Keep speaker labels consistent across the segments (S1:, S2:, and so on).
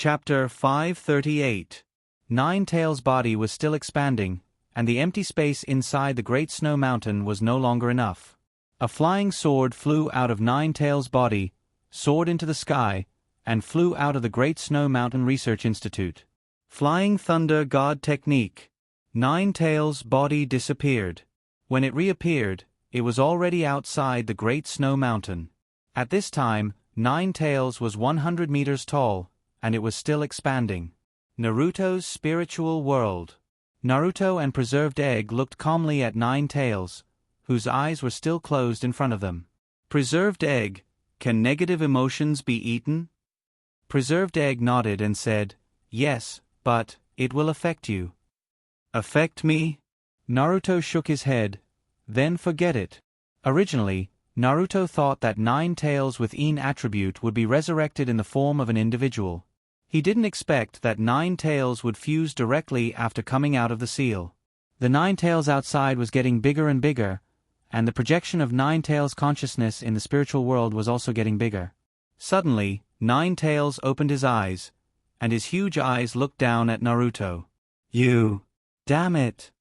S1: Chapter 538. Nine-Tails' body was still expanding, and the empty space inside the Great Snow Mountain was no longer enough. A flying sword flew out of Nine-Tails' body, soared into the sky, and flew out of the Great Snow Mountain Research Institute. Flying Thunder God Technique. Nine-Tails' body disappeared. When it reappeared, it was already outside the Great Snow Mountain. At this time, Nine-Tails was 100 meters tall, and it was still expanding. Naruto's spiritual world. Naruto and Preserved Egg looked calmly at Nine-Tails, whose eyes were still closed in front of them. Preserved Egg, can negative emotions be eaten? Preserved Egg nodded and said, yes, but it will affect you. Affect me? Naruto shook his head. Then forget it. Originally, Naruto thought that Nine-Tails with Een attribute would be resurrected in the form of an individual. He didn't expect that Nine-Tails would fuse directly after coming out of the seal. The Nine-Tails outside was getting bigger and bigger, and the projection of Nine-Tails' consciousness in the spiritual world was also getting bigger. Suddenly, Nine-Tails opened his eyes, and his huge eyes looked down at Naruto. You! Damn it!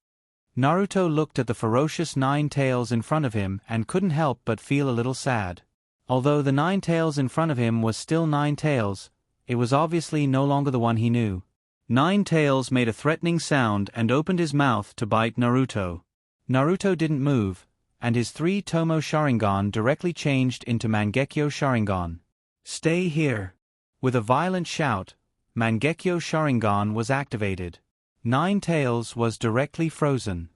S1: Naruto looked at the ferocious Nine-Tails in front of him and couldn't help but feel a little sad. Although the Nine-Tails in front of him was still Nine-Tails, it was obviously no longer the one he knew. Nine-Tails made a threatening sound and opened his mouth to bite Naruto. Naruto didn't move, and his 3 Tomo Sharingan directly changed into Mangekyo Sharingan. Stay here. With a violent shout, Mangekyo Sharingan was activated. Nine-Tails was directly frozen.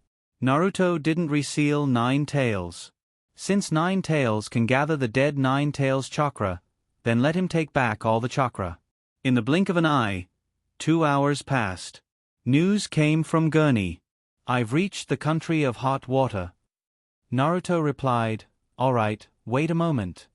S1: Naruto didn't reseal Nine-Tails. Since Nine-Tails can gather the dead Nine-Tails chakra, then let him take back all the chakra. In the blink of an eye, 2 hours passed. News came from Gurney. I've reached the country of hot water. Naruto replied, all right, wait a moment.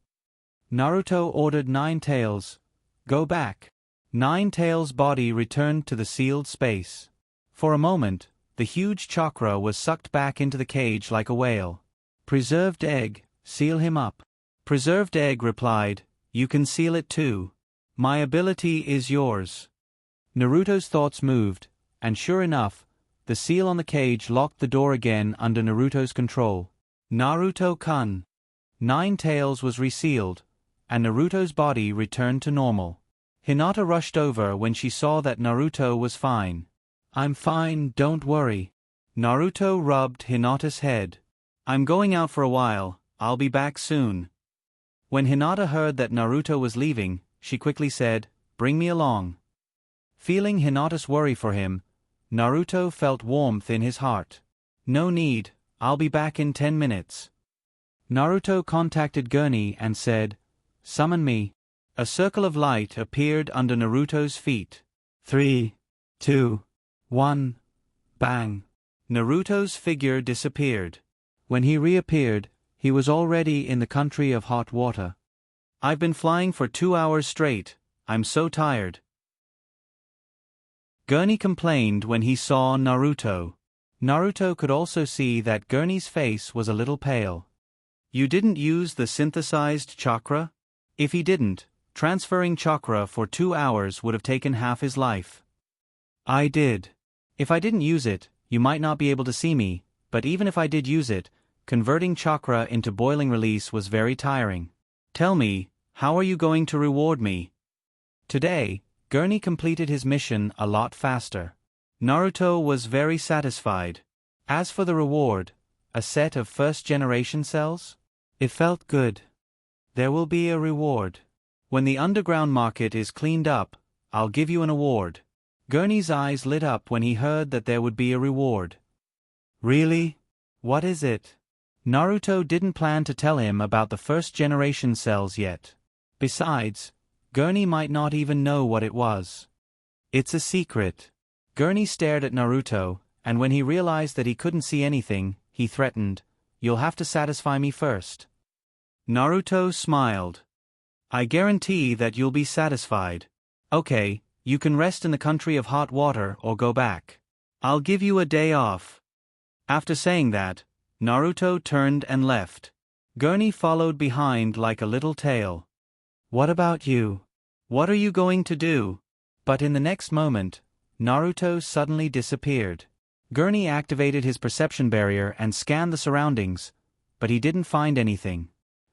S1: Naruto ordered Nine-Tails, go back. Nine-Tails' body returned to the sealed space. For a moment, the huge chakra was sucked back into the cage like a whale. Preserved Egg, seal him up. Preserved Egg replied, you can seal it too. My ability is yours. Naruto's thoughts moved, and sure enough, the seal on the cage locked the door again under Naruto's control. Naruto-kun. Nine-Tails was resealed, and Naruto's body returned to normal. Hinata rushed over when she saw that Naruto was fine. I'm fine, don't worry. Naruto rubbed Hinata's head. I'm going out for a while, I'll be back soon. When Hinata heard that Naruto was leaving, she quickly said, bring me along. Feeling Hinata's worry for him, Naruto felt warmth in his heart. No need, I'll be back in 10 minutes. Naruto contacted Gurney and said, summon me. A circle of light appeared under Naruto's feet. 3, 2, 1, bang. Naruto's figure disappeared. When he reappeared, he was already in the country of hot water. I've been flying for 2 hours straight, I'm so tired. Gurney complained when he saw Naruto. Naruto could also see that Gurney's face was a little pale. You didn't use the synthesized chakra? If he didn't, transferring chakra for 2 hours would have taken half his life. I did. If I didn't use it, you might not be able to see me, but even if I did use it, converting chakra into boiling release was very tiring. Tell me, how are you going to reward me? Today, Gurney completed his mission a lot faster. Naruto was very satisfied. As for the reward, a set of first-generation cells? It felt good. There will be a reward. When the underground market is cleaned up, I'll give you an award. Gurney's eyes lit up when he heard that there would be a reward. Really? What is it? Naruto didn't plan to tell him about the first-generation cells yet. Besides, Gurney might not even know what it was. It's a secret. Gurney stared at Naruto, and when he realized that he couldn't see anything, he threatened, you'll have to satisfy me first. Naruto smiled. I guarantee that you'll be satisfied. Okay, you can rest in the country of hot water or go back. I'll give you a day off. After saying that, Naruto turned and left. Gurney followed behind like a little tail. What about you? What are you going to do? But in the next moment, Naruto suddenly disappeared. Gurney activated his perception barrier and scanned the surroundings, but he didn't find anything.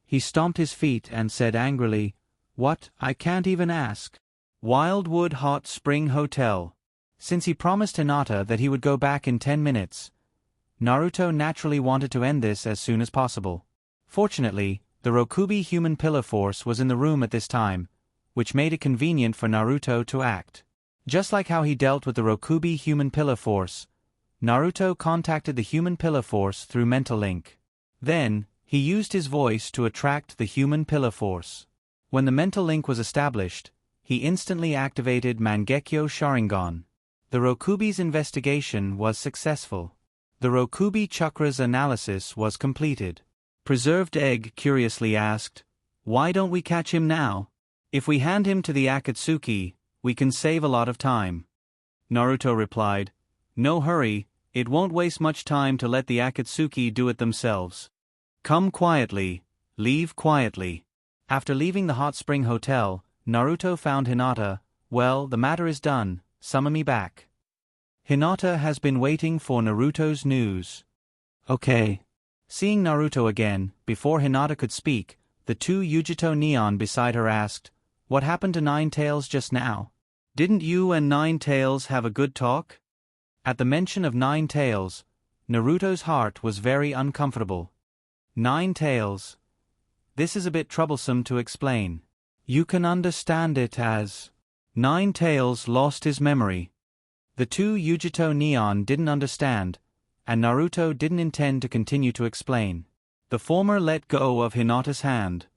S1: He stomped his feet and said angrily, "What? I can't even ask." Wildwood Hot Spring Hotel. Since he promised Hinata that he would go back in 10 minutes, Naruto naturally wanted to end this as soon as possible. Fortunately, the Rokubi human pillar force was in the room at this time, which made it convenient for Naruto to act. Just like how he dealt with the Rokubi human pillar force, Naruto contacted the human pillar force through mental link. Then, he used his voice to attract the human pillar force. When the mental link was established, he instantly activated Mangekyo Sharingan. The Rokubi's investigation was successful. The Rokubi Chakra's analysis was completed. Preserved Egg curiously asked, "Why don't we catch him now? If we hand him to the Akatsuki, we can save a lot of time." Naruto replied, "No hurry, it won't waste much time to let the Akatsuki do it themselves. Come quietly, leave quietly." After leaving the Hot Spring Hotel, Naruto found Hinata. "Well, the matter is done, summon me back." Hinata has been waiting for Naruto's news. "Okay." Seeing Naruto again, before Hinata could speak, the two Yujito Neon beside her asked, "What happened to Nine Tails just now? Didn't you and Nine Tails have a good talk?" At the mention of Nine Tails, Naruto's heart was very uncomfortable. Nine Tails. This is a bit troublesome to explain. You can understand it as Nine Tails lost his memory. The two Yujito Neon didn't understand, and Naruto didn't intend to continue to explain. The former let go of Hinata's hand.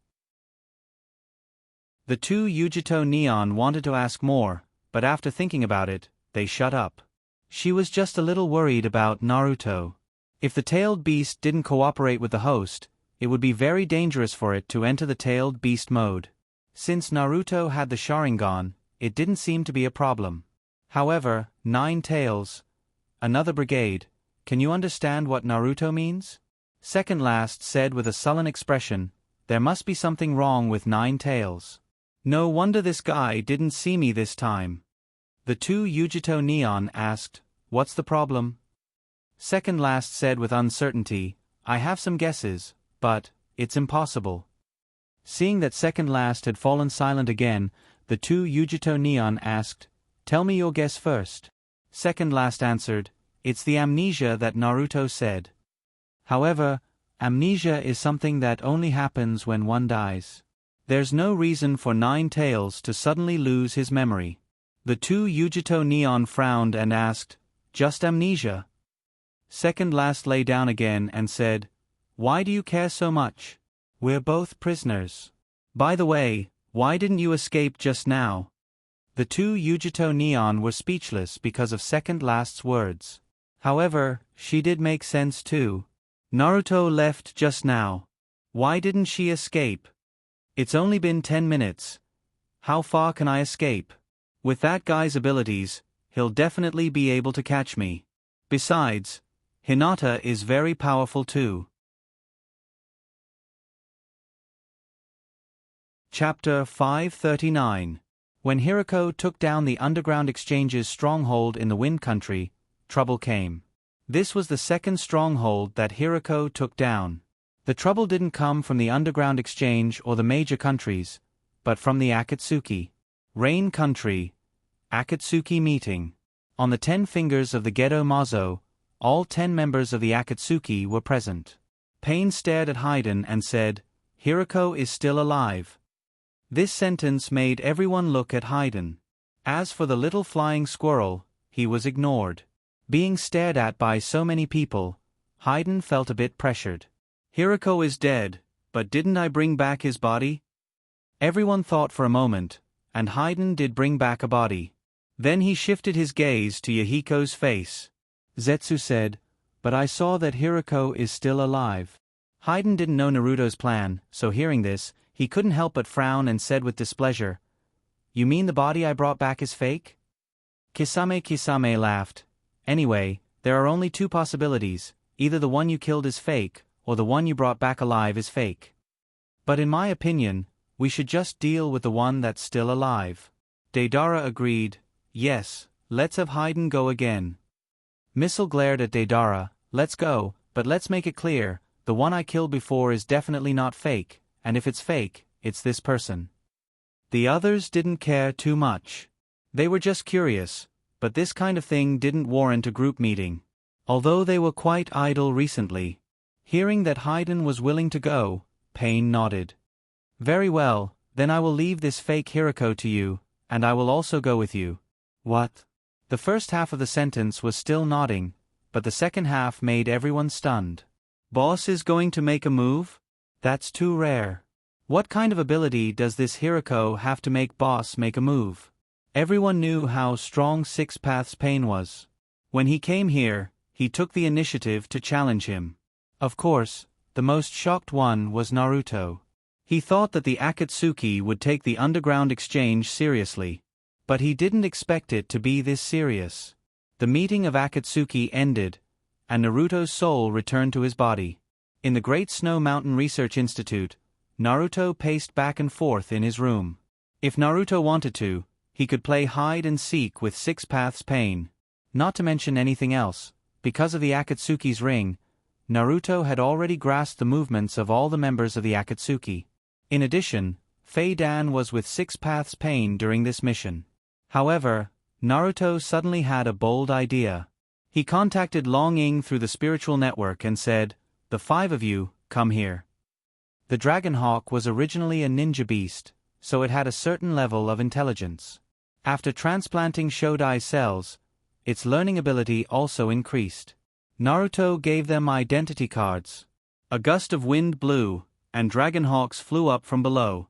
S1: The two Yujito Neon wanted to ask more, but after thinking about it, they shut up. She was just a little worried about Naruto. If the tailed beast didn't cooperate with the host, it would be very dangerous for it to enter the tailed beast mode. Since Naruto had the Sharingan, it didn't seem to be a problem. However, Nine Tails, another brigade, can you understand what Naruto means? Second Last said with a sullen expression, "There must be something wrong with Nine Tails. No wonder this guy didn't see me this time." The two Yujito Neon asked, "What's the problem?" Second Last said with uncertainty, "I have some guesses, but it's impossible." Seeing that Second Last had fallen silent again, the two Yujito Neon asked, "Tell me your guess first." Second Last answered, "It's the amnesia that Naruto said. However, amnesia is something that only happens when one dies. There's no reason for Nine Tails to suddenly lose his memory." The two Yujito Neon frowned and asked, "Just amnesia?" Second Last lay down again and said, "Why do you care so much? We're both prisoners. By the way, why didn't you escape just now?" The two Yujito Neon were speechless because of Second Last's words. However, she did make sense too. Naruto left just now. Why didn't she escape? It's only been 10 minutes. How far can I escape? With that guy's abilities, he'll definitely be able to catch me. Besides, Hinata is very powerful too. Chapter 539. When Hiriko took down the Underground Exchange's stronghold in the Wind Country, trouble came. This was the second stronghold that Hiriko took down. The trouble didn't come from the Underground Exchange or the major countries, but from the Akatsuki. Rain Country. Akatsuki meeting. On the 10 fingers of the Gedo Mazo, all 10 members of the Akatsuki were present. Pain stared at Haiden and said, "Hiriko is still alive." This sentence made everyone look at Haiden. As for the little flying squirrel, he was ignored. Being stared at by so many people, Haiden felt a bit pressured. "Hiriko is dead, but didn't I bring back his body?" Everyone thought for a moment, and Haiden did bring back a body. Then he shifted his gaze to Yahiko's face. Zetsu said, "But I saw that Hiriko is still alive." Haiden didn't know Naruto's plan, so hearing this, he couldn't help but frown and said with displeasure, "You mean the body I brought back is fake?" Kisame laughed. "Anyway, there are only 2 possibilities, either the one you killed is fake, or the one you brought back alive is fake. But in my opinion, we should just deal with the one that's still alive." Deidara agreed, Yes, let's have Hayden go again. Missile glared at Deidara. Let's go, but let's make it clear, the one I killed before is definitely not fake, and if it's fake, it's this person. The others didn't care too much. They were just curious, but this kind of thing didn't warrant a group meeting. Although they were quite idle recently. Hearing that Hayden was willing to go, Pain nodded. Very well, then I will leave this fake Hirako to you, and I will also go with you. What? The first half of the sentence was still nodding, but the second half made everyone stunned. Boss is going to make a move? That's too rare. What kind of ability does this Hirako have to make Boss make a move? Everyone knew how strong Six Paths Pain was. When he came here, he took the initiative to challenge him. Of course, the most shocked one was Naruto. He thought that the Akatsuki would take the underground exchange seriously. But he didn't expect it to be this serious. The meeting of Akatsuki ended, and Naruto's soul returned to his body. In the Great Snow Mountain Research Institute, Naruto paced back and forth in his room. If Naruto wanted to, he could play hide and seek with Six Paths Pain. Not to mention anything else, because of the Akatsuki's ring, Naruto had already grasped the movements of all the members of the Akatsuki. In addition, Fei Dan was with Six Paths Pain during this mission. However, Naruto suddenly had a bold idea. He contacted Long Ying through the spiritual network and said, "The 5 of you, come here." The Dragon Hawk was originally a ninja beast, so it had a certain level of intelligence. After transplanting Shodai cells, its learning ability also increased. Naruto gave them identity cards. A gust of wind blew, and Dragonhawks flew up from below.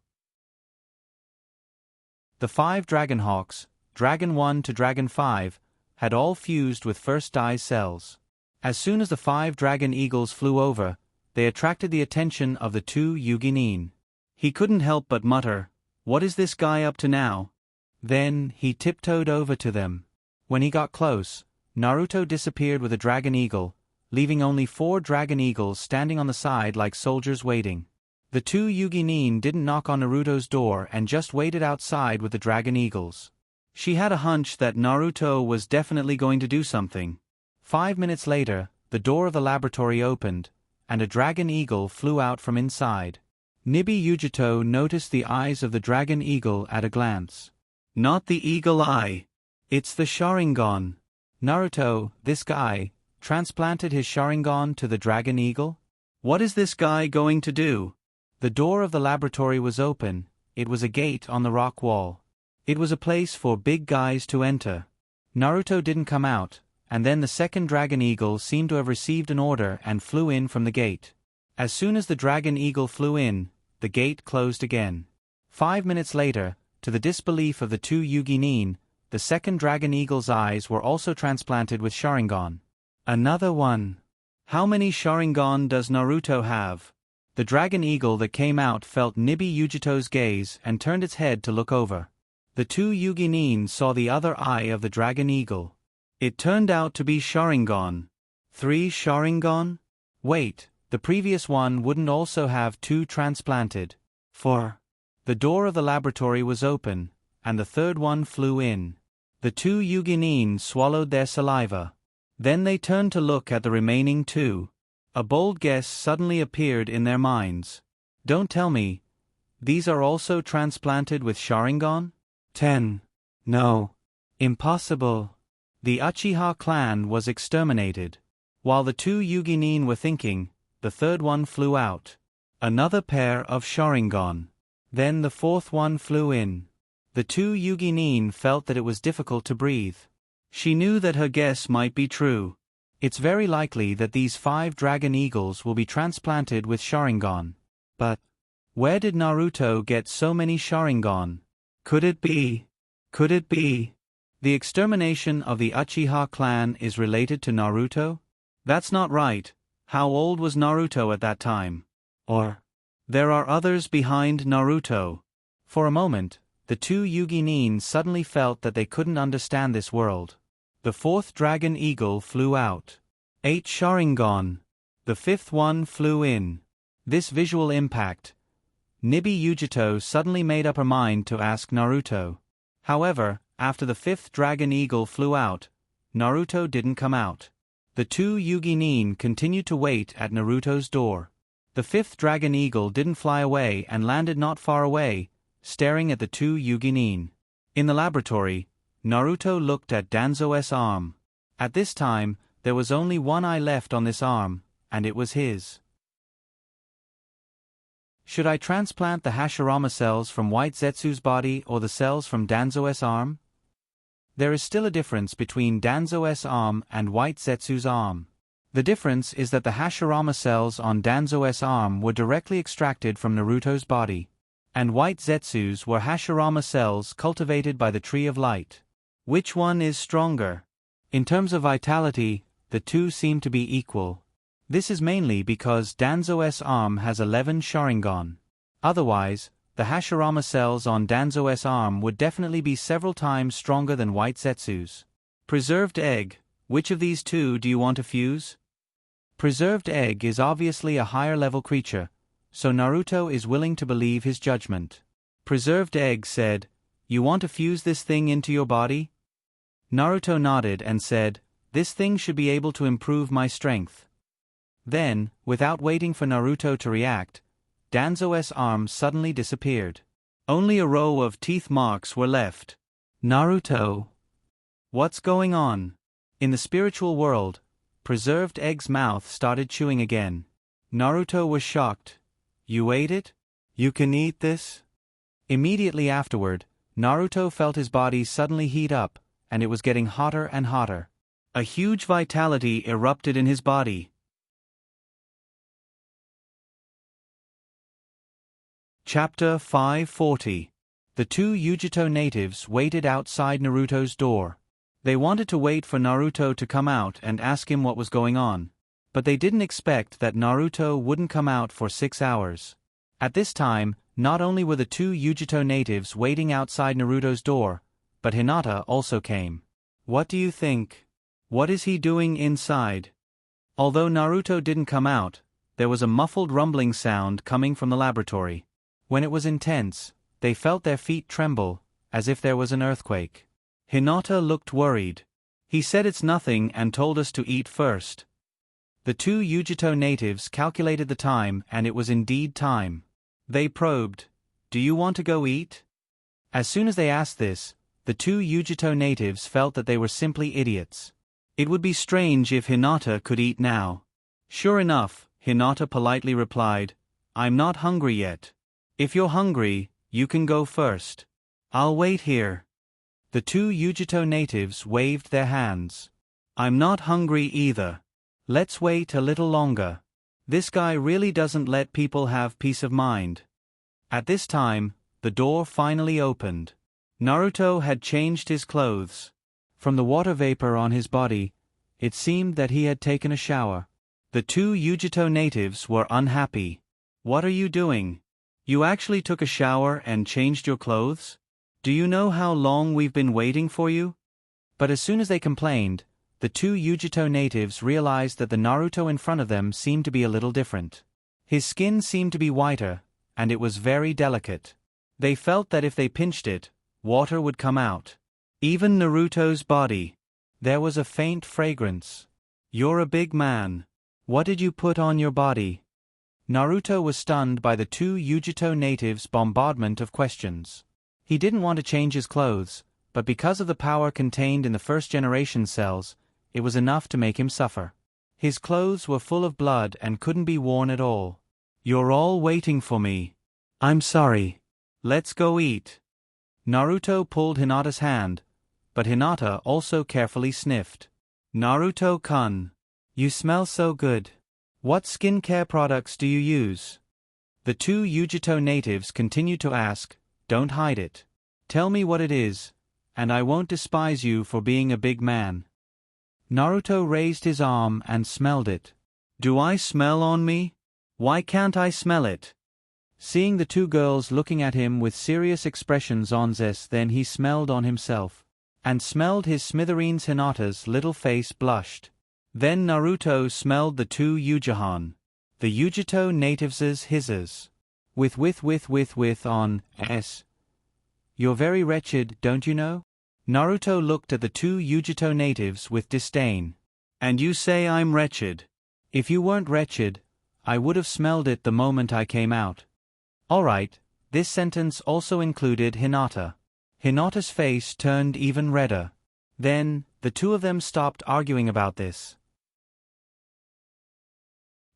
S1: The 5 Dragonhawks, Dragon 1 to Dragon 5, had all fused with First Dai cells. As soon as the 5 Dragon Eagles flew over, they attracted the attention of the 2 Yuginin. He couldn't help but mutter, "What is this guy up to now?" Then, he tiptoed over to them. When he got close, Naruto disappeared with a Dragon Eagle, leaving only 4 Dragon Eagles standing on the side like soldiers waiting. The 2 Yuginin didn't knock on Naruto's door and just waited outside with the Dragon Eagles. She had a hunch that Naruto was definitely going to do something. 5 minutes later, the door of the laboratory opened, and a Dragon Eagle flew out from inside. Nibi Yujito noticed the eyes of the Dragon Eagle at a glance. Not the eagle eye. It's the Sharingan. Naruto, this guy, transplanted his Sharingan to the Dragon Eagle? What is this guy going to do? The door of the laboratory was open. It was a gate on the rock wall. It was a place for big guys to enter. Naruto didn't come out, and then the second Dragon Eagle seemed to have received an order and flew in from the gate. As soon as the Dragon Eagle flew in, the gate closed again. 5 minutes later, to the disbelief of the 2 Yuginin, the second Dragon Eagle's eyes were also transplanted with Sharingan. Another one. How many Sharingan does Naruto have? The Dragon Eagle that came out felt Nibi Yujito's gaze and turned its head to look over. The 2 Yuginin saw the other eye of the Dragon Eagle. It turned out to be Sharingan. 3 Sharingan? Wait, the previous one wouldn't also have 2 transplanted. 4. The door of the laboratory was open, and the third one flew in. The 2 Yuginin swallowed their saliva. Then they turned to look at the remaining 2. A bold guess suddenly appeared in their minds. Don't tell me. These are also transplanted with Sharingan? 10. No. Impossible. The Uchiha clan was exterminated. While the 2 Yuginin were thinking, the third one flew out. Another pair of Sharingan. Then the fourth one flew in. The 2 Yuginin felt that it was difficult to breathe. She knew that her guess might be true. It's very likely that these 5 Dragon Eagles will be transplanted with Sharingan. But where did Naruto get so many Sharingan? Could it be? Could it be? The extermination of the Uchiha clan is related to Naruto? That's not right. How old was Naruto at that time? Or there are others behind Naruto. For a moment, the 2 Yuginin suddenly felt that they couldn't understand this world. The 4th Dragon Eagle flew out. 8 Sharingan. The 5th one flew in. This visual impact. Nibi Yujito suddenly made up her mind to ask Naruto. However, After the fifth dragon eagle flew out, Naruto didn't come out. The two Yugi Nin continued to wait at Naruto's door. The fifth dragon eagle didn't fly away and landed not far away, staring at the two Yugi Nin. In the laboratory, Naruto looked at Danzo's arm. At this time, there was only one eye left on this arm, and it was his. Should I transplant the Hashirama cells from White Zetsu's body or the cells from Danzo's arm? There is still a difference between Danzo's arm and White Zetsu's arm. The difference is that the Hashirama cells on Danzo's arm were directly extracted from Naruto's body, and White Zetsu's were Hashirama cells cultivated by the Tree of Light. Which one is stronger? In terms of vitality, the two seem to be equal. This is mainly because Danzo's arm has 11 Sharingan. Otherwise, the Hashirama cells on Danzo's arm would definitely be several times stronger than White Zetsu's. Preserved egg, which of these two do you want to fuse? Preserved egg is obviously a higher level creature, so Naruto is willing to believe his judgment. Preserved egg said, "You want to fuse this thing into your body?" Naruto nodded and said, "This thing should be able to improve my strength." Then, without waiting for Naruto to react, Danzo's arm suddenly disappeared. Only a row of teeth marks were left. Naruto. What's going on? In the spiritual world, Preserved Egg's mouth started chewing again. Naruto was shocked. You ate it? You can eat this? Immediately afterward, Naruto felt his body suddenly heat up, and it was getting hotter and hotter. A huge vitality erupted in his body. Chapter 540. The two Yujito natives waited outside Naruto's door. They wanted to wait for Naruto to come out and ask him what was going on, but they didn't expect that Naruto wouldn't come out for 6 hours. At this time, not only were the two Yujito natives waiting outside Naruto's door, but Hinata also came. What do you think? What is he doing inside? Although Naruto didn't come out, there was a muffled rumbling sound coming from the laboratory. When it was intense, they felt their feet tremble, as if there was an earthquake. Hinata looked worried. He said it's nothing and told us to eat first. The two Yujito natives calculated the time and it was indeed time. They probed, "Do you want to go eat?" As soon as they asked this, the two Yujito natives felt that they were simply idiots. It would be strange if Hinata could eat now. Sure enough, Hinata politely replied, "I'm not hungry yet. If you're hungry, you can go first. I'll wait here." The two Yujito natives waved their hands. "I'm not hungry either. Let's wait a little longer. This guy really doesn't let people have peace of mind." At this time, the door finally opened. Naruto had changed his clothes. From the water vapor on his body, it seemed that he had taken a shower. The two Yujito natives were unhappy. "What are you doing? You actually took a shower and changed your clothes? Do you know how long we've been waiting for you?" But as soon as they complained, the two Yujito natives realized that the Naruto in front of them seemed to be a little different. His skin seemed to be whiter, and it was very delicate. They felt that if they pinched it, water would come out. Even Naruto's body. There was a faint fragrance. "You're a big man. What did you put on your body?" Naruto was stunned by the two Yujito natives' bombardment of questions. He didn't want to change his clothes, but because of the power contained in the first-generation cells, it was enough to make him suffer. His clothes were full of blood and couldn't be worn at all. "You're all waiting for me. I'm sorry. Let's go eat." Naruto pulled Hinata's hand, but Hinata also carefully sniffed. "Naruto-kun, you smell so good. What skincare products do you use?" The two Yujito natives continued to ask, "Don't hide it. Tell me what it is, and I won't despise you for being a big man." Naruto raised his arm and smelled it. "Do I smell on me? Why can't I smell it?" Seeing the two girls looking at him with serious expressions on this, then he smelled on himself. And smelled his smithereens. Hinata's little face blushed. Then Naruto smelled the two Uchihan. The Yujito natives' hisses. With on s. "You're very wretched, don't you know?" Naruto looked at the two Yujito natives with disdain. And you say I'm wretched. If you weren't wretched, I would have smelled it the moment I came out. Alright, this sentence also included Hinata. Hinata's face turned even redder. Then, the two of them stopped arguing about this.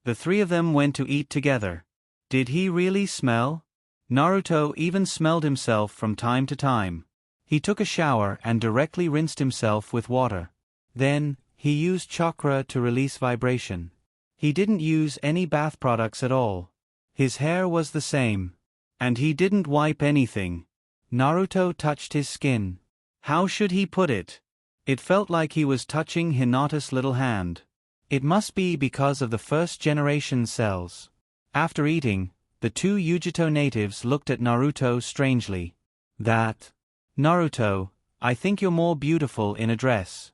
S1: The three of them went to eat together. Did he really smell? Naruto even smelled himself from time to time. He took a shower and directly rinsed himself with water. Then, he used chakra to release vibration. He didn't use any bath products at all. His hair was the same. And he didn't wipe anything. Naruto touched his skin. How should he put it? It felt like he was touching Hinata's little hand. It must be because of the first-generation cells. After eating, the two Yujito natives looked at Naruto strangely. Naruto, I think you're more beautiful in a dress.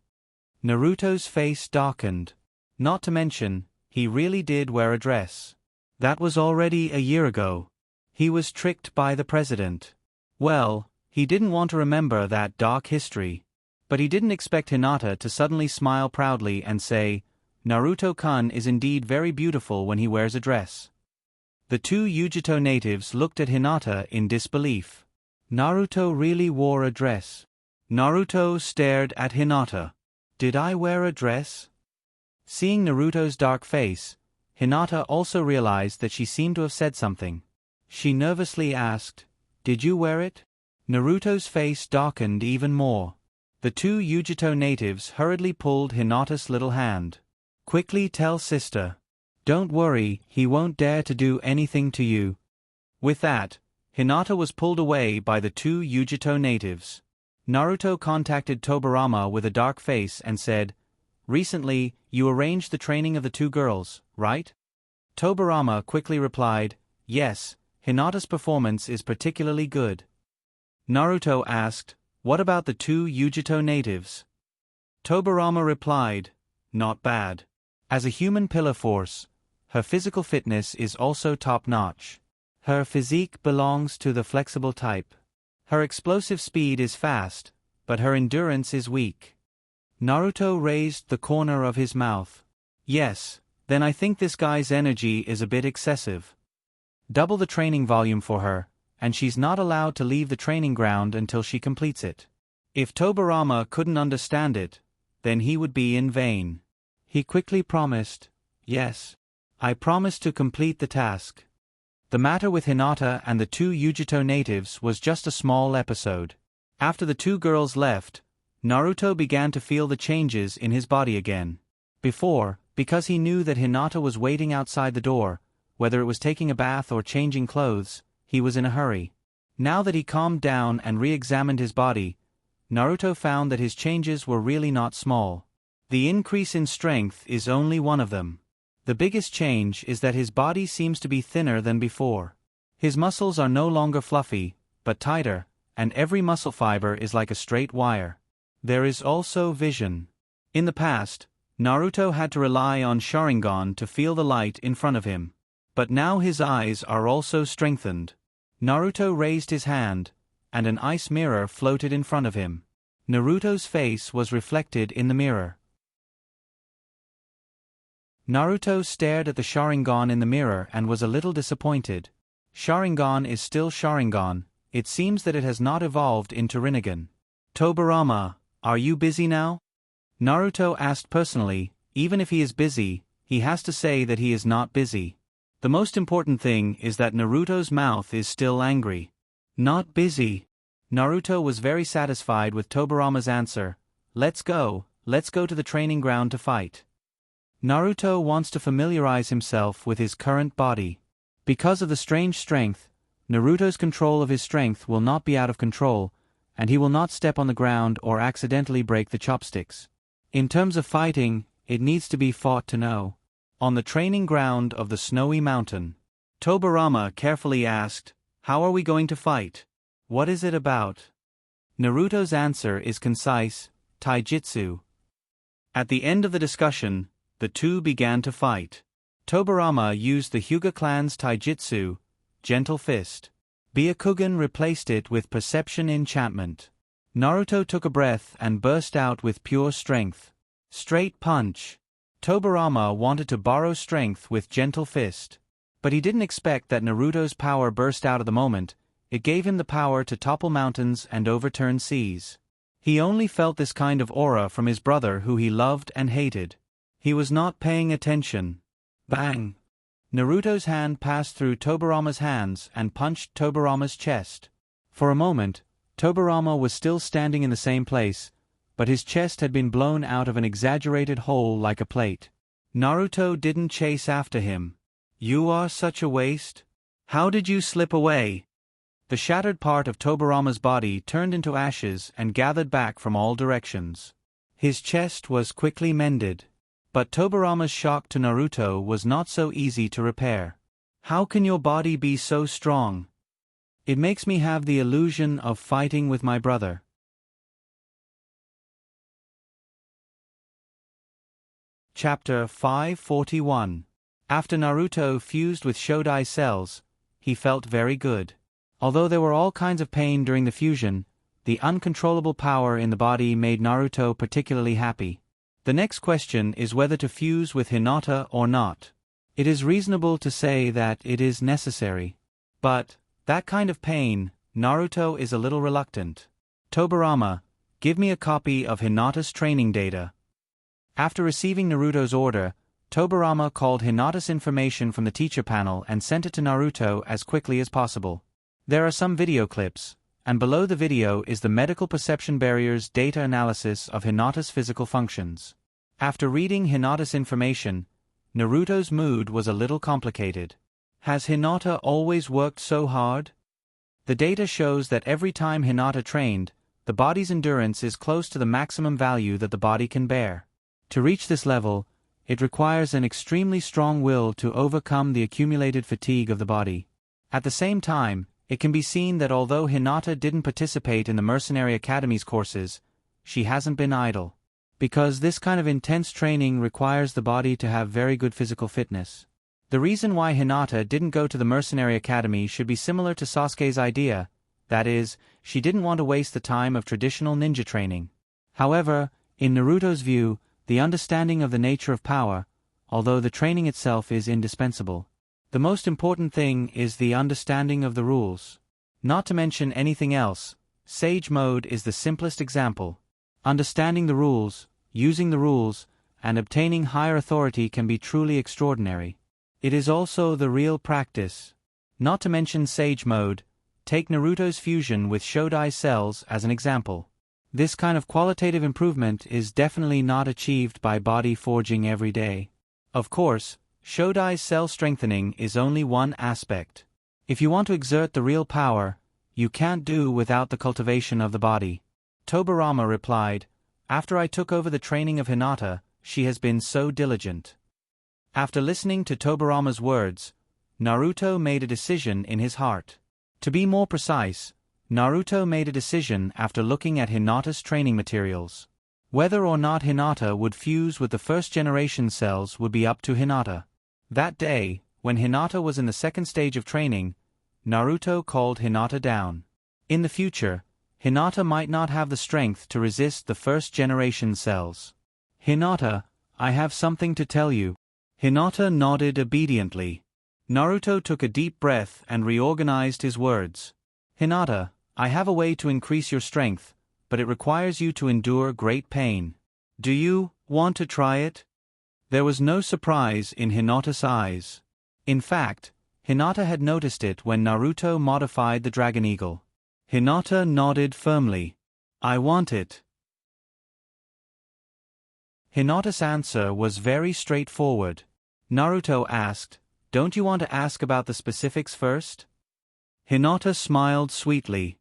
S1: Naruto's face darkened. Not to mention, he really did wear a dress. That was already a year ago. He was tricked by the president. Well, he didn't want to remember that dark history. But he didn't expect Hinata to suddenly smile proudly and say, Naruto-kun is indeed very beautiful when he wears a dress. The two Yujito natives looked at Hinata in disbelief. Naruto really wore a dress. Naruto stared at Hinata. Did I wear a dress? Seeing Naruto's dark face, Hinata also realized that she seemed to have said something. She nervously asked, Did you wear it? Naruto's face darkened even more. The two Yujito natives hurriedly pulled Hinata's little hand. Quickly tell sister. Don't worry, he won't dare to do anything to you. With that, Hinata was pulled away by the two Yujito natives. Naruto contacted Tobirama with a dark face and said, Recently, you arranged the training of the two girls, right? Tobirama quickly replied, Yes, Hinata's performance is particularly good. Naruto asked, What about the two Yujito natives? Tobirama replied, Not bad. As a human pillar force, her physical fitness is also top-notch. Her physique belongs to the flexible type. Her explosive speed is fast, but her endurance is weak. Naruto raised the corner of his mouth. Yes, then I think this guy's energy is a bit excessive. Double the training volume for her, and she's not allowed to leave the training ground until she completes it. If Tobirama couldn't understand it, then he would be in vain. He quickly promised, Yes, I promise to complete the task. The matter with Hinata and the two Yujito natives was just a small episode. After the two girls left, Naruto began to feel the changes in his body again. Before, because he knew that Hinata was waiting outside the door, whether it was taking a bath or changing clothes, he was in a hurry. Now that he calmed down and re-examined his body, Naruto found that his changes were really not small. The increase in strength is only one of them. The biggest change is that his body seems to be thinner than before. His muscles are no longer fluffy, but tighter, and every muscle fiber is like a straight wire. There is also vision. In the past, Naruto had to rely on Sharingan to feel the light in front of him. But now his eyes are also strengthened. Naruto raised his hand, and an ice mirror floated in front of him. Naruto's face was reflected in the mirror. Naruto stared at the Sharingan in the mirror and was a little disappointed. Sharingan is still Sharingan, it seems that it has not evolved into Rinnegan. Tobirama, are you busy now? Naruto asked personally, even if he is busy, he has to say that he is not busy. The most important thing is that Naruto's mouth is still angry. Not busy. Naruto was very satisfied with Tobirama's answer. Let's go to the training ground to fight. Naruto wants to familiarize himself with his current body. Because of the strange strength, Naruto's control of his strength will not be out of control, and he will not step on the ground or accidentally break the chopsticks. In terms of fighting, it needs to be fought to know. On the training ground of the snowy mountain, Tobirama carefully asked, How are we going to fight? What is it about? Naruto's answer is concise, Taijutsu. At the end of the discussion, the two began to fight. Tobirama used the Hyuga clan's Taijutsu, Gentle Fist. Byakugan replaced it with Perception Enchantment. Naruto took a breath and burst out with pure strength. Straight punch. Tobirama wanted to borrow strength with gentle fist. But he didn't expect that Naruto's power burst out at the moment. It gave him the power to topple mountains and overturn seas. He only felt this kind of aura from his brother who he loved and hated. He was not paying attention. Bang! Naruto's hand passed through Tobirama's hands and punched Tobirama's chest. For a moment, Tobirama was still standing in the same place, but his chest had been blown out of an exaggerated hole like a plate. Naruto didn't chase after him. "You are such a waste. How did you slip away?" The shattered part of Tobirama's body turned into ashes and gathered back from all directions. His chest was quickly mended. But Tobirama's shock to Naruto was not so easy to repair. "How can your body be so strong? It makes me have the illusion of fighting with my brother." Chapter 541. After Naruto fused with Shodai cells, he felt very good. Although there were all kinds of pain during the fusion, the uncontrollable power in the body made Naruto particularly happy. The next question is whether to fuse with Hinata or not. It is reasonable to say that it is necessary. But, that kind of pain, Naruto is a little reluctant. "Tobirama, give me a copy of Hinata's training data." After receiving Naruto's order, Tobirama called Hinata's information from the teacher panel and sent it to Naruto as quickly as possible. There are some video clips, and below the video is the medical perception barrier's data analysis of Hinata's physical functions. After reading Hinata's information, Naruto's mood was a little complicated. Has Hinata always worked so hard? The data shows that every time Hinata trained, the body's endurance is close to the maximum value that the body can bear. To reach this level, it requires an extremely strong will to overcome the accumulated fatigue of the body. At the same time, it can be seen that although Hinata didn't participate in the Mercenary Academy's courses, she hasn't been idle. Because this kind of intense training requires the body to have very good physical fitness. The reason why Hinata didn't go to the Mercenary Academy should be similar to Sasuke's idea, that is, she didn't want to waste the time of traditional ninja training. However, in Naruto's view, the understanding of the nature of power, although the training itself is indispensable. The most important thing is the understanding of the rules. Not to mention anything else, Sage Mode is the simplest example. Understanding the rules, using the rules, and obtaining higher authority can be truly extraordinary. It is also the real practice. Not to mention Sage Mode, take Naruto's fusion with Shodai cells as an example. This kind of qualitative improvement is definitely not achieved by body forging every day. Of course, Shodai's cell strengthening is only one aspect. If you want to exert the real power, you can't do without the cultivation of the body. Tobirama replied, "After I took over the training of Hinata, she has been so diligent." After listening to Tobirama's words, Naruto made a decision in his heart. To be more precise, Naruto made a decision after looking at Hinata's training materials. Whether or not Hinata would fuse with the first-generation cells would be up to Hinata. That day, when Hinata was in the second stage of training, Naruto called Hinata down. In the future, Hinata might not have the strength to resist the first-generation cells. "Hinata, I have something to tell you." Hinata nodded obediently. Naruto took a deep breath and reorganized his words. "Hinata, I have a way to increase your strength, but it requires you to endure great pain. Do you want to try it?" There was no surprise in Hinata's eyes. In fact, Hinata had noticed it when Naruto modified the Dragon Eagle. Hinata nodded firmly. "I want it." Hinata's answer was very straightforward. Naruto asked, "Don't you want to ask about the specifics first?" Hinata smiled sweetly.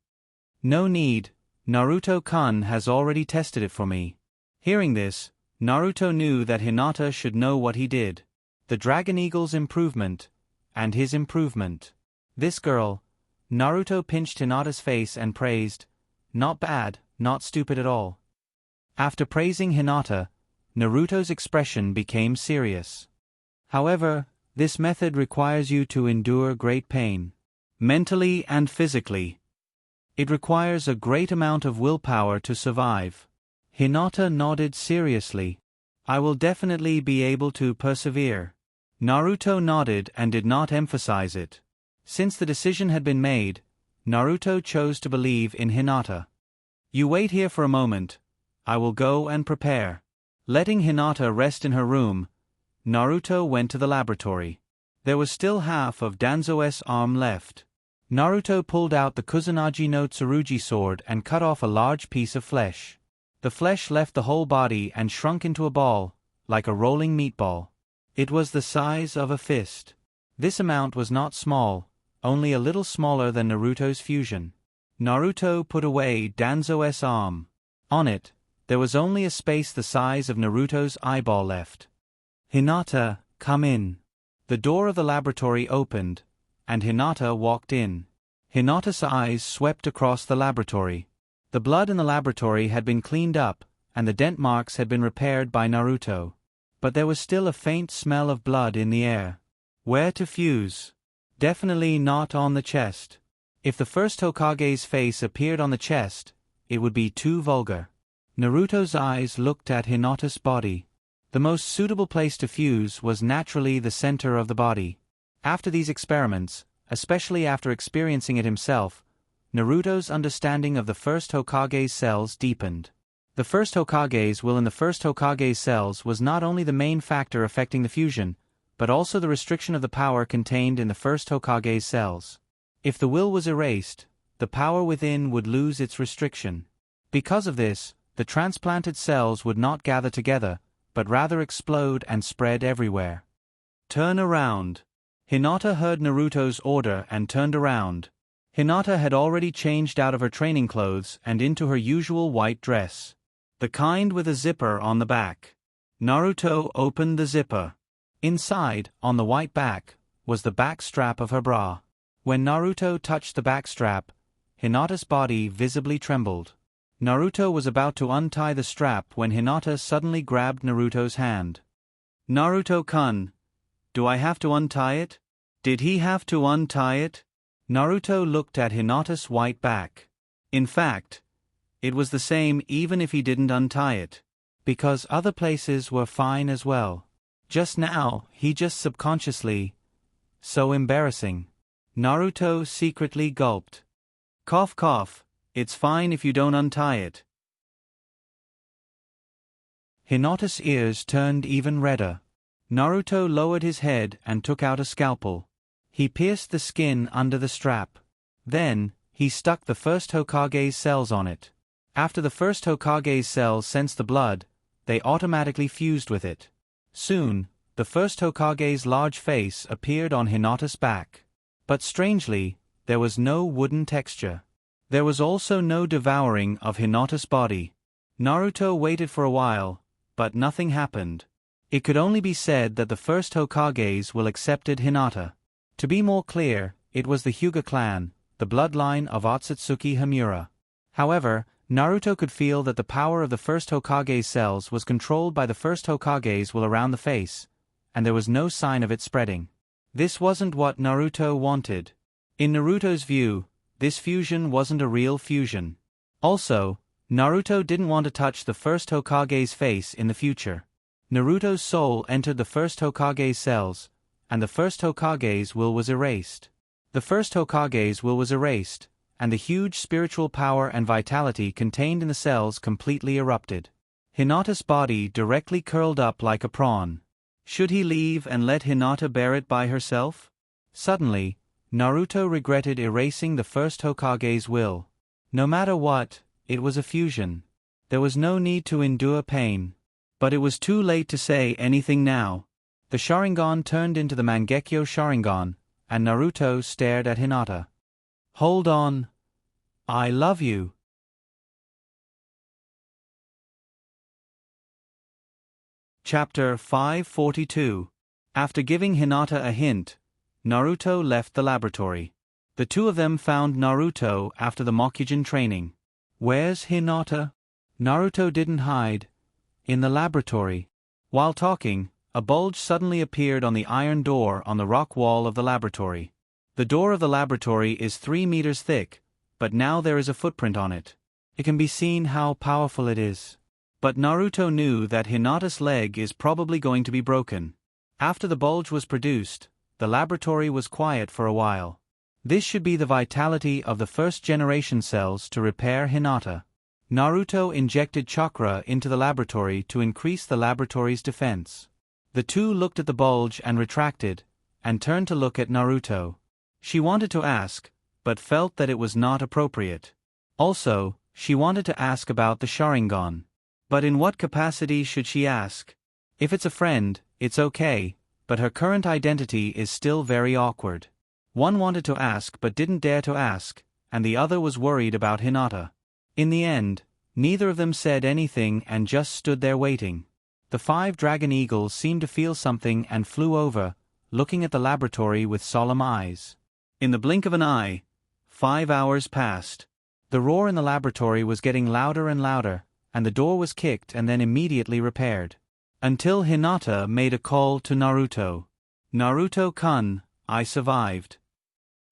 S1: "No need, Naruto-kun has already tested it for me." Hearing this, Naruto knew that Hinata should know what he did. The Dragon Eagle's improvement, and his improvement. This girl, Naruto pinched Hinata's face and praised, "Not bad, not stupid at all." After praising Hinata, Naruto's expression became serious. "However, this method requires you to endure great pain. Mentally and physically. It requires a great amount of willpower to survive. Hinata nodded seriously. I will definitely be able to persevere. Naruto nodded and did not emphasize it. Since the decision had been made, Naruto chose to believe in Hinata. You wait here for a moment. I will go and prepare. Letting Hinata rest in her room, Naruto went to the laboratory. There was still half of Danzo's arm left. Naruto pulled out the Kusanagi no Tsurugi sword and cut off a large piece of flesh. The flesh left the whole body and shrunk into a ball, like a rolling meatball. It was the size of a fist. This amount was not small, only a little smaller than Naruto's fusion. Naruto put away Danzo's arm. On it, there was only a space the size of Naruto's eyeball left. Hinata, come in. The door of the laboratory opened, and Hinata walked in. Hinata's eyes swept across the laboratory. The blood in the laboratory had been cleaned up, and the dent marks had been repaired by Naruto. But there was still a faint smell of blood in the air. Where to fuse? Definitely not on the chest. If the first Hokage's face appeared on the chest, it would be too vulgar. Naruto's eyes looked at Hinata's body. The most suitable place to fuse was naturally the center of the body. After these experiments, especially after experiencing it himself, Naruto's understanding of the first Hokage's cells deepened. The first Hokage's will in the first Hokage's cells was not only the main factor affecting the fusion, but also the restriction of the power contained in the first Hokage's cells. If the will was erased, the power within would lose its restriction. Because of this, the transplanted cells would not gather together, but rather explode and spread everywhere. Turn around. Hinata heard Naruto's order and turned around. Hinata had already changed out of her training clothes and into her usual white dress. The kind with a zipper on the back. Naruto opened the zipper. Inside, on the white back, was the back strap of her bra. When Naruto touched the back strap, Hinata's body visibly trembled. Naruto was about to untie the strap when Hinata suddenly grabbed Naruto's hand. Naruto-kun, do I have to untie it? Did he have to untie it? Naruto looked at Hinata's white back. In fact, it was the same even if he didn't untie it. Because other places were fine as well. Just now, he just subconsciously. So embarrassing. Naruto secretly gulped. Cough cough, it's fine if you don't untie it. Hinata's ears turned even redder. Naruto lowered his head and took out a scalpel. He pierced the skin under the strap. Then, he stuck the first Hokage's cells on it. After the first Hokage's cells sensed the blood, they automatically fused with it. Soon, the first Hokage's large face appeared on Hinata's back. But strangely, there was no wooden texture. There was also no devouring of Hinata's body. Naruto waited for a while, but nothing happened. It could only be said that the first Hokage's will accepted Hinata. To be more clear, it was the Hyuga clan, the bloodline of Otsutsuki Hamura. However, Naruto could feel that the power of the first Hokage's cells was controlled by the first Hokage's will around the face, and there was no sign of it spreading. This wasn't what Naruto wanted. In Naruto's view, this fusion wasn't a real fusion. Also, Naruto didn't want to touch the first Hokage's face in the future. Naruto's soul entered the first Hokage's cells, and the first Hokage's will was erased. The first Hokage's will was erased, and the huge spiritual power and vitality contained in the cells completely erupted. Hinata's body directly curled up like a prawn. Should he leave and let Hinata bear it by herself? Suddenly, Naruto regretted erasing the first Hokage's will. No matter what, it was a fusion. There was no need to endure pain. But it was too late to say anything now. The Sharingan turned into the Mangekyo Sharingan, and Naruto stared at Hinata. Hold on. I love you. Chapter 542. After giving Hinata a hint, Naruto left the laboratory. The two of them found Naruto after the Mokujin training. Where's Hinata? Naruto didn't hide. In the laboratory. While talking, a bulge suddenly appeared on the iron door on the rock wall of the laboratory. The door of the laboratory is 3 meters thick, but now there is a footprint on it. It can be seen how powerful it is. But Naruto knew that Hinata's leg is probably going to be broken. After the bulge was produced, the laboratory was quiet for a while. This should be the vitality of the first-generation cells to repair Hinata. Naruto injected chakra into the laboratory to increase the laboratory's defense. The two looked at the bulge and retracted, and turned to look at Naruto. She wanted to ask, but felt that it was not appropriate. Also, she wanted to ask about the Sharingan. But in what capacity should she ask? If it's a friend, it's okay, but her current identity is still very awkward. One wanted to ask but didn't dare to ask, and the other was worried about Hinata. In the end, neither of them said anything and just stood there waiting. The 5 dragon eagles seemed to feel something and flew over, looking at the laboratory with solemn eyes. In the blink of an eye, 5 hours passed. The roar in the laboratory was getting louder and louder, and the door was kicked and then immediately repaired. Until Hinata made a call to Naruto. "Naruto-kun, I survived."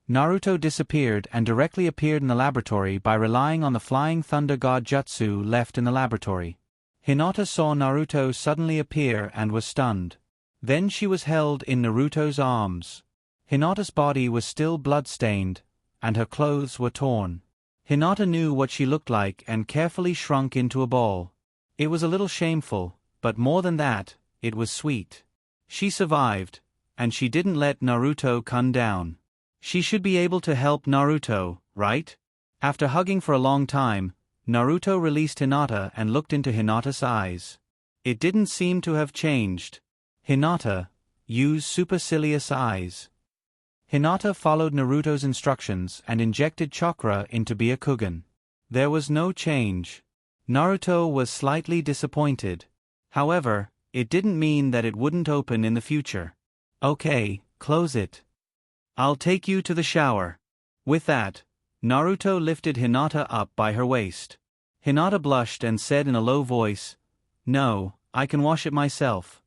S1: Naruto disappeared and directly appeared in the laboratory by relying on the flying thunder god jutsu left in the laboratory. Hinata saw Naruto suddenly appear and was stunned. Then she was held in Naruto's arms. Hinata's body was still blood-stained, and her clothes were torn. Hinata knew what she looked like and carefully shrunk into a ball. It was a little shameful, but more than that, it was sweet. She survived, and she didn't let Naruto-kun down. She should be able to help Naruto, right? After hugging for a long time, Naruto released Hinata and looked into Hinata's eyes. It didn't seem to have changed. "Hinata, use supercilious eyes." Hinata followed Naruto's instructions and injected chakra into Byakugan. There was no change. Naruto was slightly disappointed. However, it didn't mean that it wouldn't open in the future. "Okay, close it. I'll take you to the shower." With that, Naruto lifted Hinata up by her waist. Hinata blushed and said in a low voice, "No, I can wash it myself."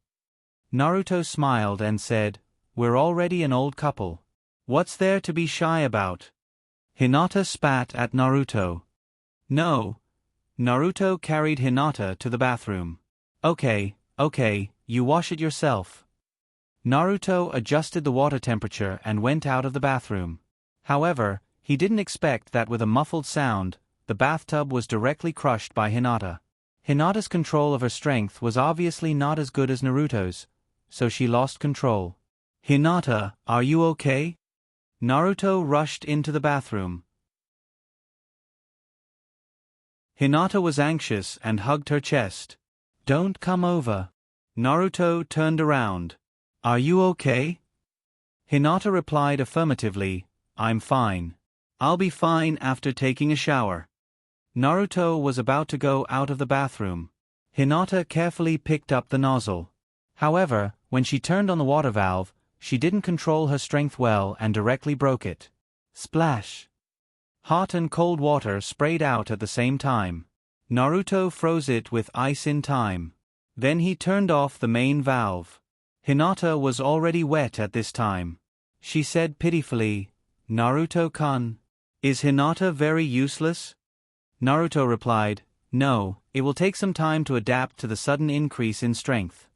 S1: Naruto smiled and said, "We're already an old couple. What's there to be shy about?" Hinata spat at Naruto. "No." Naruto carried Hinata to the bathroom. Okay, you wash it yourself." Naruto adjusted the water temperature and went out of the bathroom. However, he didn't expect that with a muffled sound, the bathtub was directly crushed by Hinata. Hinata's control of her strength was obviously not as good as Naruto's, so she lost control. "Hinata, are you okay?" Naruto rushed into the bathroom. Hinata was anxious and hugged her chest. "Don't come over." Naruto turned around. "Are you okay?" Hinata replied affirmatively, "I'm fine. I'll be fine after taking a shower." Naruto was about to go out of the bathroom. Hinata carefully picked up the nozzle. However, when she turned on the water valve, she didn't control her strength well and directly broke it. Splash! Hot and cold water sprayed out at the same time. Naruto froze it with ice in time. Then he turned off the main valve. Hinata was already wet at this time. She said pitifully, "Naruto-kun, is Hinata very useless?" Naruto replied, "No, it will take some time to adapt to the sudden increase in strength.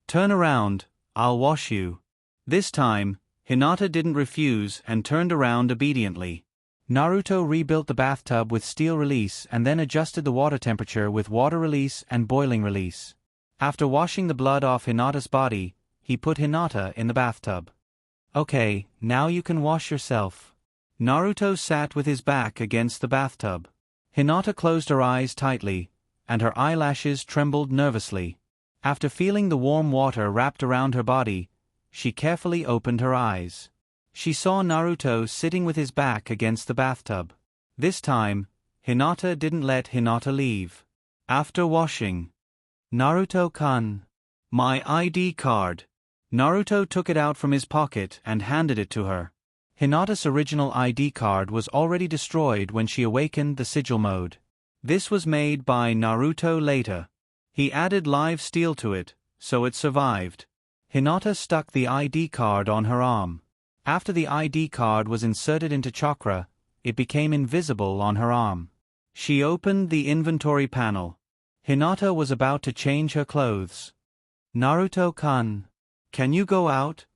S1: Turn around, I'll wash you." This time, Hinata didn't refuse and turned around obediently. Naruto rebuilt the bathtub with steel release and then adjusted the water temperature with water release and boiling release. After washing the blood off Hinata's body, he put Hinata in the bathtub. "Okay, now you can wash yourself." Naruto sat with his back against the bathtub. Hinata closed her eyes tightly, and her eyelashes trembled nervously. After feeling the warm water wrapped around her body, she carefully opened her eyes. She saw Naruto sitting with his back against the bathtub. This time, Hinata didn't let Hinata leave. After washing, "Naruto-kun, my ID card." Naruto took it out from his pocket and handed it to her. Hinata's original ID card was already destroyed when she awakened the sigil mode. This was made by Naruto later. He added live steel to it, so it survived. Hinata stuck the ID card on her arm. After the ID card was inserted into chakra, it became invisible on her arm. She opened the inventory panel. Hinata was about to change her clothes. "Naruto-kun, can you go out?"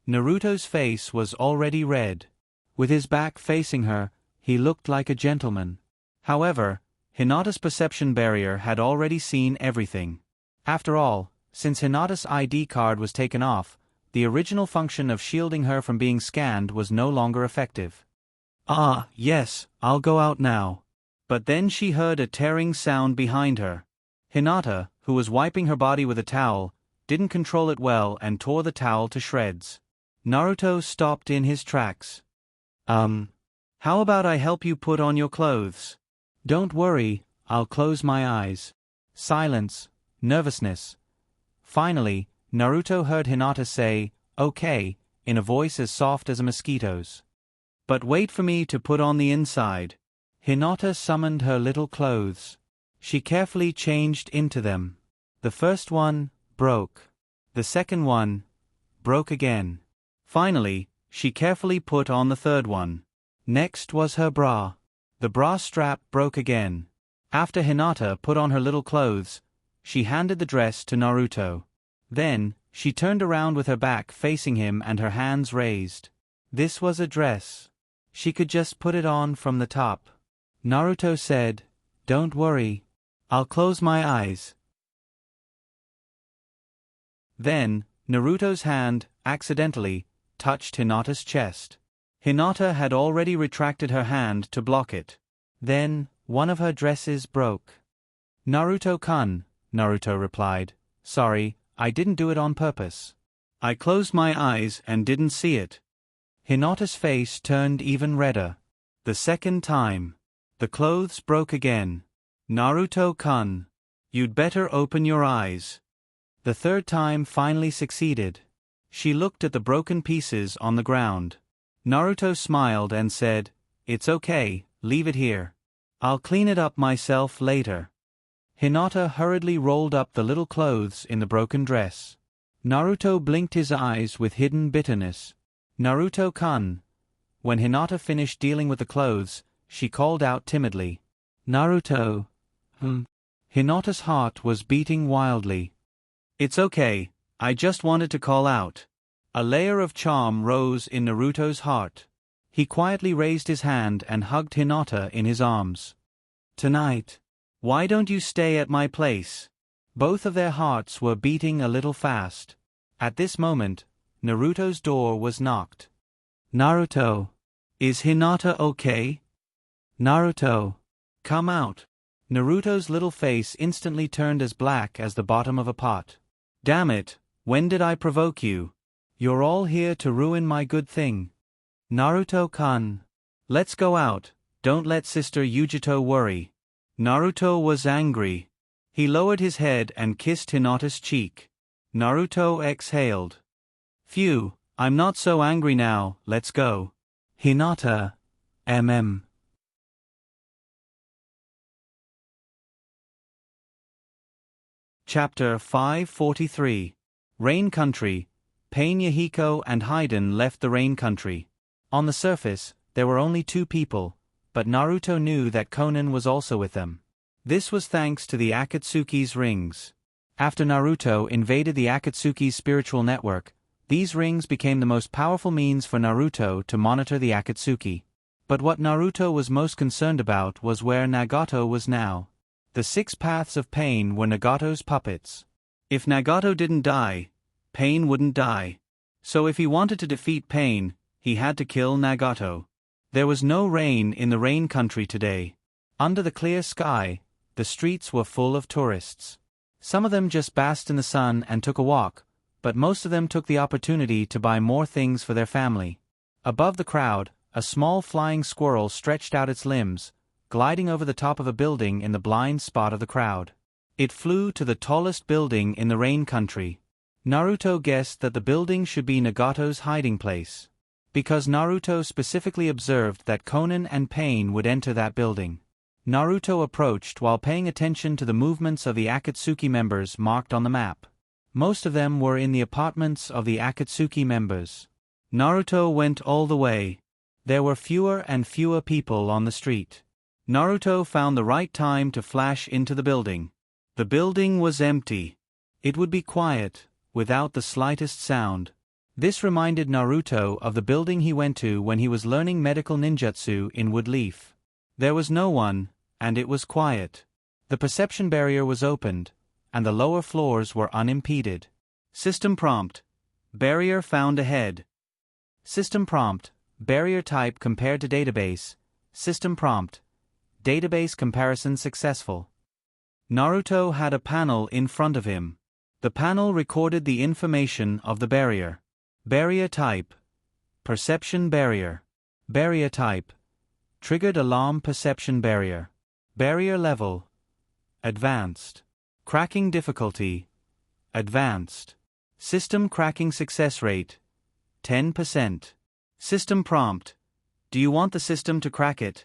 S1: Naruto's face was already red. With his back facing her, he looked like a gentleman. However, Hinata's perception barrier had already seen everything. After all, since Hinata's ID card was taken off, the original function of shielding her from being scanned was no longer effective. "Ah, yes, I'll go out now." But then she heard a tearing sound behind her. Hinata, who was wiping her body with a towel, didn't control it well and tore the towel to shreds. Naruto stopped in his tracks. How about I help you put on your clothes?" "Don't worry, I'll close my eyes." Silence, nervousness. Finally, Naruto heard Hinata say, "Okay," in a voice as soft as a mosquito's. "But wait for me to put on the inside." Hinata summoned her little clothes. She carefully changed into them. The first one broke. The second one broke again. Finally, she carefully put on the third one. Next was her bra. The bra strap broke again. After Hinata put on her little clothes, she handed the dress to Naruto. Then, she turned around with her back facing him and her hands raised. This was a dress. She could just put it on from the top. Naruto said, "Don't worry. I'll close my eyes." Then, Naruto's hand, accidentally, touched Hinata's chest. Hinata had already retracted her hand to block it. Then, one of her dresses broke. "Naruto-kun," Naruto replied, "Sorry, I didn't do it on purpose. I closed my eyes and didn't see it." Hinata's face turned even redder. The second time. The clothes broke again. "Naruto-kun, you'd better open your eyes." The third time finally succeeded. She looked at the broken pieces on the ground. Naruto smiled and said, "It's okay, leave it here. I'll clean it up myself later." Hinata hurriedly rolled up the little clothes in the broken dress. Naruto blinked his eyes with hidden bitterness. "Naruto-kun." When Hinata finished dealing with the clothes, she called out timidly, "Naruto." Hinata's heart was beating wildly. "It's okay, I just wanted to call out." A layer of charm rose in Naruto's heart. He quietly raised his hand and hugged Hinata in his arms. "Tonight, why don't you stay at my place?" Both of their hearts were beating a little fast. At this moment, Naruto's door was knocked. "Naruto, is Hinata okay?" "Naruto, come out." Naruto's little face instantly turned as black as the bottom of a pot. "Damn it, when did I provoke you? You're all here to ruin my good thing." "Naruto-kun, let's go out, don't let Sister Yujito worry." Naruto was angry. He lowered his head and kissed Hinata's cheek. Naruto exhaled. "Phew, I'm not so angry now, let's go." "Hinata, Chapter 543. Rain Country. Pain Yahiko and Haiden left the Rain Country. On the surface, there were only two people, but Naruto knew that Konan was also with them. This was thanks to the Akatsuki's rings. After Naruto invaded the Akatsuki's spiritual network, these rings became the most powerful means for Naruto to monitor the Akatsuki. But what Naruto was most concerned about was where Nagato was now. The 6 paths of pain were Nagato's puppets. If Nagato didn't die, Pain wouldn't die. So if he wanted to defeat Pain, he had to kill Nagato. There was no rain in the Rain Country today. Under the clear sky, the streets were full of tourists. Some of them just basked in the sun and took a walk, but most of them took the opportunity to buy more things for their family. Above the crowd, a small flying squirrel stretched out its limbs, gliding over the top of a building in the blind spot of the crowd. It flew to the tallest building in the Rain Country. Naruto guessed that the building should be Nagato's hiding place, because Naruto specifically observed that Konan and Pain would enter that building. Naruto approached while paying attention to the movements of the Akatsuki members marked on the map. Most of them were in the apartments of the Akatsuki members. Naruto went all the way. There were fewer and fewer people on the street. Naruto found the right time to flash into the building. The building was empty. It would be quiet, without the slightest sound. This reminded Naruto of the building he went to when he was learning medical ninjutsu in Woodleaf. There was no one, and it was quiet. The perception barrier was opened, and the lower floors were unimpeded. System prompt: barrier found ahead. System prompt: barrier type compared to database. System prompt: database comparison successful. Naruto had a panel in front of him. The panel recorded the information of the barrier. Barrier type: perception barrier. Barrier type: triggered alarm perception barrier. Barrier level: advanced. Cracking difficulty: advanced. System cracking success rate: 10%. System prompt: do you want the system to crack it?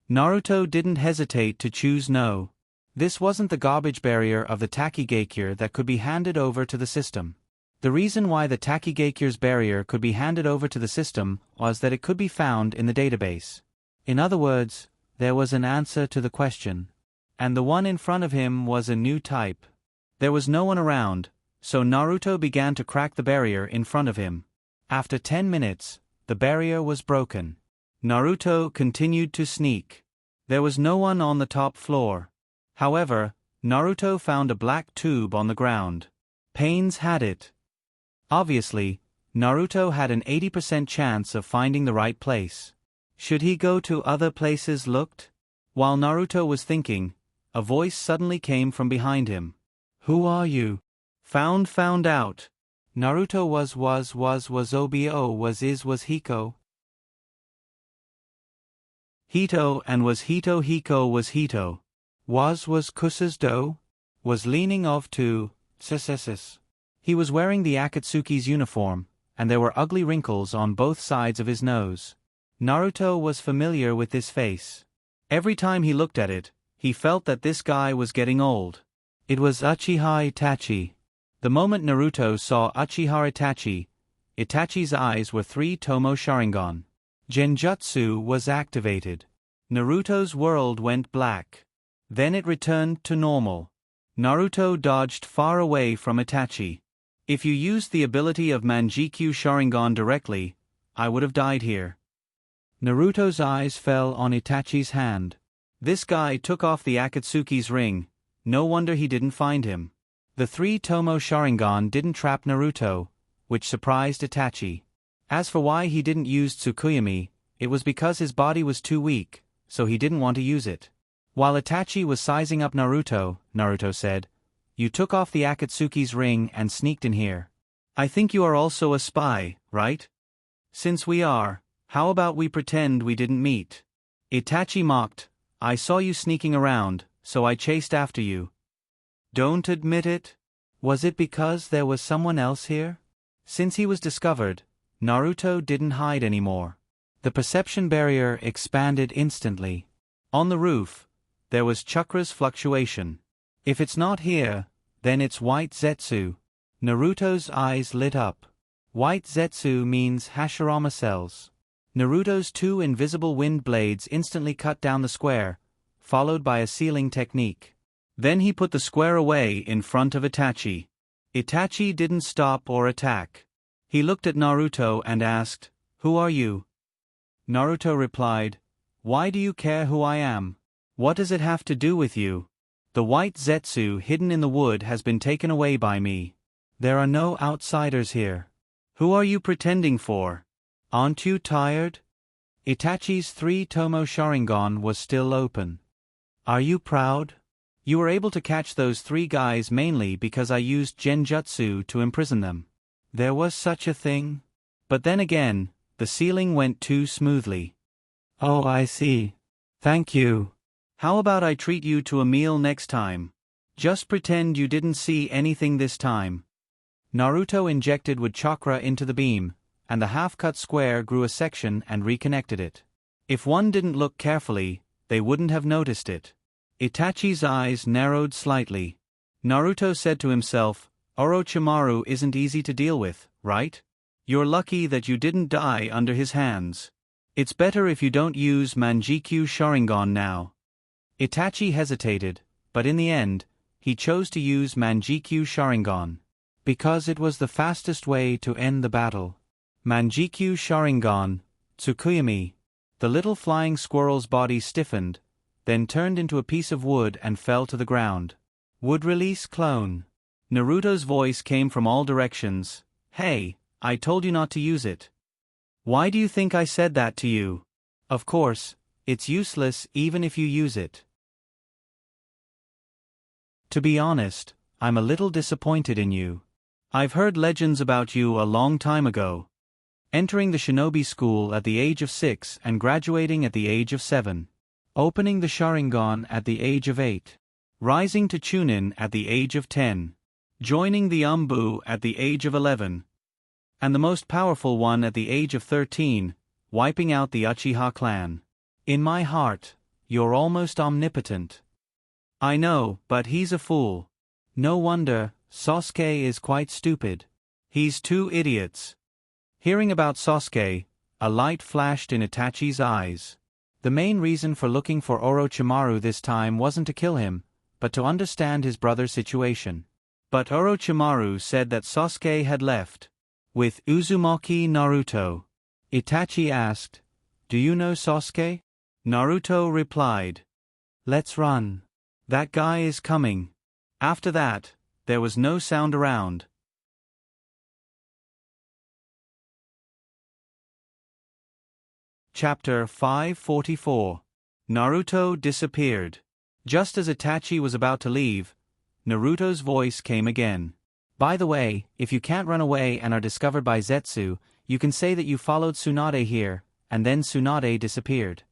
S1: Naruto didn't hesitate to choose no. This wasn't the garbage barrier of the Takigaikure that could be handed over to the system. The reason why the Takigaikure's barrier could be handed over to the system was that it could be found in the database. In other words, there was an answer to the question. And the one in front of him was a new type. There was no one around, so Naruto began to crack the barrier in front of him. After 10 minutes, the barrier was broken. Naruto continued to sneak. There was no one on the top floor. However, Naruto found a black tube on the ground. Pains had it. Obviously, Naruto had an 80% chance of finding the right place. Should he go to other places looked? While Naruto was thinking, a voice suddenly came from behind him. Who are you? Found out. Naruto was Obo was Hiko. Hito and was Hiko was Hito. Was Kusa's do? Was leaning of to, ss. He was wearing the Akatsuki's uniform, and there were ugly wrinkles on both sides of his nose. Naruto was familiar with this face. Every time he looked at it, he felt that this guy was getting old. It was Uchiha Itachi. The moment Naruto saw Uchiha Itachi's eyes were 3 Tomo Sharingan. Genjutsu was activated. Naruto's world went black. Then it returned to normal. Naruto dodged far away from Itachi. If you used the ability of Manjikyu Sharingan directly, I would have died here. Naruto's eyes fell on Itachi's hand. This guy took off the Akatsuki's ring, no wonder he didn't find him. The 3 Tomo Sharingan didn't trap Naruto, which surprised Itachi. As for why he didn't use Tsukuyomi, it was because his body was too weak, so he didn't want to use it. While Itachi was sizing up Naruto, Naruto said, "You took off the Akatsuki's ring and sneaked in here. I think you are also a spy, right? Since we are, how about we pretend we didn't meet?" Itachi mocked, "I saw you sneaking around, so I chased after you." Don't admit it? Was it because there was someone else here? Since he was discovered, Naruto didn't hide anymore. The perception barrier expanded instantly. On the roof, there was Chakra's fluctuation. If it's not here, then it's White Zetsu. Naruto's eyes lit up. White Zetsu means Hashirama cells. Naruto's 2 invisible wind blades instantly cut down the square, followed by a sealing technique. Then he put the square away in front of Itachi. Itachi didn't stop or attack. He looked at Naruto and asked, "Who are you?" Naruto replied, "Why do you care who I am? What does it have to do with you? The White Zetsu hidden in the wood has been taken away by me. There are no outsiders here. Who are you pretending for? Aren't you tired?" Itachi's 3 Tomo Sharingan was still open. "Are you proud? You were able to catch those 3 guys mainly because I used Genjutsu to imprison them. There was such a thing? But then again, the sealing went too smoothly." "Oh, I see. Thank you. How about I treat you to a meal next time? Just pretend you didn't see anything this time." Naruto injected wood chakra into the beam, and the half-cut square grew a section and reconnected it. If one didn't look carefully, they wouldn't have noticed it. Itachi's eyes narrowed slightly. Naruto said to himself, "Orochimaru isn't easy to deal with, right? You're lucky that you didn't die under his hands." It's better if you don't use Manjikyu Sharingan now. Itachi hesitated, but in the end, he chose to use Manjikyu Sharingan. Because it was the fastest way to end the battle. Manjikyu Sharingan, Tsukuyami. The little flying squirrel's body stiffened, then turned into a piece of wood and fell to the ground. Would release clone. Naruto's voice came from all directions. Hey, I told you not to use it. Why do you think I said that to you? Of course, it's useless even if you use it. To be honest, I'm a little disappointed in you. I've heard legends about you a long time ago. Entering the shinobi school at the age of 6 and graduating at the age of 7. Opening the Sharingan at the age of 8. Rising to Chunin at the age of 10. Joining the Umbu at the age of 11. And the most powerful one at the age of 13, wiping out the Uchiha clan. In my heart, you're almost omnipotent. I know, but he's a fool. No wonder, Sasuke is quite stupid. He's two idiots. Hearing about Sasuke, a light flashed in Itachi's eyes. The main reason for looking for Orochimaru this time wasn't to kill him, but to understand his brother's situation. But Orochimaru said that Sasuke had left. With Uzumaki Naruto. Itachi asked, "Do you know Sasuke?" Naruto replied, "Let's run. That guy is coming." After that, there was no sound around. Chapter 544. Naruto disappeared. Just as Itachi was about to leave, Naruto's voice came again. By the way, if you can't run away and are discovered by Zetsu, you can say that you followed Tsunade here, and then Tsunade disappeared.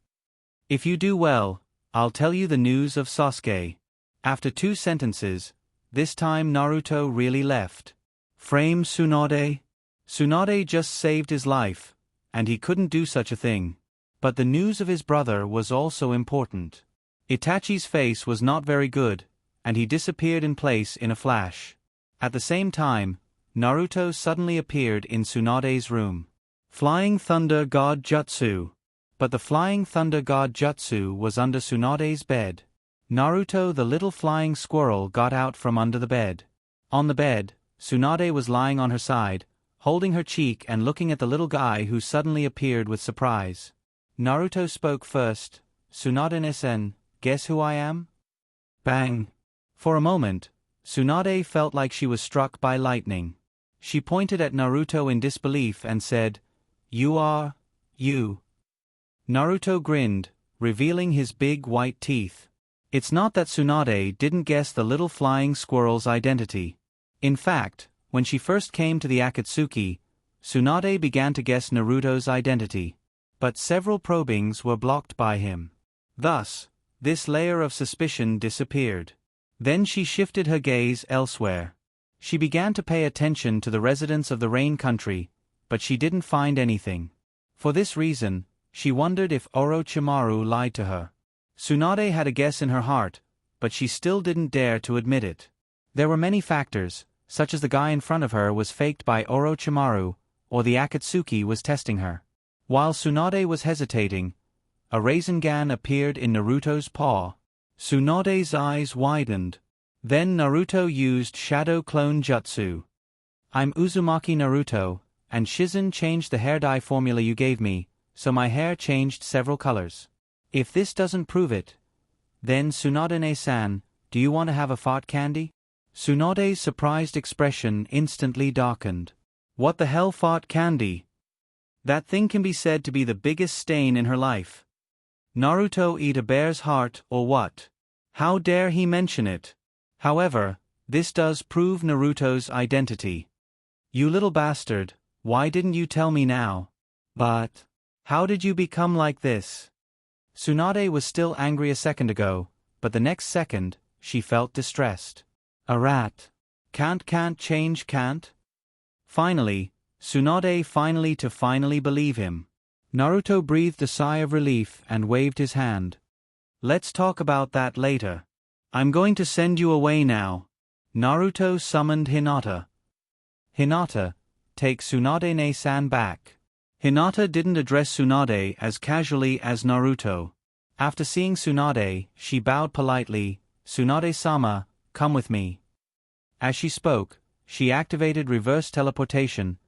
S1: If you do well, I'll tell you the news of Sasuke. After 2 sentences, this time Naruto really left. Frame Tsunade? Tsunade just saved his life, and he couldn't do such a thing. But the news of his brother was also important. Itachi's face was not very good, and he disappeared in place in a flash. At the same time, Naruto suddenly appeared in Tsunade's room. Flying Thunder God Jutsu. But the Flying Thunder God Jutsu was under Tsunade's bed. Naruto the little flying squirrel got out from under the bed. On the bed, Tsunade was lying on her side, holding her cheek and looking at the little guy who suddenly appeared with surprise. Naruto spoke first. "Tsunade-sen, guess who I am?" Bang! For a moment, Tsunade felt like she was struck by lightning. She pointed at Naruto in disbelief and said, "You are... you." Naruto grinned, revealing his big white teeth. It's not that Tsunade didn't guess the little flying squirrel's identity. In fact, when she first came to the Akatsuki, Tsunade began to guess Naruto's identity. But several probings were blocked by him. Thus, this layer of suspicion disappeared. Then she shifted her gaze elsewhere. She began to pay attention to the residents of the Rain Country, but she didn't find anything. For this reason, she wondered if Orochimaru lied to her. Tsunade had a guess in her heart, but she still didn't dare to admit it. There were many factors, such as the guy in front of her was faked by Orochimaru, or the Akatsuki was testing her. While Tsunade was hesitating, a Rasengan appeared in Naruto's paw. Tsunade's eyes widened. Then Naruto used Shadow Clone Jutsu. "I'm Uzumaki Naruto, and Shizen changed the hair dye formula you gave me, so my hair changed several colors. If this doesn't prove it, then Tsunade-san, do you want to have a fart candy?" Tsunade's surprised expression instantly darkened. What the hell fart candy? That thing can be said to be the biggest stain in her life. Naruto eat a bear's heart or what? How dare he mention it? However, this does prove Naruto's identity. "You little bastard, why didn't you tell me now? But how did you become like this?" Tsunade was still angry a second ago, but the next second, she felt distressed. A rat. Can't change can't? Finally, Tsunade finally believe him. Naruto breathed a sigh of relief and waved his hand. "Let's talk about that later. I'm going to send you away now." Naruto summoned Hinata. "Hinata, take Tsunade-san back." Hinata didn't address Tsunade as casually as Naruto. After seeing Tsunade, she bowed politely. "Tsunade-sama, come with me." As she spoke, she activated reverse teleportation,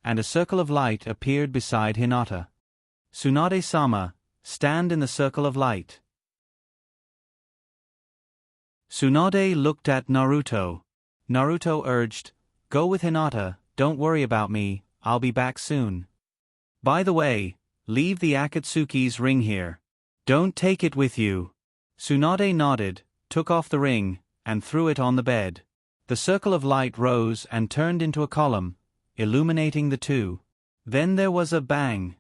S1: and a circle of light appeared beside Hinata. "Tsunade-sama, stand in the circle of light." Tsunade looked at Naruto. Naruto urged, "Go with Hinata, don't worry about me, I'll be back soon. By the way, leave the Akatsuki's ring here. Don't take it with you." Tsunade nodded, took off the ring, and threw it on the bed. The circle of light rose and turned into a column, illuminating the two. Then there was a bang.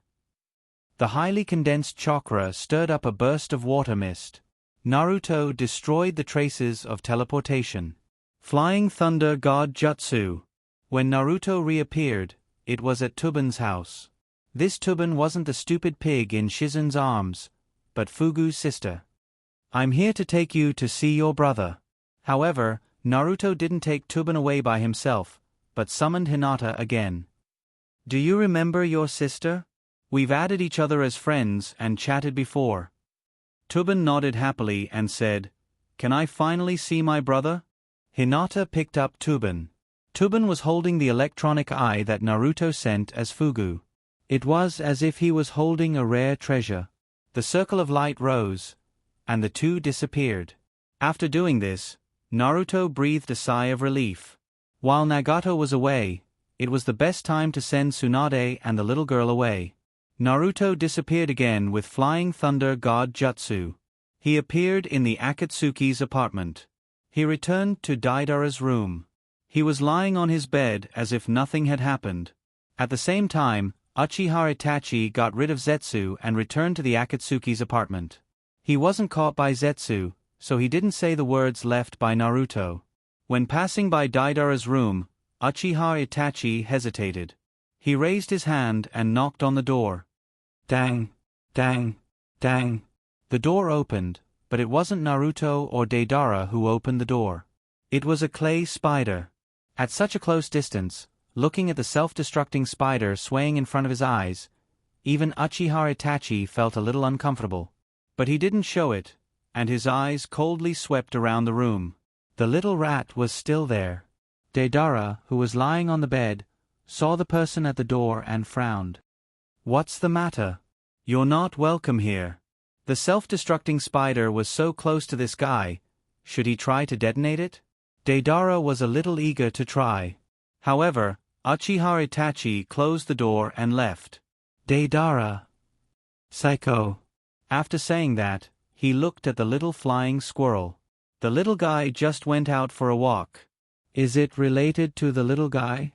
S1: The highly condensed chakra stirred up a burst of water mist. Naruto destroyed the traces of teleportation. Flying Thunder God Jutsu. When Naruto reappeared, it was at Tuban's house. This Tuban wasn't the stupid pig in Shizun's arms, but Fugu's sister. "I'm here to take you to see your brother." However, Naruto didn't take Tuban away by himself, but summoned Hinata again. "Do you remember your sister? We've added each other as friends and chatted before." Tuban nodded happily and said, "Can I finally see my brother?" Hinata picked up Tuban. Tuban was holding the electronic eye that Naruto sent as Fugu. It was as if he was holding a rare treasure. The circle of light rose, and the two disappeared. After doing this, Naruto breathed a sigh of relief. While Nagato was away, it was the best time to send Tsunade and the little girl away. Naruto disappeared again with Flying Thunder God Jutsu. He appeared in the Akatsuki's apartment. He returned to Deidara's room. He was lying on his bed as if nothing had happened. At the same time, Uchiha Itachi got rid of Zetsu and returned to the Akatsuki's apartment. He wasn't caught by Zetsu, so he didn't say the words left by Naruto. When passing by Deidara's room, Uchiha Itachi hesitated. He raised his hand and knocked on the door. Dang, dang, dang. The door opened, but it wasn't Naruto or Deidara who opened the door. It was a clay spider. At such a close distance, looking at the self-destructing spider swaying in front of his eyes, even Uchiha Itachi felt a little uncomfortable. But he didn't show it, and his eyes coldly swept around the room. The little rat was still there. Deidara, who was lying on the bed, saw the person at the door and frowned. "What's the matter? You're not welcome here." The self-destructing spider was so close to this guy. Should he try to detonate it? Deidara was a little eager to try. However, Uchiha Itachi closed the door and left. "Deidara. Psycho." After saying that, he looked at the little flying squirrel. The little guy just went out for a walk. Is it related to the little guy?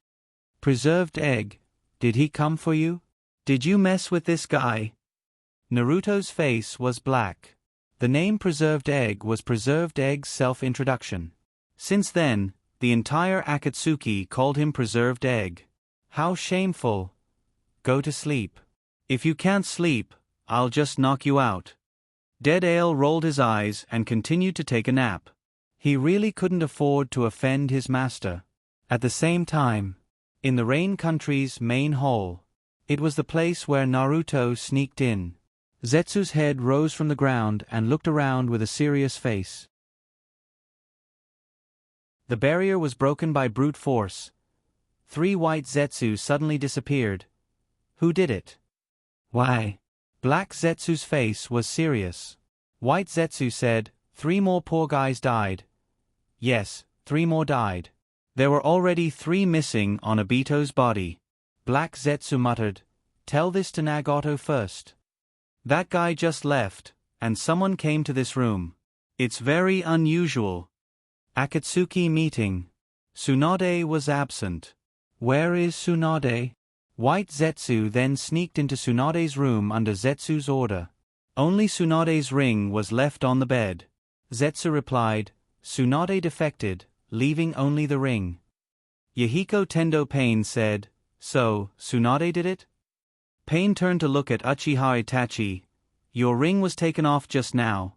S1: Preserved egg, did he come for you? Did you mess with this guy? Naruto's face was black. The name Preserved Egg was Preserved Egg's self-introduction. Since then, the entire Akatsuki called him Preserved Egg. How shameful. Go to sleep. If you can't sleep, I'll just knock you out. Dead Ale rolled his eyes and continued to take a nap. He really couldn't afford to offend his master. At the same time, in the Rain Country's main hall, it was the place where Naruto sneaked in. Zetsu's head rose from the ground and looked around with a serious face. The barrier was broken by brute force. 3 white Zetsu suddenly disappeared. Who did it? Why? Black Zetsu's face was serious. White Zetsu said, 3 more poor guys died. Yes, 3 more died. There were already 3 missing on Obito's body. Black Zetsu muttered, "Tell this to Nagato first. That guy just left, and someone came to this room. It's very unusual." Akatsuki meeting. Tsunade was absent. Where is Tsunade? White Zetsu then sneaked into Tsunade's room under Zetsu's order. Only Tsunade's ring was left on the bed. Zetsu replied, "Tsunade defected, leaving only the ring." Yahiko Tendo Pain said, "So, Tsunade did it?" Pain turned to look at Uchiha Itachi. "Your ring was taken off just now."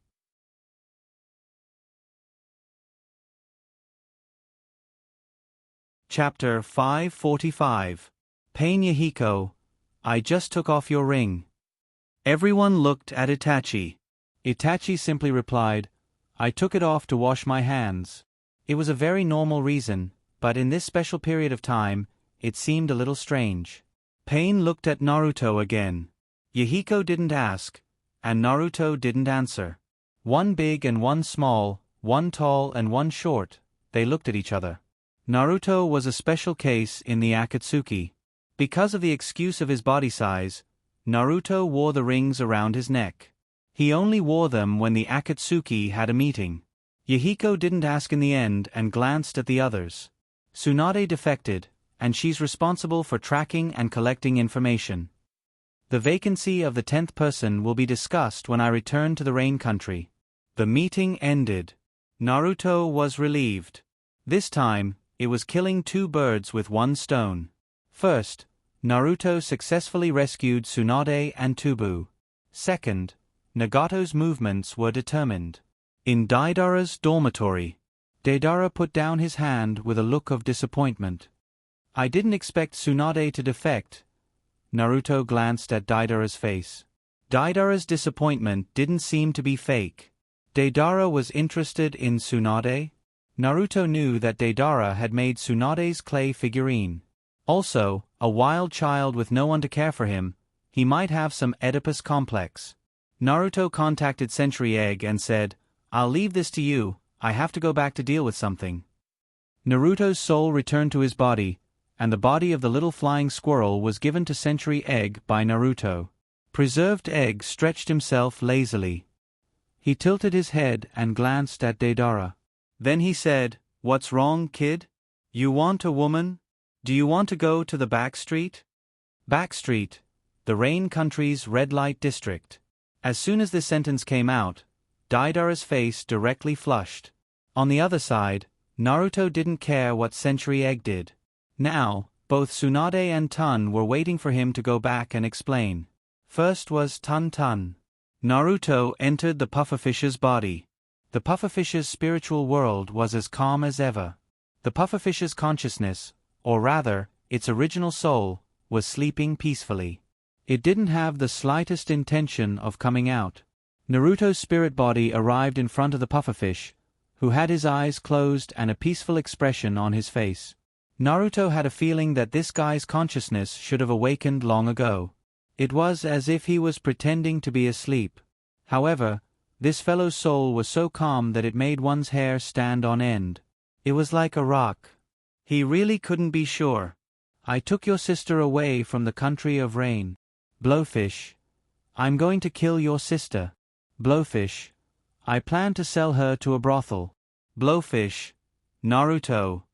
S1: Chapter 545. Pain Yahiko. I just took off your ring. Everyone looked at Itachi. Itachi simply replied, I took it off to wash my hands. It was a very normal reason, but in this special period of time, it seemed a little strange. Pain looked at Naruto again. Yahiko didn't ask, and Naruto didn't answer. One big and one small, one tall and one short, they looked at each other. Naruto was a special case in the Akatsuki. Because of the excuse of his body size, Naruto wore the rings around his neck. He only wore them when the Akatsuki had a meeting. Yahiko didn't ask in the end and glanced at the others. Tsunade defected, and she's responsible for tracking and collecting information. The vacancy of the 10th person will be discussed when I return to the Rain Country. The meeting ended. Naruto was relieved. This time, it was killing two birds with one stone. First, Naruto successfully rescued Tsunade and Tubu. Second, Nagato's movements were determined. In Deidara's dormitory, Deidara put down his hand with a look of disappointment. I didn't expect Tsunade to defect. Naruto glanced at Deidara's face. Deidara's disappointment didn't seem to be fake. Deidara was interested in Tsunade. Naruto knew that Deidara had made Tsunade's clay figurine. Also, a wild child with no one to care for him, he might have some Oedipus complex. Naruto contacted Century Egg and said, I'll leave this to you, I have to go back to deal with something. Naruto's soul returned to his body, and the body of the little flying squirrel was given to Century Egg by Naruto. Preserved Egg stretched himself lazily. He tilted his head and glanced at Deidara. Then he said, What's wrong, kid? You want a woman? Do you want to go to the back street? Back street, the Rain Country's red light district. As soon as this sentence came out, Deidara's face directly flushed. On the other side, Naruto didn't care what Century Egg did. Now, both Tsunade and Tun were waiting for him to go back and explain. First was Tun. Naruto entered the pufferfish's body. The pufferfish's spiritual world was as calm as ever. The pufferfish's consciousness, or rather, its original soul, was sleeping peacefully. It didn't have the slightest intention of coming out. Naruto's spirit body arrived in front of the pufferfish, who had his eyes closed and a peaceful expression on his face. Naruto had a feeling that this guy's consciousness should have awakened long ago. It was as if he was pretending to be asleep. However, this fellow's soul was so calm that it made one's hair stand on end. It was like a rock. He really couldn't be sure. I took your sister away from the country of rain. Blowfish, I'm going to kill your sister. Blowfish, I plan to sell her to a brothel. Blowfish, Naruto,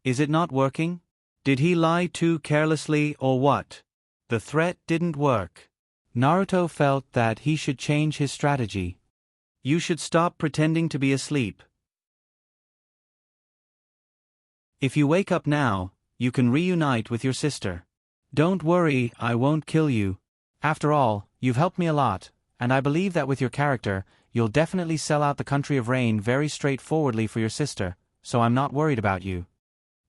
S1: is it not working? Did he lie too carelessly or what? The threat didn't work. Naruto felt that he should change his strategy. You should stop pretending to be asleep. If you wake up now, you can reunite with your sister. Don't worry, I won't kill you. After all, you've helped me a lot, and I believe that with your character, you'll definitely sell out the country of rain very straightforwardly for your sister, so I'm not worried about you.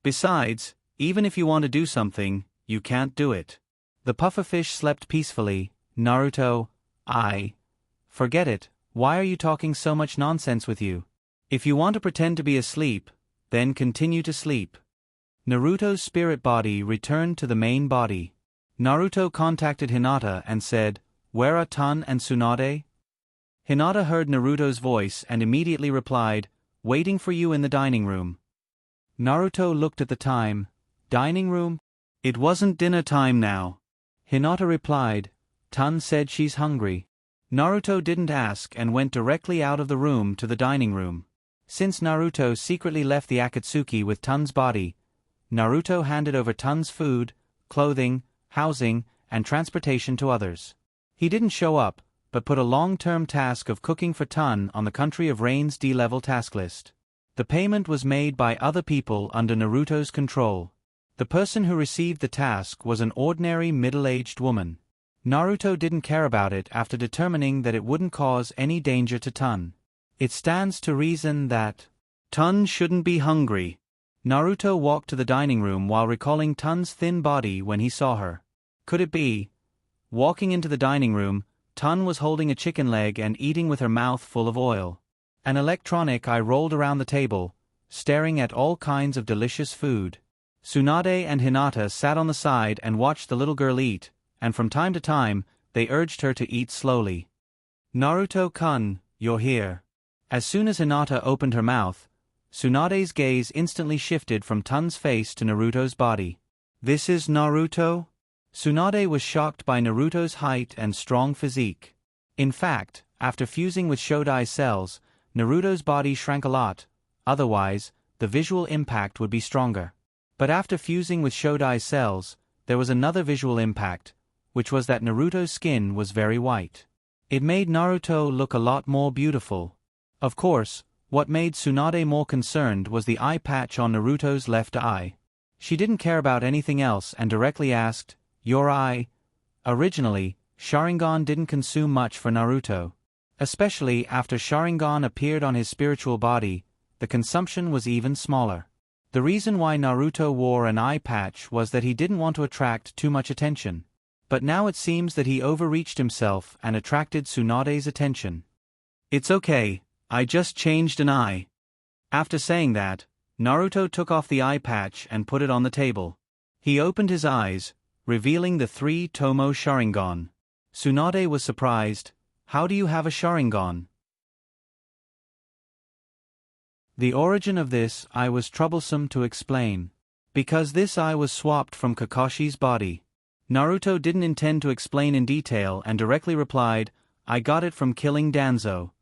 S1: Besides, even if you want to do something, you can't do it. The pufferfish slept peacefully. Naruto, forget it, why are you talking so much nonsense with you? If you want to pretend to be asleep, then continue to sleep. Naruto's spirit body returned to the main body. Naruto contacted Hinata and said, Where are Tun and Tsunade? Hinata heard Naruto's voice and immediately replied, Waiting for you in the dining room. Naruto looked at the time. Dining room? It wasn't dinner time now. Hinata replied, Tun said she's hungry. Naruto didn't ask and went directly out of the room to the dining room. Since Naruto secretly left the Akatsuki with Tun's body, Naruto handed over Tun's food, clothing, housing, and transportation to others. He didn't show up, but put a long-term task of cooking for Tun on the Country of Rain's D-level task list. The payment was made by other people under Naruto's control. The person who received the task was an ordinary middle-aged woman. Naruto didn't care about it after determining that it wouldn't cause any danger to Tun. It stands to reason that Tun shouldn't be hungry. Naruto walked to the dining room while recalling Tun's thin body when he saw her. Could it be Walking into the dining room, Tun was holding a chicken leg and eating with her mouth full of oil. An electronic eye rolled around the table, staring at all kinds of delicious food. Tsunade and Hinata sat on the side and watched the little girl eat, and from time to time, they urged her to eat slowly. Naruto-kun, you're here. As soon as Hinata opened her mouth, Tsunade's gaze instantly shifted from Tun's face to Naruto's body. This is Naruto? Tsunade was shocked by Naruto's height and strong physique. In fact, after fusing with Shodai's cells, Naruto's body shrank a lot, otherwise, the visual impact would be stronger. But after fusing with Shodai's cells, there was another visual impact, which was that Naruto's skin was very white. It made Naruto look a lot more beautiful. Of course, what made Tsunade more concerned was the eye patch on Naruto's left eye. She didn't care about anything else and directly asked, "Your eye?" Originally, Sharingan didn't consume much for Naruto. Especially after Sharingan appeared on his spiritual body, the consumption was even smaller. The reason why Naruto wore an eye patch was that he didn't want to attract too much attention. But now it seems that he overreached himself and attracted Tsunade's attention. "It's okay, I just changed an eye." After saying that, Naruto took off the eye patch and put it on the table. He opened his eyes, revealing the 3 Tomo Sharingan. Tsunade was surprised. "How do you have a Sharingan?" The origin of this eye was troublesome to explain. Because this eye was swapped from Kakashi's body. Naruto didn't intend to explain in detail and directly replied, "I got it from killing Danzo."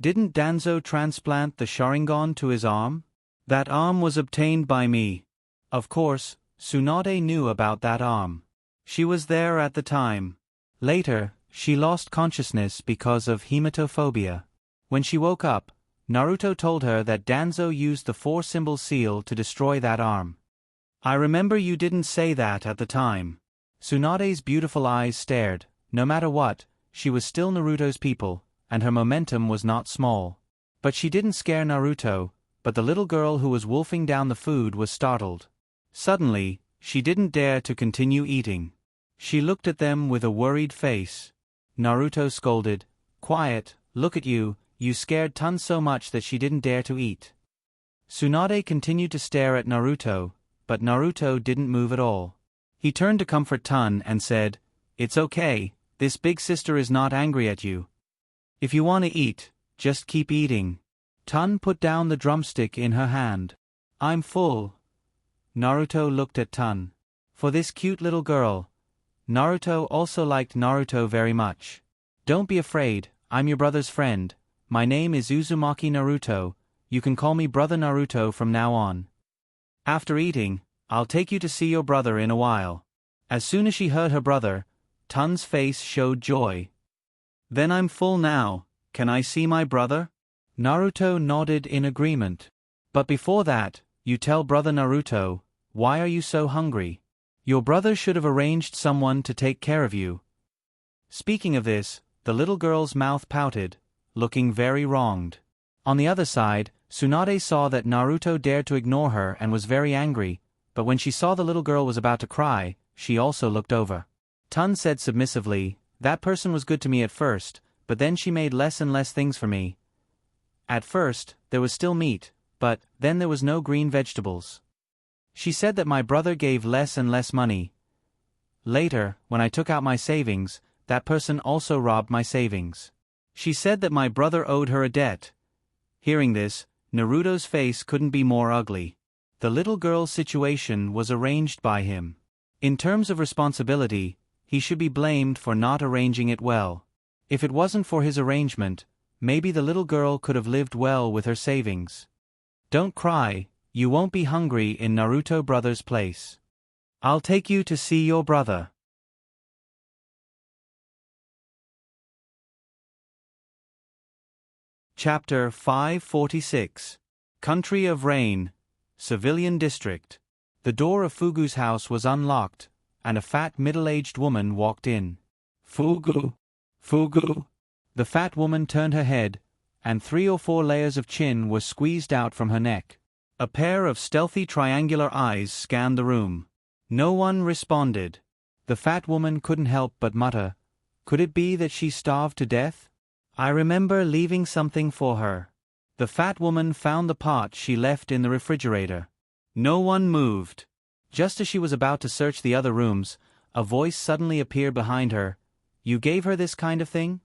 S1: "Didn't Danzo transplant the Sharingan to his arm?" "That arm was obtained by me." Of course, Tsunade knew about that arm. She was there at the time. Later, she lost consciousness because of hematophobia. When she woke up, Naruto told her that Danzo used the 4-symbol seal to destroy that arm. "I remember you didn't say that at the time." Tsunade's beautiful eyes stared. No matter what, she was still Naruto's people, and her momentum was not small. But she didn't scare Naruto, but the little girl who was wolfing down the food was startled. Suddenly, she didn't dare to continue eating. She looked at them with a worried face. Naruto scolded, "Quiet, look at you, you scared Tun so much that she didn't dare to eat." Tsunade continued to stare at Naruto, but Naruto didn't move at all. He turned to comfort Tun and said, "It's okay, this big sister is not angry at you. If you want to eat, just keep eating." Tun put down the drumstick in her hand. "I'm full." Naruto looked at Tun. For this cute little girl, Naruto also liked Naruto very much. "Don't be afraid, I'm your brother's friend. My name is Uzumaki Naruto, you can call me Brother Naruto from now on. After eating, I'll take you to see your brother in a while." As soon as she heard her brother, Tun's face showed joy. "Then I'm full now, can I see my brother?" Naruto nodded in agreement. "But before that, you tell Brother Naruto, why are you so hungry? Your brother should have arranged someone to take care of you." Speaking of this, the little girl's mouth pouted, looking very wronged. On the other side, Tsunade saw that Naruto dared to ignore her and was very angry, but when she saw the little girl was about to cry, she also looked over. Tun said submissively, "That person was good to me at first, but then she made less and less things for me. At first, there was still meat, but then there was no green vegetables. She said that my brother gave less and less money. Later, when I took out my savings, that person also robbed my savings. She said that my brother owed her a debt." Hearing this, Naruto's face couldn't be more ugly. The little girl's situation was arranged by him. In terms of responsibility, he should be blamed for not arranging it well. If it wasn't for his arrangement, maybe the little girl could have lived well with her savings. "Don't cry, you won't be hungry in Naruto brother's place. I'll take you to see your brother." Chapter 546. Country of Rain, Civilian District. The door of Fugu's house was unlocked, and a fat middle-aged woman walked in. "Fugu, Fugu." The fat woman turned her head, and 3 or 4 layers of chin were squeezed out from her neck. A pair of stealthy triangular eyes scanned the room. No one responded. The fat woman couldn't help but mutter, "Could it be that she starved to death? I remember leaving something for her." The fat woman found the pot she left in the refrigerator. No one moved. Just as she was about to search the other rooms, a voice suddenly appeared behind her. "You gave her this kind of thing?"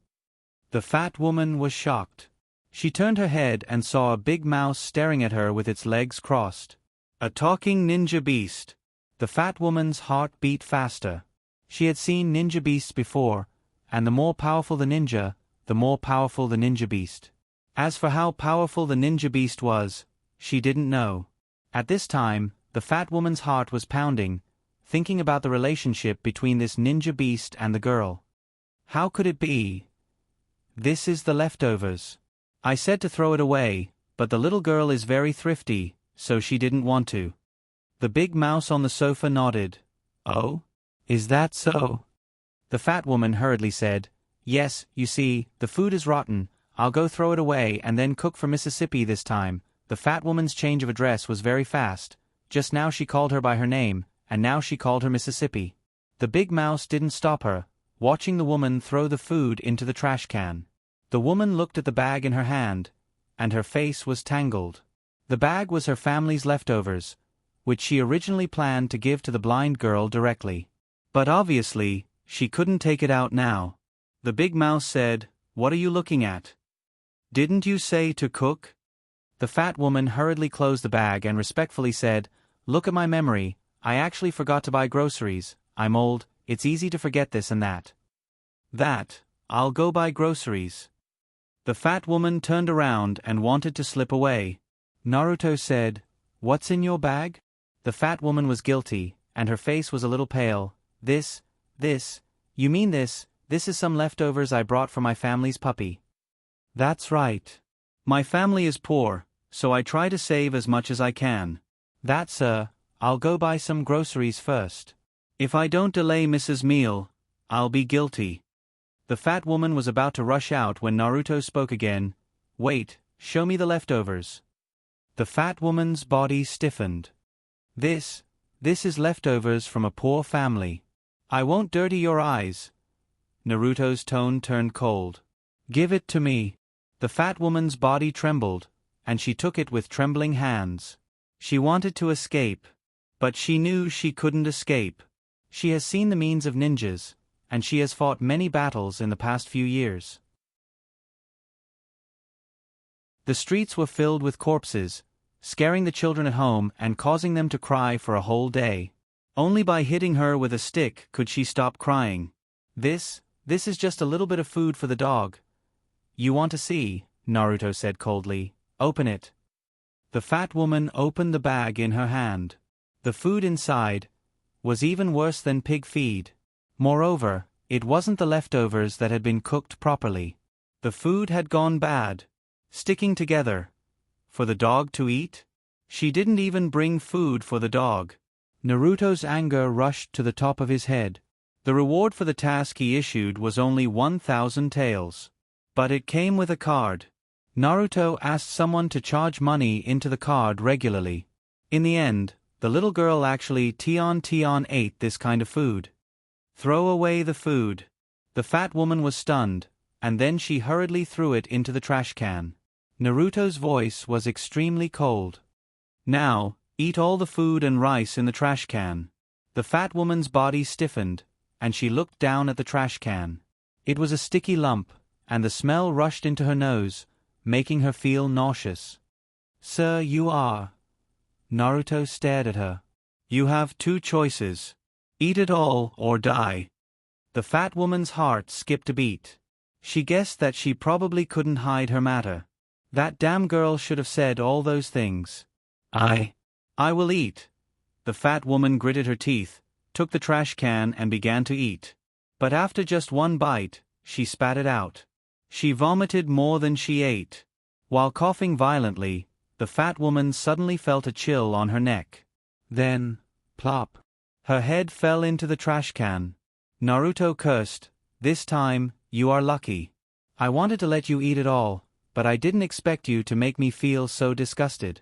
S1: The fat woman was shocked. She turned her head and saw a big mouse staring at her with its legs crossed. A talking ninja beast. The fat woman's heart beat faster. She had seen ninja beasts before, and the more powerful the ninja, the more powerful the ninja beast. As for how powerful the ninja beast was, she didn't know. At this time, the fat woman's heart was pounding, thinking about the relationship between this ninja beast and the girl. How could it be? This is the leftovers. I said to throw it away, but the little girl is very thrifty, so she didn't want to. The big mouse on the sofa nodded. "Oh? Is that so?" The fat woman hurriedly said, "Yes, you see, the food is rotten. I'll go throw it away and then cook for Mississippi this time." The fat woman's change of address was very fast. Just now she called her by her name, and now she called her Mississippi. The big mouse didn't stop her, watching the woman throw the food into the trash can. The woman looked at the bag in her hand, and her face was tangled. The bag was her family's leftovers, which she originally planned to give to the blind girl directly. But obviously, she couldn't take it out now. The big mouse said, "What are you looking at? Didn't you say to cook?" The fat woman hurriedly closed the bag and respectfully said, "Look at my memory, I actually forgot to buy groceries. I'm old, it's easy to forget this and that." I'll go buy groceries." The fat woman turned around and wanted to slip away. Naruto said, "What's in your bag?" The fat woman was guilty, and her face was a little pale. This, you mean this is some leftovers I brought for my family's puppy." "That's right. My family is poor, so I try to save as much as I can." Sir, I'll go buy some groceries first. If I don't delay Mrs. Meal, I'll be guilty." The fat woman was about to rush out when Naruto spoke again. "Wait, show me the leftovers." The fat woman's body stiffened. This is leftovers from a poor family. I won't dirty your eyes." Naruto's tone turned cold. "Give it to me." The fat woman's body trembled, and she took it with trembling hands. She wanted to escape, but she knew she couldn't escape. She has seen the means of ninjas, and she has fought many battles in the past few years. The streets were filled with corpses, scaring the children at home and causing them to cry for a whole day. Only by hitting her with a stick could she stop crying. This is just a little bit of food for the dog." "You want to see?" Naruto said coldly. "Open it." The fat woman opened the bag in her hand. The food inside was even worse than pig feed. Moreover, it wasn't the leftovers that had been cooked properly. The food had gone bad, sticking together. For the dog to eat? She didn't even bring food for the dog. Naruto's anger rushed to the top of his head. The reward for the task he issued was only 1,000 taels. But it came with a card. Naruto asked someone to charge money into the card regularly. In the end, the little girl actually Tion ate this kind of food. "Throw away the food." The fat woman was stunned, and then she hurriedly threw it into the trash can. Naruto's voice was extremely cold. "Now, eat all the food and rice in the trash can." The fat woman's body stiffened, and she looked down at the trash can. It was a sticky lump, and the smell rushed into her nose, making her feel nauseous. "Sir, you are..." Naruto stared at her. "You have two choices. Eat it all or die." The fat woman's heart skipped a beat. She guessed that she probably couldn't hide her matter. That damn girl should have said all those things. I will eat." The fat woman gritted her teeth, took the trash can and began to eat. But after just one bite, she spat it out. She vomited more than she ate. While coughing violently, the fat woman suddenly felt a chill on her neck. Then, plop. Her head fell into the trash can. Naruto cursed, "This time, you are lucky. I wanted to let you eat it all, but I didn't expect you to make me feel so disgusted."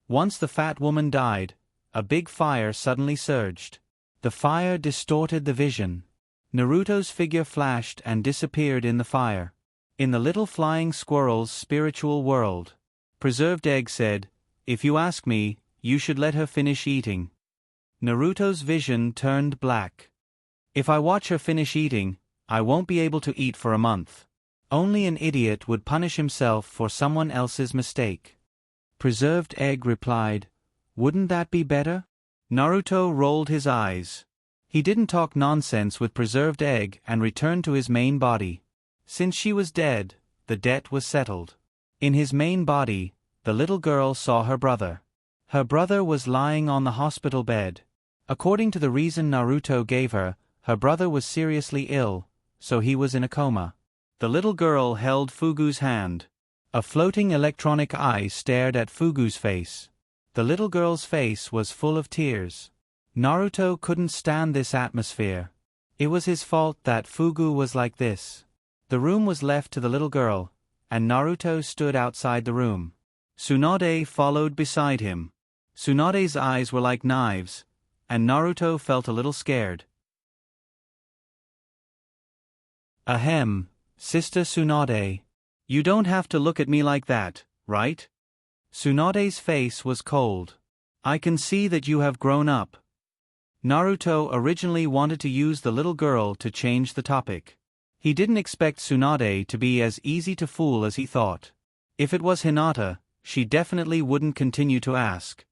S1: Once the fat woman died, a big fire suddenly surged. The fire distorted the vision. Naruto's figure flashed and disappeared in the fire. In the little flying squirrel's spiritual world, Preserved Egg said, "If you ask me, you should let her finish eating." Naruto's vision turned black. "If I watch her finish eating, I won't be able to eat for a month. Only an idiot would punish himself for someone else's mistake." Preserved Egg replied, "Wouldn't that be better?" Naruto rolled his eyes. He didn't talk nonsense with Preserved Egg and returned to his main body. Since she was dead, the debt was settled. In his main body, the little girl saw her brother. Her brother was lying on the hospital bed. According to the reason Naruto gave her brother was seriously ill, so he was in a coma. The little girl held Fugu's hand. A floating electronic eye stared at Fugu's face. The little girl's face was full of tears. Naruto couldn't stand this atmosphere. It was his fault that Fugu was like this. The room was left to the little girl, and Naruto stood outside the room. Tsunade followed beside him. Tsunade's eyes were like knives, and Naruto felt a little scared. "Ahem, Sister Tsunade. You don't have to look at me like that, right?" Tsunade's face was cold. "I can see that you have grown up." Naruto originally wanted to use the little girl to change the topic. He didn't expect Tsunade to be as easy to fool as he thought. If it was Hinata, she definitely wouldn't continue to ask.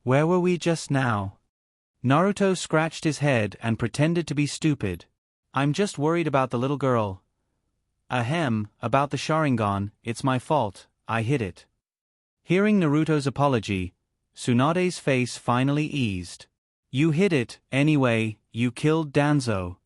S1: Where were we just now? Naruto scratched his head and pretended to be stupid. "I'm just worried about the little girl." "Ahem, about the Sharingan, it's my fault, I hid it." Hearing Naruto's apology, Tsunade's face finally eased. "You hid it, anyway, you killed Danzo.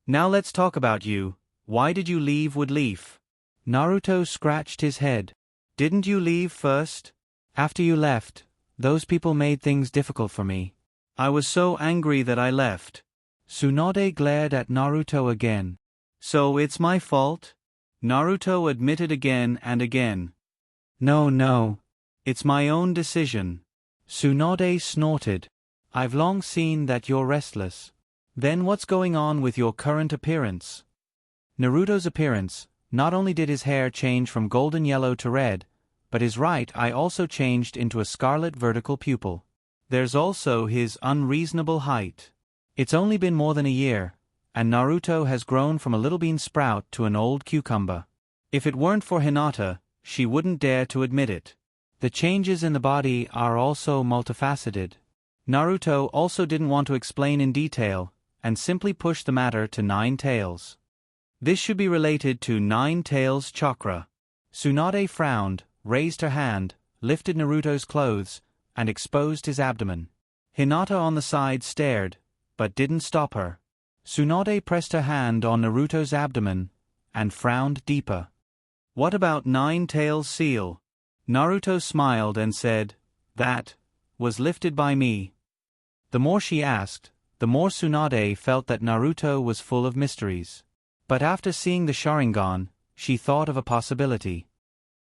S1: Now let's talk about you. Why did you leave with Leaf?" Naruto scratched his head. "Didn't you leave first? After you left, those people made things difficult for me. I was so angry that I left." Tsunade glared at Naruto again. "So it's my fault?" Naruto admitted again and again. No. It's my own decision." Tsunade snorted. "I've long seen that you're restless. Then what's going on with your current appearance?" Naruto's appearance, not only did his hair change from golden yellow to red, but his right eye also changed into a scarlet vertical pupil. There's also his unreasonable height. It's only been more than a year, and Naruto has grown from a little bean sprout to an old cucumber. If it weren't for Hinata, she wouldn't dare to admit it. The changes in the body are also multifaceted. Naruto also didn't want to explain in detail, and simply pushed the matter to Nine Tails. This should be related to Nine Tails chakra. Tsunade frowned, raised her hand, lifted Naruto's clothes, and exposed his abdomen. Hinata on the side stared, but didn't stop her. Tsunade pressed her hand on Naruto's abdomen, and frowned deeper. "What about Nine Tails seal?" Naruto smiled and said, "That was lifted by me." The more she asked, the more Tsunade felt that Naruto was full of mysteries. But after seeing the Sharingan, she thought of a possibility.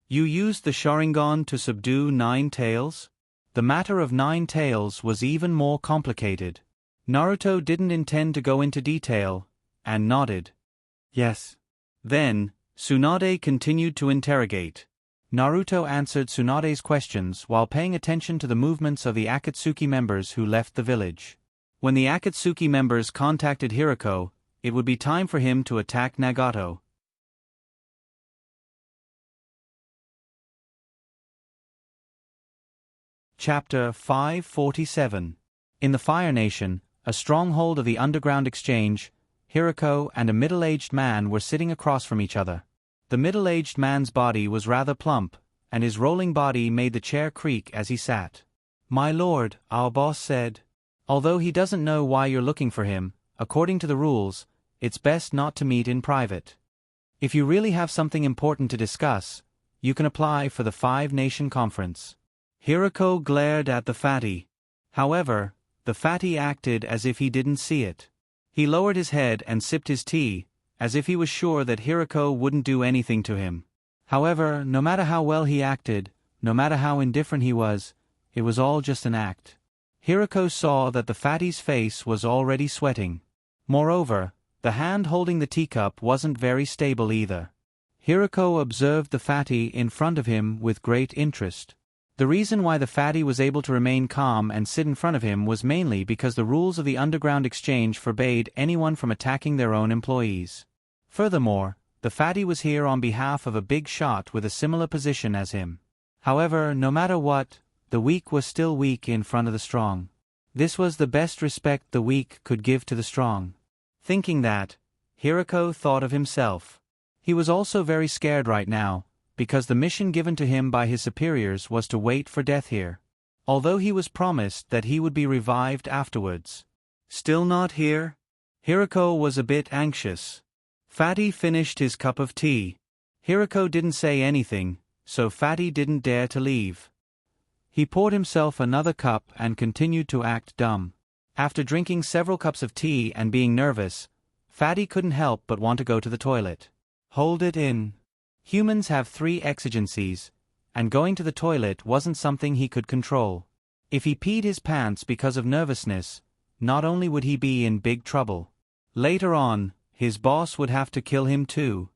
S1: "You used the Sharingan to subdue Nine Tails?" The matter of Nine Tails was even more complicated. Naruto didn't intend to go into detail, and nodded. "Yes." Then, Tsunade continued to interrogate. Naruto answered Tsunade's questions while paying attention to the movements of the Akatsuki members who left the village. When the Akatsuki members contacted Hirako, it would be time for him to attack Nagato. Chapter 547. In the Fire Nation, a stronghold of the Underground Exchange, Hirako and a middle-aged man were sitting across from each other. The middle-aged man's body was rather plump, and his rolling body made the chair creak as he sat. "My lord," our boss said, "although he doesn't know why you're looking for him, according to the rules, it's best not to meet in private. If you really have something important to discuss, you can apply for the Five-Nation Conference." Hirako glared at the fatty. However, the fatty acted as if he didn't see it. He lowered his head and sipped his tea, as if he was sure that Hirako wouldn't do anything to him. However, no matter how well he acted, no matter how indifferent he was, it was all just an act. Hiroko saw that the fatty's face was already sweating. Moreover, the hand holding the teacup wasn't very stable either. Hiroko observed the fatty in front of him with great interest. The reason why the fatty was able to remain calm and sit in front of him was mainly because the rules of the underground exchange forbade anyone from attacking their own employees. Furthermore, the fatty was here on behalf of a big shot with a similar position as him. However, no matter what, the weak was still weak in front of the strong. This was the best respect the weak could give to the strong. Thinking that, Hiroko thought of himself. He was also very scared right now, because the mission given to him by his superiors was to wait for death here. Although he was promised that he would be revived afterwards. Still not here? Hiroko was a bit anxious. Fatty finished his cup of tea. Hiroko didn't say anything, so Fatty didn't dare to leave. He poured himself another cup and continued to act dumb. After drinking several cups of tea and being nervous, Fatty couldn't help but want to go to the toilet. Hold it in. Humans have 3 exigencies, and going to the toilet wasn't something he could control. If he peed his pants because of nervousness, not only would he be in big trouble. Later on, his boss would have to kill him too.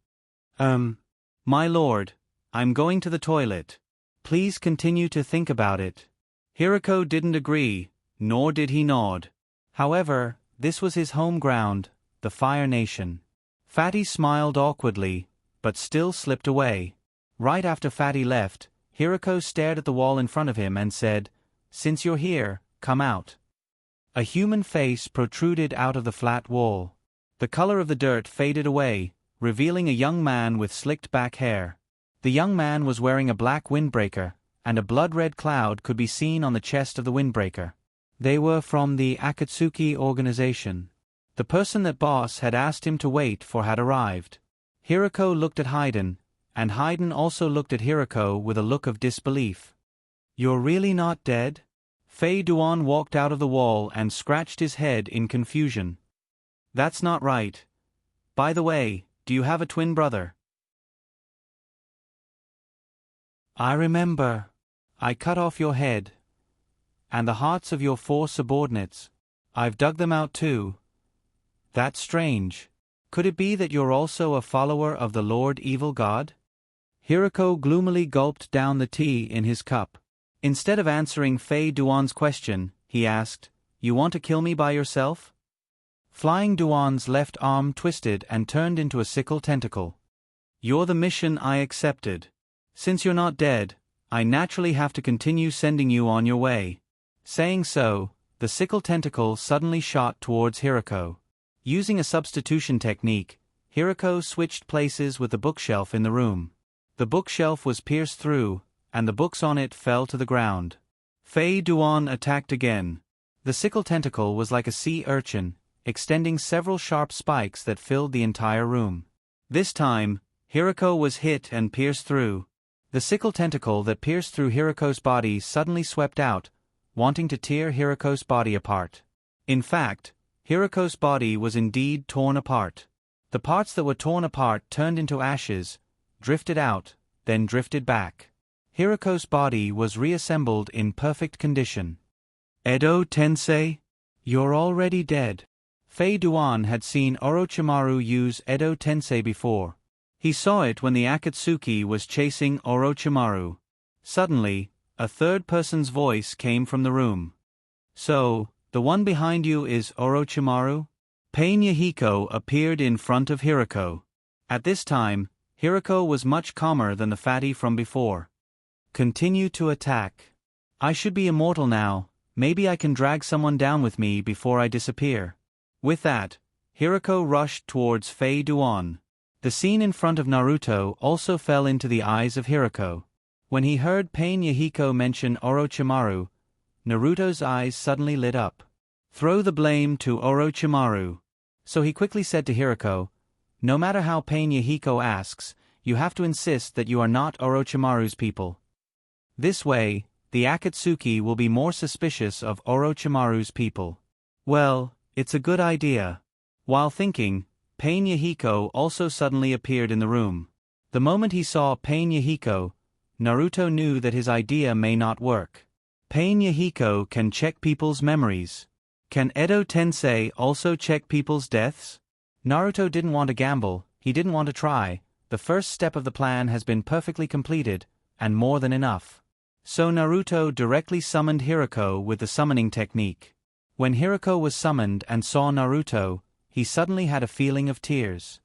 S1: My lord, I'm going to the toilet. Please continue to think about it. Hiroko didn't agree, nor did he nod. However, this was his home ground, the Fire Nation. Fatty smiled awkwardly, but still slipped away. Right after Fatty left, Hiroko stared at the wall in front of him and said, "Since you're here, come out." A human face protruded out of the flat wall. The color of the dirt faded away, revealing a young man with slicked back hair. The young man was wearing a black windbreaker, and a blood-red cloud could be seen on the chest of the windbreaker. They were from the Akatsuki organization. The person that boss had asked him to wait for had arrived. Hiroko looked at Haydn, and Haydn also looked at Hiroko with a look of disbelief. "You're really not dead?" Fei Duan walked out of the wall and scratched his head in confusion. "That's not right. By the way, do you have a twin brother?" "I remember. I cut off your head. And the hearts of your 4 subordinates. I've dug them out too. That's strange. Could it be that you're also a follower of the Lord Evil God?" Hiroko gloomily gulped down the tea in his cup. Instead of answering Fei Duan's question, he asked, "You want to kill me by yourself?" Flying Duan's left arm twisted and turned into a sickle tentacle. "You're the mission I accepted. Since you're not dead, I naturally have to continue sending you on your way." Saying so, the sickle tentacle suddenly shot towards Hiroko. Using a substitution technique, Hiroko switched places with the bookshelf in the room. The bookshelf was pierced through, and the books on it fell to the ground. Fei Duan attacked again. The sickle tentacle was like a sea urchin, extending several sharp spikes that filled the entire room. This time, Hiroko was hit and pierced through. The sickle tentacle that pierced through Hiroko's body suddenly swept out, wanting to tear Hiroko's body apart. In fact, Hiroko's body was indeed torn apart. The parts that were torn apart turned into ashes, drifted out, then drifted back. Hiroko's body was reassembled in perfect condition. "Edo Tensei? You're already dead." Fei Duan had seen Orochimaru use Edo Tensei before. He saw it when the Akatsuki was chasing Orochimaru. Suddenly, a third person's voice came from the room. "So, the one behind you is Orochimaru?" Pain Yahiko appeared in front of Hiroko. At this time, Hiroko was much calmer than the fatty from before. "Continue to attack. I should be immortal now, maybe I can drag someone down with me before I disappear." With that, Hiroko rushed towards Fei Duan. The scene in front of Naruto also fell into the eyes of Hiroko. When he heard Pain Yahiko mention Orochimaru, Naruto's eyes suddenly lit up. "Throw the blame to Orochimaru." So he quickly said to Hiroko, "No matter how Pain Yahiko asks, you have to insist that you are not Orochimaru's people. This way, the Akatsuki will be more suspicious of Orochimaru's people." "Well, it's a good idea." While thinking, Pain Yahiko also suddenly appeared in the room. The moment he saw Pain Yahiko, Naruto knew that his idea may not work. Pain Yahiko can check people's memories. Can Edo Tensei also check people's deaths? Naruto didn't want to gamble, he didn't want to try. The first step of the plan has been perfectly completed, and more than enough. So Naruto directly summoned Hirako with the summoning technique. When Hirako was summoned and saw Naruto, he suddenly had a feeling of tears.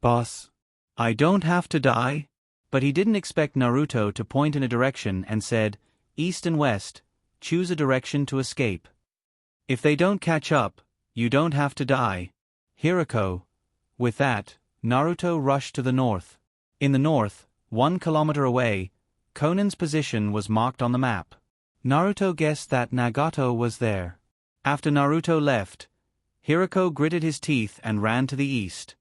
S1: "Boss, I don't have to die?" But he didn't expect Naruto to point in a direction and said, "East and west, choose a direction to escape. If they don't catch up, you don't have to die." Hirako. With that, Naruto rushed to the north. In the north, 1 kilometer away, Conan's position was marked on the map. Naruto guessed that Nagato was there. After Naruto left, Hirako gritted his teeth and ran to the east.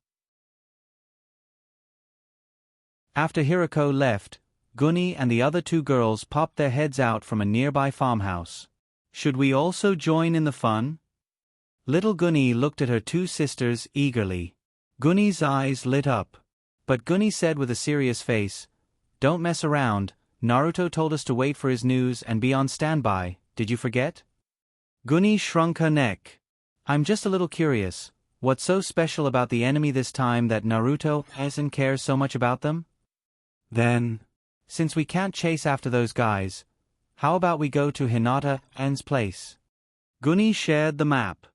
S1: After Hirako left, Guni and the other 2 girls popped their heads out from a nearby farmhouse. "Should we also join in the fun?" Little Guni looked at her 2 sisters eagerly. Guni's eyes lit up. But Guni said with a serious face, "Don't mess around, Naruto told us to wait for his news and be on standby, did you forget?" Guni shrunk her neck. "I'm just a little curious, what's so special about the enemy this time that Naruto hasn't cared so much about them?" "Then, since we can't chase after those guys, how about we go to Hinata-an's place?" Guni shared the map.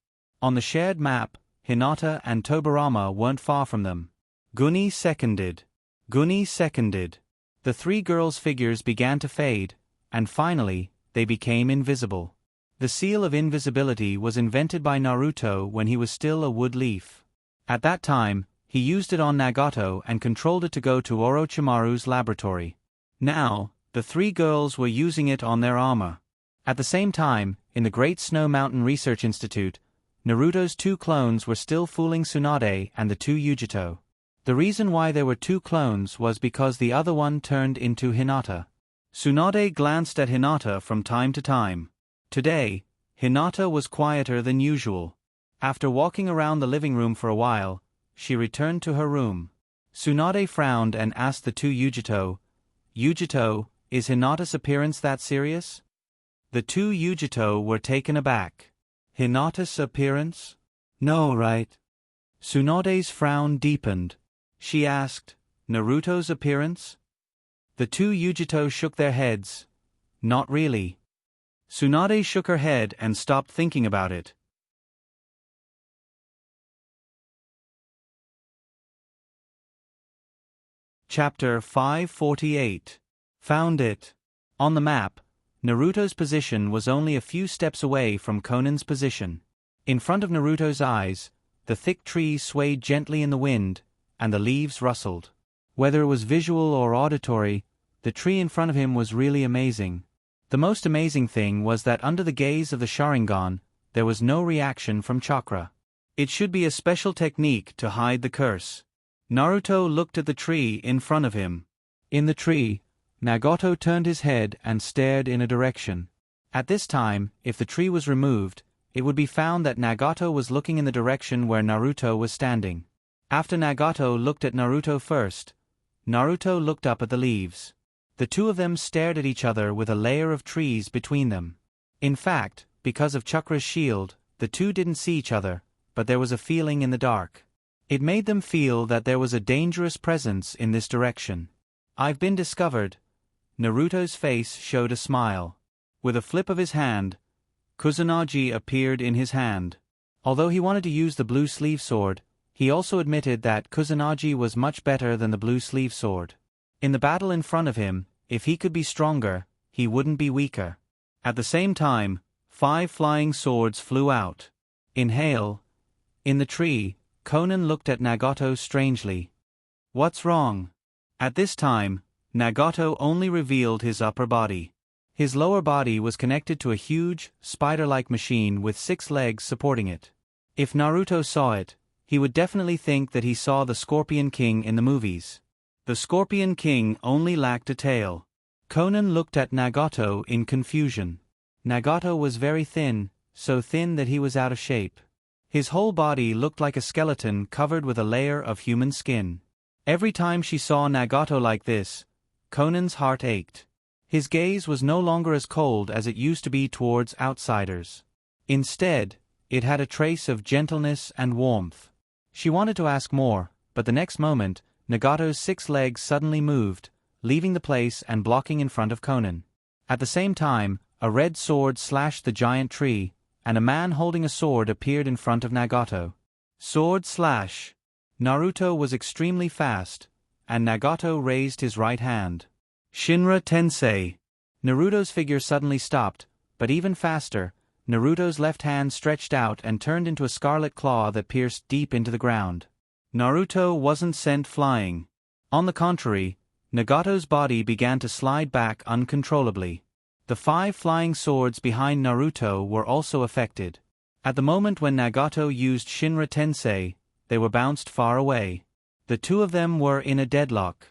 S1: On the shared map, Hinata and Tobarama weren't far from them. Guni seconded. Guni seconded. The 3 girls' figures began to fade, and finally, they became invisible. The seal of invisibility was invented by Naruto when he was still a wood leaf. At that time, he used it on Nagato and controlled it to go to Orochimaru's laboratory. Now, the 3 girls were using it on their armor. At the same time, in the Great Snow Mountain Research Institute, Naruto's 2 clones were still fooling Tsunade and the 2 Yujito. The reason why there were 2 clones was because the other one turned into Hinata. Tsunade glanced at Hinata from time to time. Today, Hinata was quieter than usual. After walking around the living room for a while, she returned to her room. Tsunade frowned and asked the 2 Yujito, "Yujito, is Hinata's appearance that serious?" The 2 Yujito were taken aback. "Hinata's appearance? No, right?" Tsunade's frown deepened. She asked, "Naruto's appearance?" The 2 Yujito shook their heads. "Not really." Tsunade shook her head and stopped thinking about it. Chapter 548. Found it. On the map, Naruto's position was only a few steps away from Conan's position. In front of Naruto's eyes, the thick trees swayed gently in the wind, and the leaves rustled. Whether it was visual or auditory, the tree in front of him was really amazing. The most amazing thing was that under the gaze of the Sharingan, there was no reaction from chakra. It should be a special technique to hide the curse. Naruto looked at the tree in front of him. In the tree, Nagato turned his head and stared in a direction. At this time, if the tree was removed, it would be found that Nagato was looking in the direction where Naruto was standing. After Nagato looked at Naruto first, Naruto looked up at the leaves. The 2 of them stared at each other with a layer of trees between them. In fact, because of Chakra's shield, the 2 didn't see each other, but there was a feeling in the dark. It made them feel that there was a dangerous presence in this direction. "I've been discovered." Naruto's face showed a smile. With a flip of his hand, Kusanagi appeared in his hand. Although he wanted to use the blue sleeve sword, he also admitted that Kusanagi was much better than the blue sleeve sword. In the battle in front of him, if he could be stronger, he wouldn't be weaker. At the same time, 5 flying swords flew out. Inhale. In the tree, Conan looked at Nagato strangely. "What's wrong?" At this time, Nagato only revealed his upper body. His lower body was connected to a huge, spider-like machine with 6 legs supporting it. If Naruto saw it, he would definitely think that he saw the Scorpion King in the movies. The Scorpion King only lacked a tail. Conan looked at Nagato in confusion. Nagato was very thin, so thin that he was out of shape. His whole body looked like a skeleton covered with a layer of human skin. Every time she saw Nagato like this, Conan's heart ached. His gaze was no longer as cold as it used to be towards outsiders. Instead, it had a trace of gentleness and warmth. She wanted to ask more, but the next moment, Nagato's 6 legs suddenly moved, leaving the place and blocking in front of Conan. At the same time, a red sword slashed the giant tree, and a man holding a sword appeared in front of Nagato. Sword slash! Naruto was extremely fast, and Nagato raised his right hand. Shinra Tensei! Naruto's figure suddenly stopped, but even faster, Naruto's left hand stretched out and turned into a scarlet claw that pierced deep into the ground. Naruto wasn't sent flying. On the contrary, Nagato's body began to slide back uncontrollably. The 5 flying swords behind Naruto were also affected. At the moment when Nagato used Shinra Tensei, they were bounced far away. The 2 of them were in a deadlock.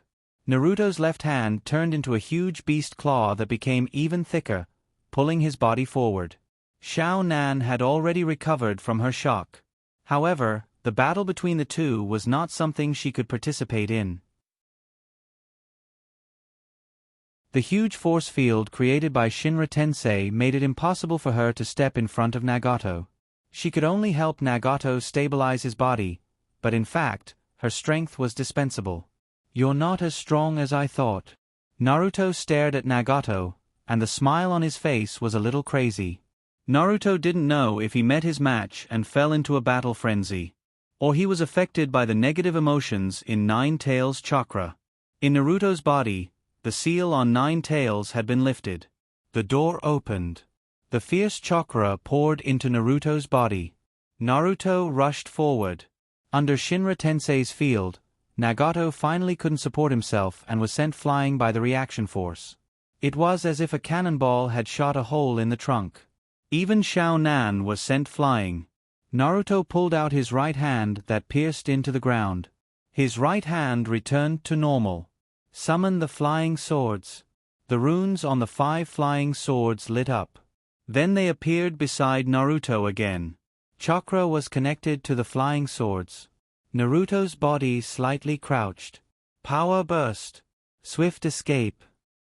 S1: Naruto's left hand turned into a huge beast claw that became even thicker, pulling his body forward. Xiao Nan had already recovered from her shock. However, the battle between the 2 was not something she could participate in. The huge force field created by Shinra Tensei made it impossible for her to step in front of Nagato. She could only help Nagato stabilize his body, but in fact, her strength was dispensable. "You're not as strong as I thought." Naruto stared at Nagato, and the smile on his face was a little crazy. Naruto didn't know if he met his match and fell into a battle frenzy, or he was affected by the negative emotions in Nine Tails' chakra. In Naruto's body, the seal on Nine Tails had been lifted. The door opened. The fierce chakra poured into Naruto's body. Naruto rushed forward. Under Shinra Tensei's field, Nagato finally couldn't support himself and was sent flying by the reaction force. It was as if a cannonball had shot a hole in the trunk. Even Xiao Nan was sent flying. Naruto pulled out his right hand that pierced into the ground. His right hand returned to normal. Summon the flying swords. The runes on the 5 flying swords lit up. Then they appeared beside Naruto again. Chakra was connected to the flying swords. Naruto's body slightly crouched. Power burst. Swift escape.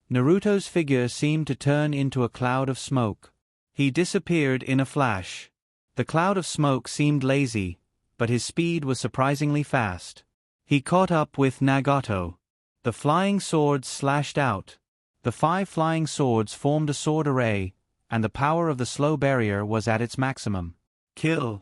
S1: Naruto's figure seemed to turn into a cloud of smoke. He disappeared in a flash. The cloud of smoke seemed lazy, but his speed was surprisingly fast. He caught up with Nagato. The flying swords slashed out. The 5 flying swords formed a sword array, and the power of the slow barrier was at its maximum. Kill!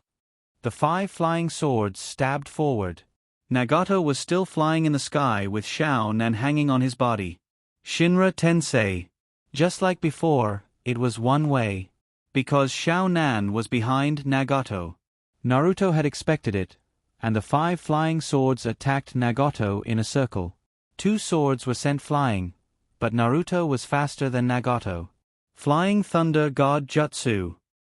S1: The 5 flying swords stabbed forward. Nagato was still flying in the sky with Xiao Nan hanging on his body. Shinra Tensei. Just like before, it was one way. Because Xiao Nan was behind Nagato. Naruto had expected it, and the 5 flying swords attacked Nagato in a circle. 2 swords were sent flying, but Naruto was faster than Nagato. Flying Thunder God Jutsu.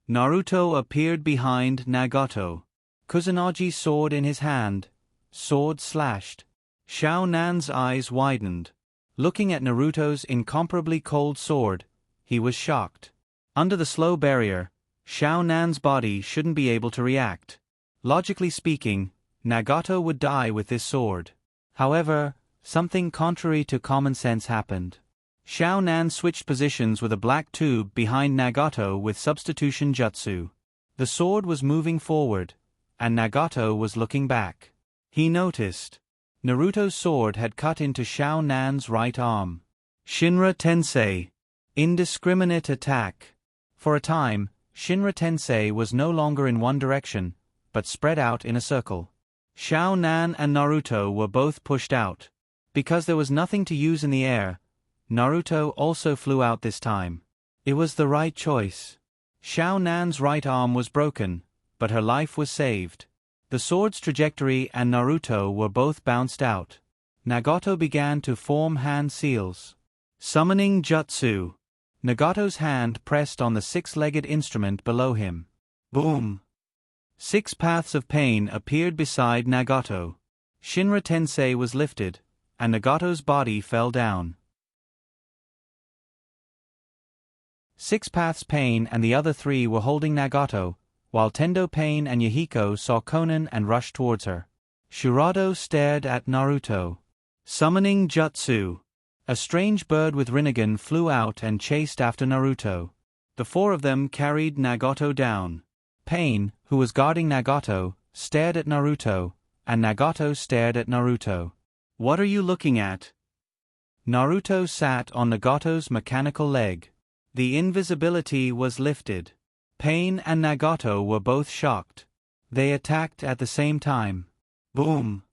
S1: Naruto appeared behind Nagato. Kusunagi's sword in his hand. Sword slashed. Xiao Nan's eyes widened. Looking at Naruto's incomparably cold sword, he was shocked. Under the slow barrier, Xiao Nan's body shouldn't be able to react. Logically speaking, Nagato would die with this sword. However, something contrary to common sense happened. Xiao Nan switched positions with a black tube behind Nagato with substitution jutsu. The sword was moving forward, and Nagato was looking back. He noticed. Naruto's sword had cut into Xiao Nan's right arm. Shinra Tensei. Indiscriminate attack. For a time, Shinra Tensei was no longer in one direction, but spread out in a circle. Xiao Nan and Naruto were both pushed out. Because there was nothing to use in the air, Naruto also flew out this time. It was the right choice. Xiao Nan's right arm was broken, but her life was saved. The sword's trajectory and Naruto were both bounced out. Nagato began to form hand seals. Summoning Jutsu. Nagato's hand pressed on the 6-legged instrument below him. Boom! 6 paths of pain appeared beside Nagato. Shinra Tensei was lifted, and Nagato's body fell down. 6 paths pain and the other 3 were holding Nagato, while Tendo Pain and Yahiko saw Conan and rushed towards her. Shirado stared at Naruto. Summoning Jutsu. A strange bird with Rinnegan flew out and chased after Naruto. The four of them carried Nagato down. Pain, who was guarding Nagato, stared at Naruto, and Nagato stared at Naruto. "What are you looking at?" Naruto sat on Nagato's mechanical leg. The invisibility was lifted. Pain and Nagato were both shocked. They attacked at the same time. Boom!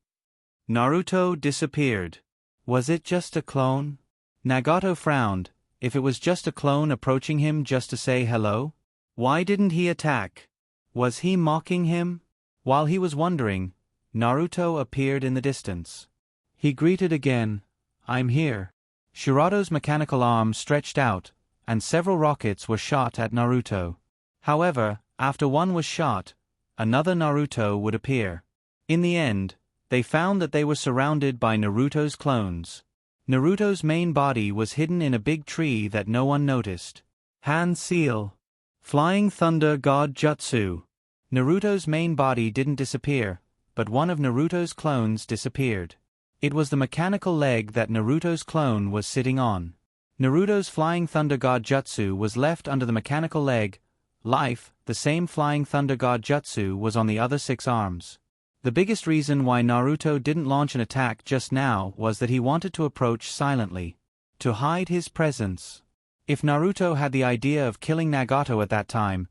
S1: Naruto disappeared. Was it just a clone? Nagato frowned. If it was just a clone approaching him just to say hello? Why didn't he attack? Was he mocking him? While he was wondering, Naruto appeared in the distance. He greeted again. "I'm here." Shirado's mechanical arm stretched out, and several rockets were shot at Naruto. However, after one was shot, another Naruto would appear. In the end, they found that they were surrounded by Naruto's clones. Naruto's main body was hidden in a big tree that no one noticed. Hand Seal. Flying Thunder God Jutsu. Naruto's main body didn't disappear, but one of Naruto's clones disappeared. It was the mechanical leg that Naruto's clone was sitting on. Naruto's Flying Thunder God Jutsu was left under the mechanical leg. The same Flying Thunder God Jutsu was on the other 6 arms. The biggest reason why Naruto didn't launch an attack just now was that he wanted to approach silently, to hide his presence. If Naruto had the idea of killing Nagato at that time,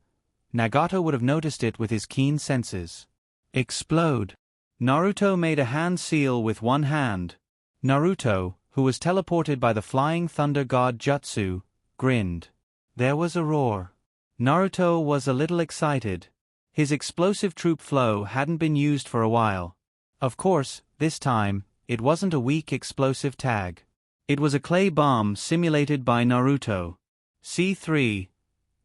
S1: Nagato would have noticed it with his keen senses. Explode. Naruto made a hand seal with one hand. Naruto, who was teleported by the Flying Thunder God Jutsu, grinned. There was a roar. Naruto was a little excited. His explosive troop flow hadn't been used for a while. Of course, this time, it wasn't a weak explosive tag. It was a clay bomb simulated by Naruto. C3.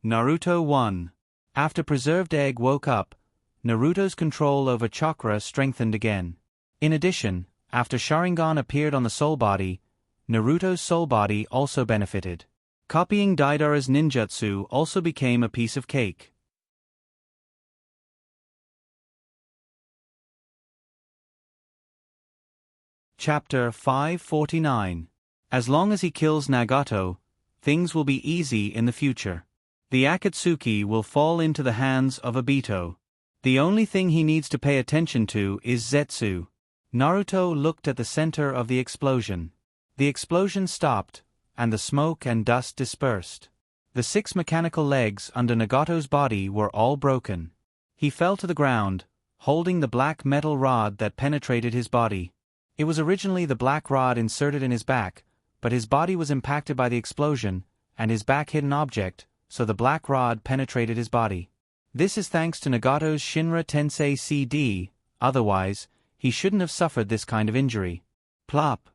S1: Naruto won. After Preserved Egg woke up, Naruto's control over chakra strengthened again. In addition, after Sharingan appeared on the soul body, Naruto's soul body also benefited. Copying Deidara's ninjutsu also became a piece of cake. Chapter 549. As long as he kills Nagato, things will be easy in the future. The Akatsuki will fall into the hands of Obito. The only thing he needs to pay attention to is Zetsu. Naruto looked at the center of the explosion. The explosion stopped, and the smoke and dust dispersed. The 6 mechanical legs under Nagato's body were all broken. He fell to the ground, holding the black metal rod that penetrated his body. It was originally the black rod inserted in his back, but his body was impacted by the explosion, and his back hit an object, so the black rod penetrated his body. This is thanks to Nagato's Shinra Tensei CD, otherwise, he shouldn't have suffered this kind of injury. Plop.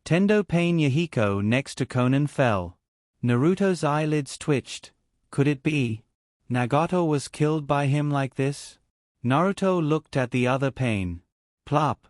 S1: Tendo Pain Yahiko next to Konan fell. Naruto's eyelids twitched. Could it be? Nagato was killed by him like this? Naruto looked at the other Pain. Plop.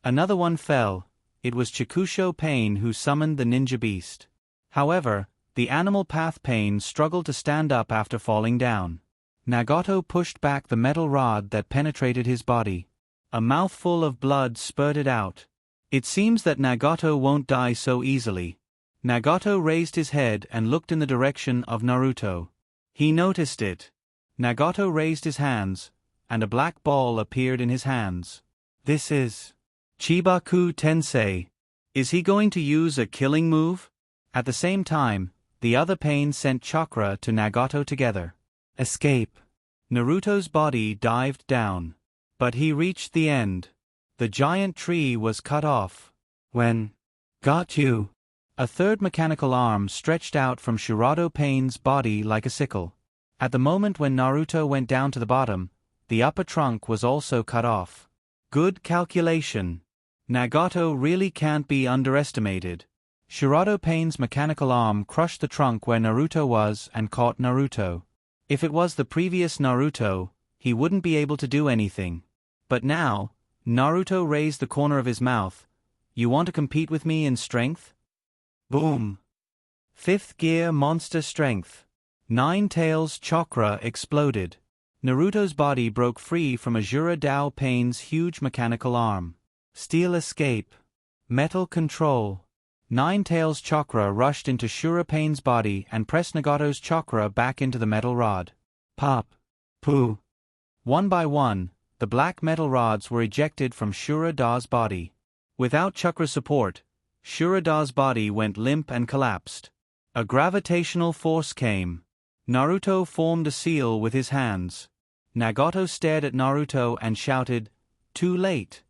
S1: Another one fell. It was Chikusho Pain who summoned the ninja beast. However, the animal path Pain struggled to stand up after falling down. Nagato pushed back the metal rod that penetrated his body. A mouthful of blood spurted out. It seems that Nagato won't die so easily. Nagato raised his head and looked in the direction of Naruto. He noticed it. Nagato raised his hands, and a black ball appeared in his hands. This is Chibaku Tensei. Is he going to use a killing move? At the same time, the other Pain sent chakra to Nagato together. Escape. Naruto's body dived down. But he reached the end. The giant tree was cut off. When? Got you. A third mechanical arm stretched out from Shirado Pain's body like a sickle. At the moment when Naruto went down to the bottom, the upper trunk was also cut off. Good calculation. Nagato really can't be underestimated. Shirado Pain's mechanical arm crushed the trunk where Naruto was and caught Naruto. If it was the previous Naruto, he wouldn't be able to do anything. But now, Naruto raised the corner of his mouth. You want to compete with me in strength? Boom. 5th gear monster strength. 9 tails chakra exploded. Naruto's body broke free from Azura Dao Pain's huge mechanical arm. Steel escape. Metal control. Nine Tails' chakra rushed into Shura Pain's body and pressed Nagato's chakra back into the metal rod. Pop. Poo. One by one, the black metal rods were ejected from Shura Da's body. Without chakra support, Shura Da's body went limp and collapsed. A gravitational force came. Naruto formed a seal with his hands. Nagato stared at Naruto and shouted, "Too late."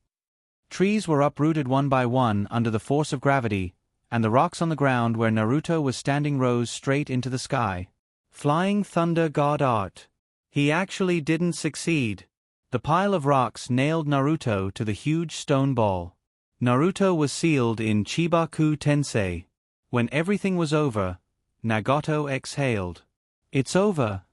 S1: Trees were uprooted one by one under the force of gravity, and the rocks on the ground where Naruto was standing rose straight into the sky. Flying Thunder God Art. He actually didn't succeed. The pile of rocks nailed Naruto to the huge stone ball. Naruto was sealed in Chibaku Tensei. When everything was over, Nagato exhaled. "It's over."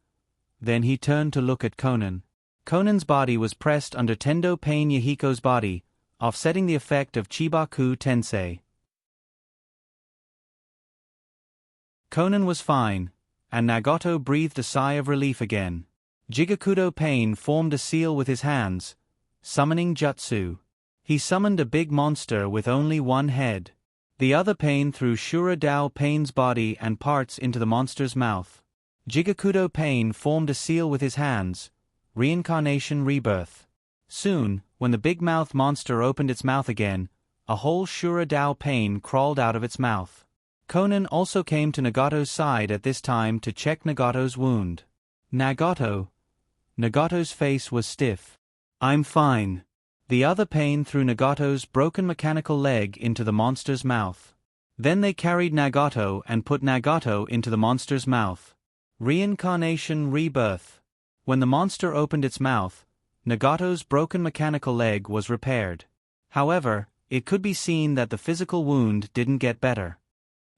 S1: Then he turned to look at Konan. Konan's body was pressed under Tendo Pain Yahiko's body, offsetting the effect of Chibaku Tensei. Konan was fine, and Nagato breathed a sigh of relief again. Jigakudo Pain formed a seal with his hands, summoning Jutsu. He summoned a big monster with only one head. The other Pain threw Shura Dao Pain's body and parts into the monster's mouth. Jigakudo Pain formed a seal with his hands, Reincarnation Rebirth. Soon, when the big-mouthed monster opened its mouth again, a whole Shura Dao Pain crawled out of its mouth. Konan also came to Nagato's side at this time to check Nagato's wound. Nagato's face was stiff. "I'm fine." The other Pain threw Nagato's broken mechanical leg into the monster's mouth. Then they carried Nagato and put Nagato into the monster's mouth. Reincarnation Rebirth. When the monster opened its mouth, Nagato's broken mechanical leg was repaired. However, it could be seen that the physical wound didn't get better.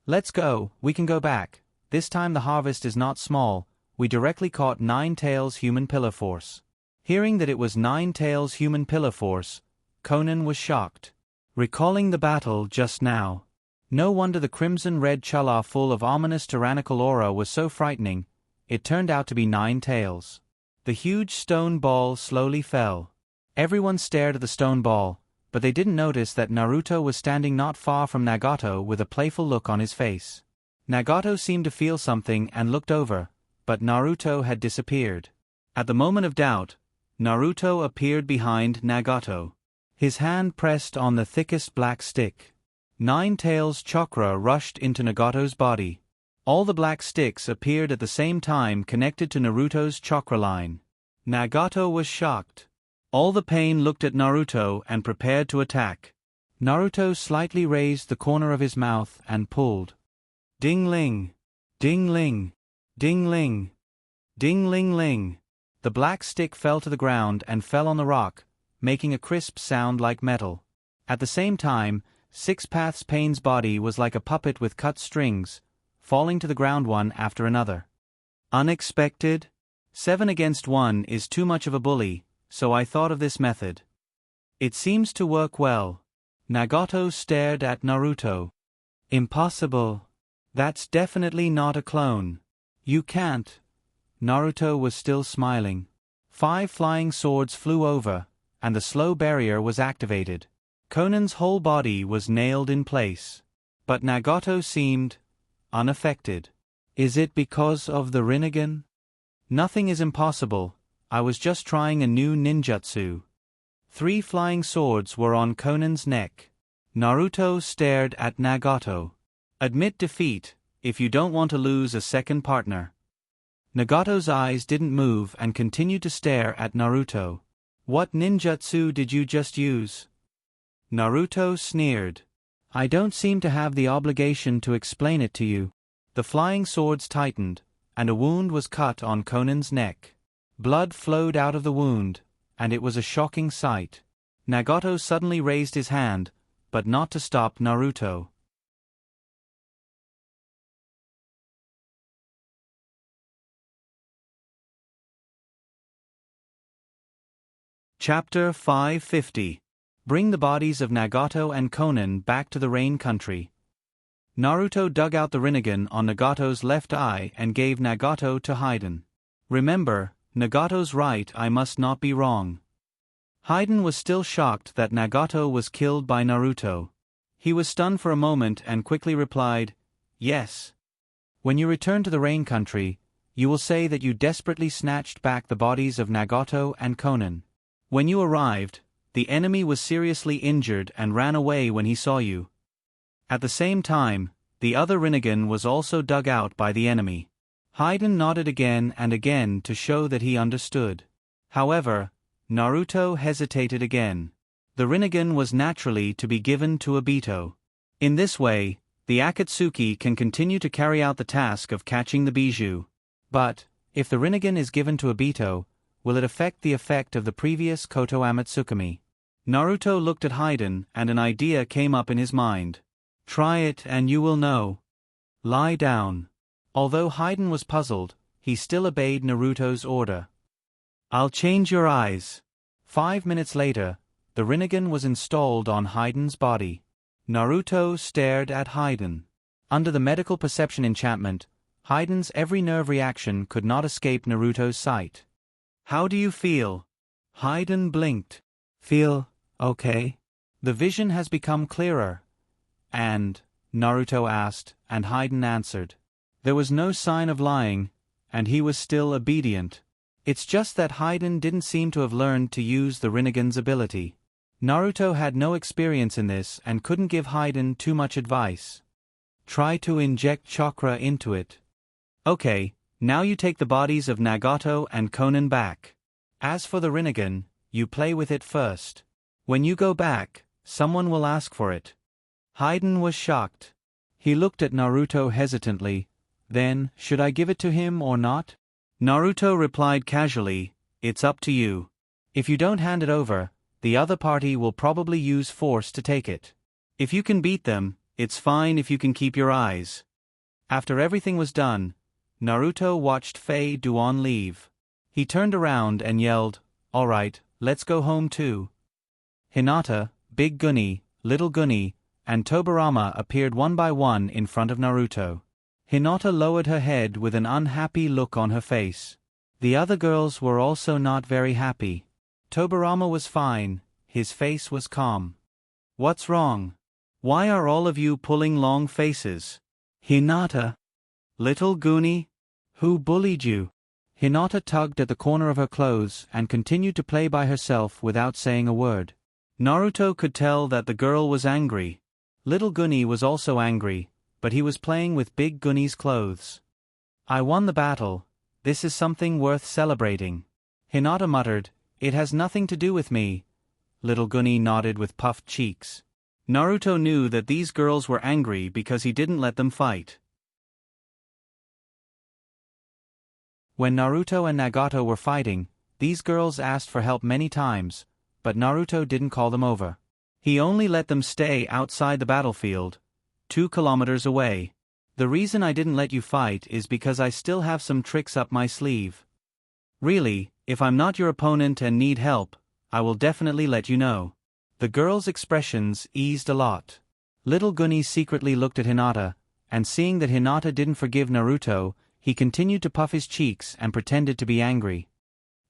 S1: "Let's go, we can go back. This time the harvest is not small." We directly caught Nine Tails' human pillar force. Hearing that it was Nine Tails' human pillar force, Konan was shocked. Recalling the battle just now. No wonder the crimson-red chala full of ominous tyrannical aura was so frightening. It turned out to be Nine Tails. The huge stone ball slowly fell. Everyone stared at the stone ball, but they didn't notice that Naruto was standing not far from Nagato with a playful look on his face. Nagato seemed to feel something and looked over, but Naruto had disappeared. At the moment of doubt, Naruto appeared behind Nagato. His hand pressed on the thickest black stick. Nine Tails' chakra rushed into Nagato's body. All the black sticks appeared at the same time connected to Naruto's chakra line. Nagato was shocked. All the Pain looked at Naruto and prepared to attack. Naruto slightly raised the corner of his mouth and pulled. Ding-ling! Ding-ling! Ding-ling! Ding-ling-ling! The black stick fell to the ground and fell on the rock, making a crisp sound like metal. At the same time, Six Paths Pain's body was like a puppet with cut strings, falling to the ground one after another. Unexpected? 7 against 1 is too much of a bully, so I thought of this method. It seems to work well. Nagato stared at Naruto. Impossible. That's definitely not a clone. You can't. Naruto was still smiling. 5 flying swords flew over, and the slow barrier was activated. Konan's whole body was nailed in place. But Nagato seemed unaffected. Is it because of the Rinnegan? Nothing is impossible. I was just trying a new ninjutsu. 3 flying swords were on Konan's neck. Naruto stared at Nagato. Admit defeat, if you don't want to lose a second partner. Nagato's eyes didn't move and continued to stare at Naruto. What ninjutsu did you just use? Naruto sneered. I don't seem to have the obligation to explain it to you. The flying swords tightened, and a wound was cut on Konan's neck. Blood flowed out of the wound, and it was a shocking sight. Nagato suddenly raised his hand, but not to stop Naruto. Chapter 550. Bring the bodies of Nagato and Konan back to the Rain Country. Naruto dug out the Rinnegan on Nagato's left eye and gave Nagato to Haiden. Remember, Nagato's right eye must not be wrong. Haiden was still shocked that Nagato was killed by Naruto. He was stunned for a moment and quickly replied, "Yes. When you return to the Rain Country, you will say that you desperately snatched back the bodies of Nagato and Konan. When you arrived, the enemy was seriously injured and ran away when he saw you. At the same time, the other Rinnegan was also dug out by the enemy." Hayden nodded again and again to show that he understood. However, Naruto hesitated again. The Rinnegan was naturally to be given to Obito. In this way, the Akatsuki can continue to carry out the task of catching the Bijou. But, if the Rinnegan is given to Obito, will it affect the effect of the previous Koto Amatsukami? Naruto looked at Hayden and an idea came up in his mind. "Try it and you will know. Lie down." Although Hayden was puzzled, he still obeyed Naruto's order. "I'll change your eyes." 5 minutes later, the Rinnegan was installed on Hayden's body. Naruto stared at Hayden. Under the medical perception enchantment, Hayden's every nerve reaction could not escape Naruto's sight. "How do you feel?" Hayden blinked. "Feel okay." "The vision has become clearer." "And?" Naruto asked, and Hayden answered. There was no sign of lying, and he was still obedient. It's just that Hayden didn't seem to have learned to use the Rinnegan's ability. Naruto had no experience in this and couldn't give Hayden too much advice. "Try to inject chakra into it." "Okay, now you take the bodies of Nagato and Konan back. As for the Rinnegan, you play with it first. When you go back, someone will ask for it." Hayden was shocked. He looked at Naruto hesitantly. Then, should I give it to him or not? Naruto replied casually, "It's up to you. If you don't hand it over, the other party will probably use force to take it. If you can beat them, it's fine if you can keep your eyes." After everything was done, Naruto watched Fei Duan leave. He turned around and yelled, "All right, let's go home too." Hinata, Big Gunny, Little Gunny, and Tobirama appeared one by one in front of Naruto. Hinata lowered her head with an unhappy look on her face. The other girls were also not very happy. Tobirama was fine, his face was calm. "What's wrong? Why are all of you pulling long faces?" "Hinata." "Little Goonie? Who bullied you?" Hinata tugged at the corner of her clothes and continued to play by herself without saying a word. Naruto could tell that the girl was angry. Little Gunny was also angry, but he was playing with Big Gunny's clothes. "I won the battle. This is something worth celebrating." Hinata muttered, "It has nothing to do with me." Little Gunny nodded with puffed cheeks. Naruto knew that these girls were angry because he didn't let them fight. When Naruto and Nagato were fighting, these girls asked for help many times, but Naruto didn't call them over. He only let them stay outside the battlefield, 2 kilometers away. "The reason I didn't let you fight is because I still have some tricks up my sleeve. Really, if I'm not your opponent and need help, I will definitely let you know." The girls' expressions eased a lot. Little Gunny secretly looked at Hinata, and seeing that Hinata didn't forgive Naruto, he continued to puff his cheeks and pretended to be angry.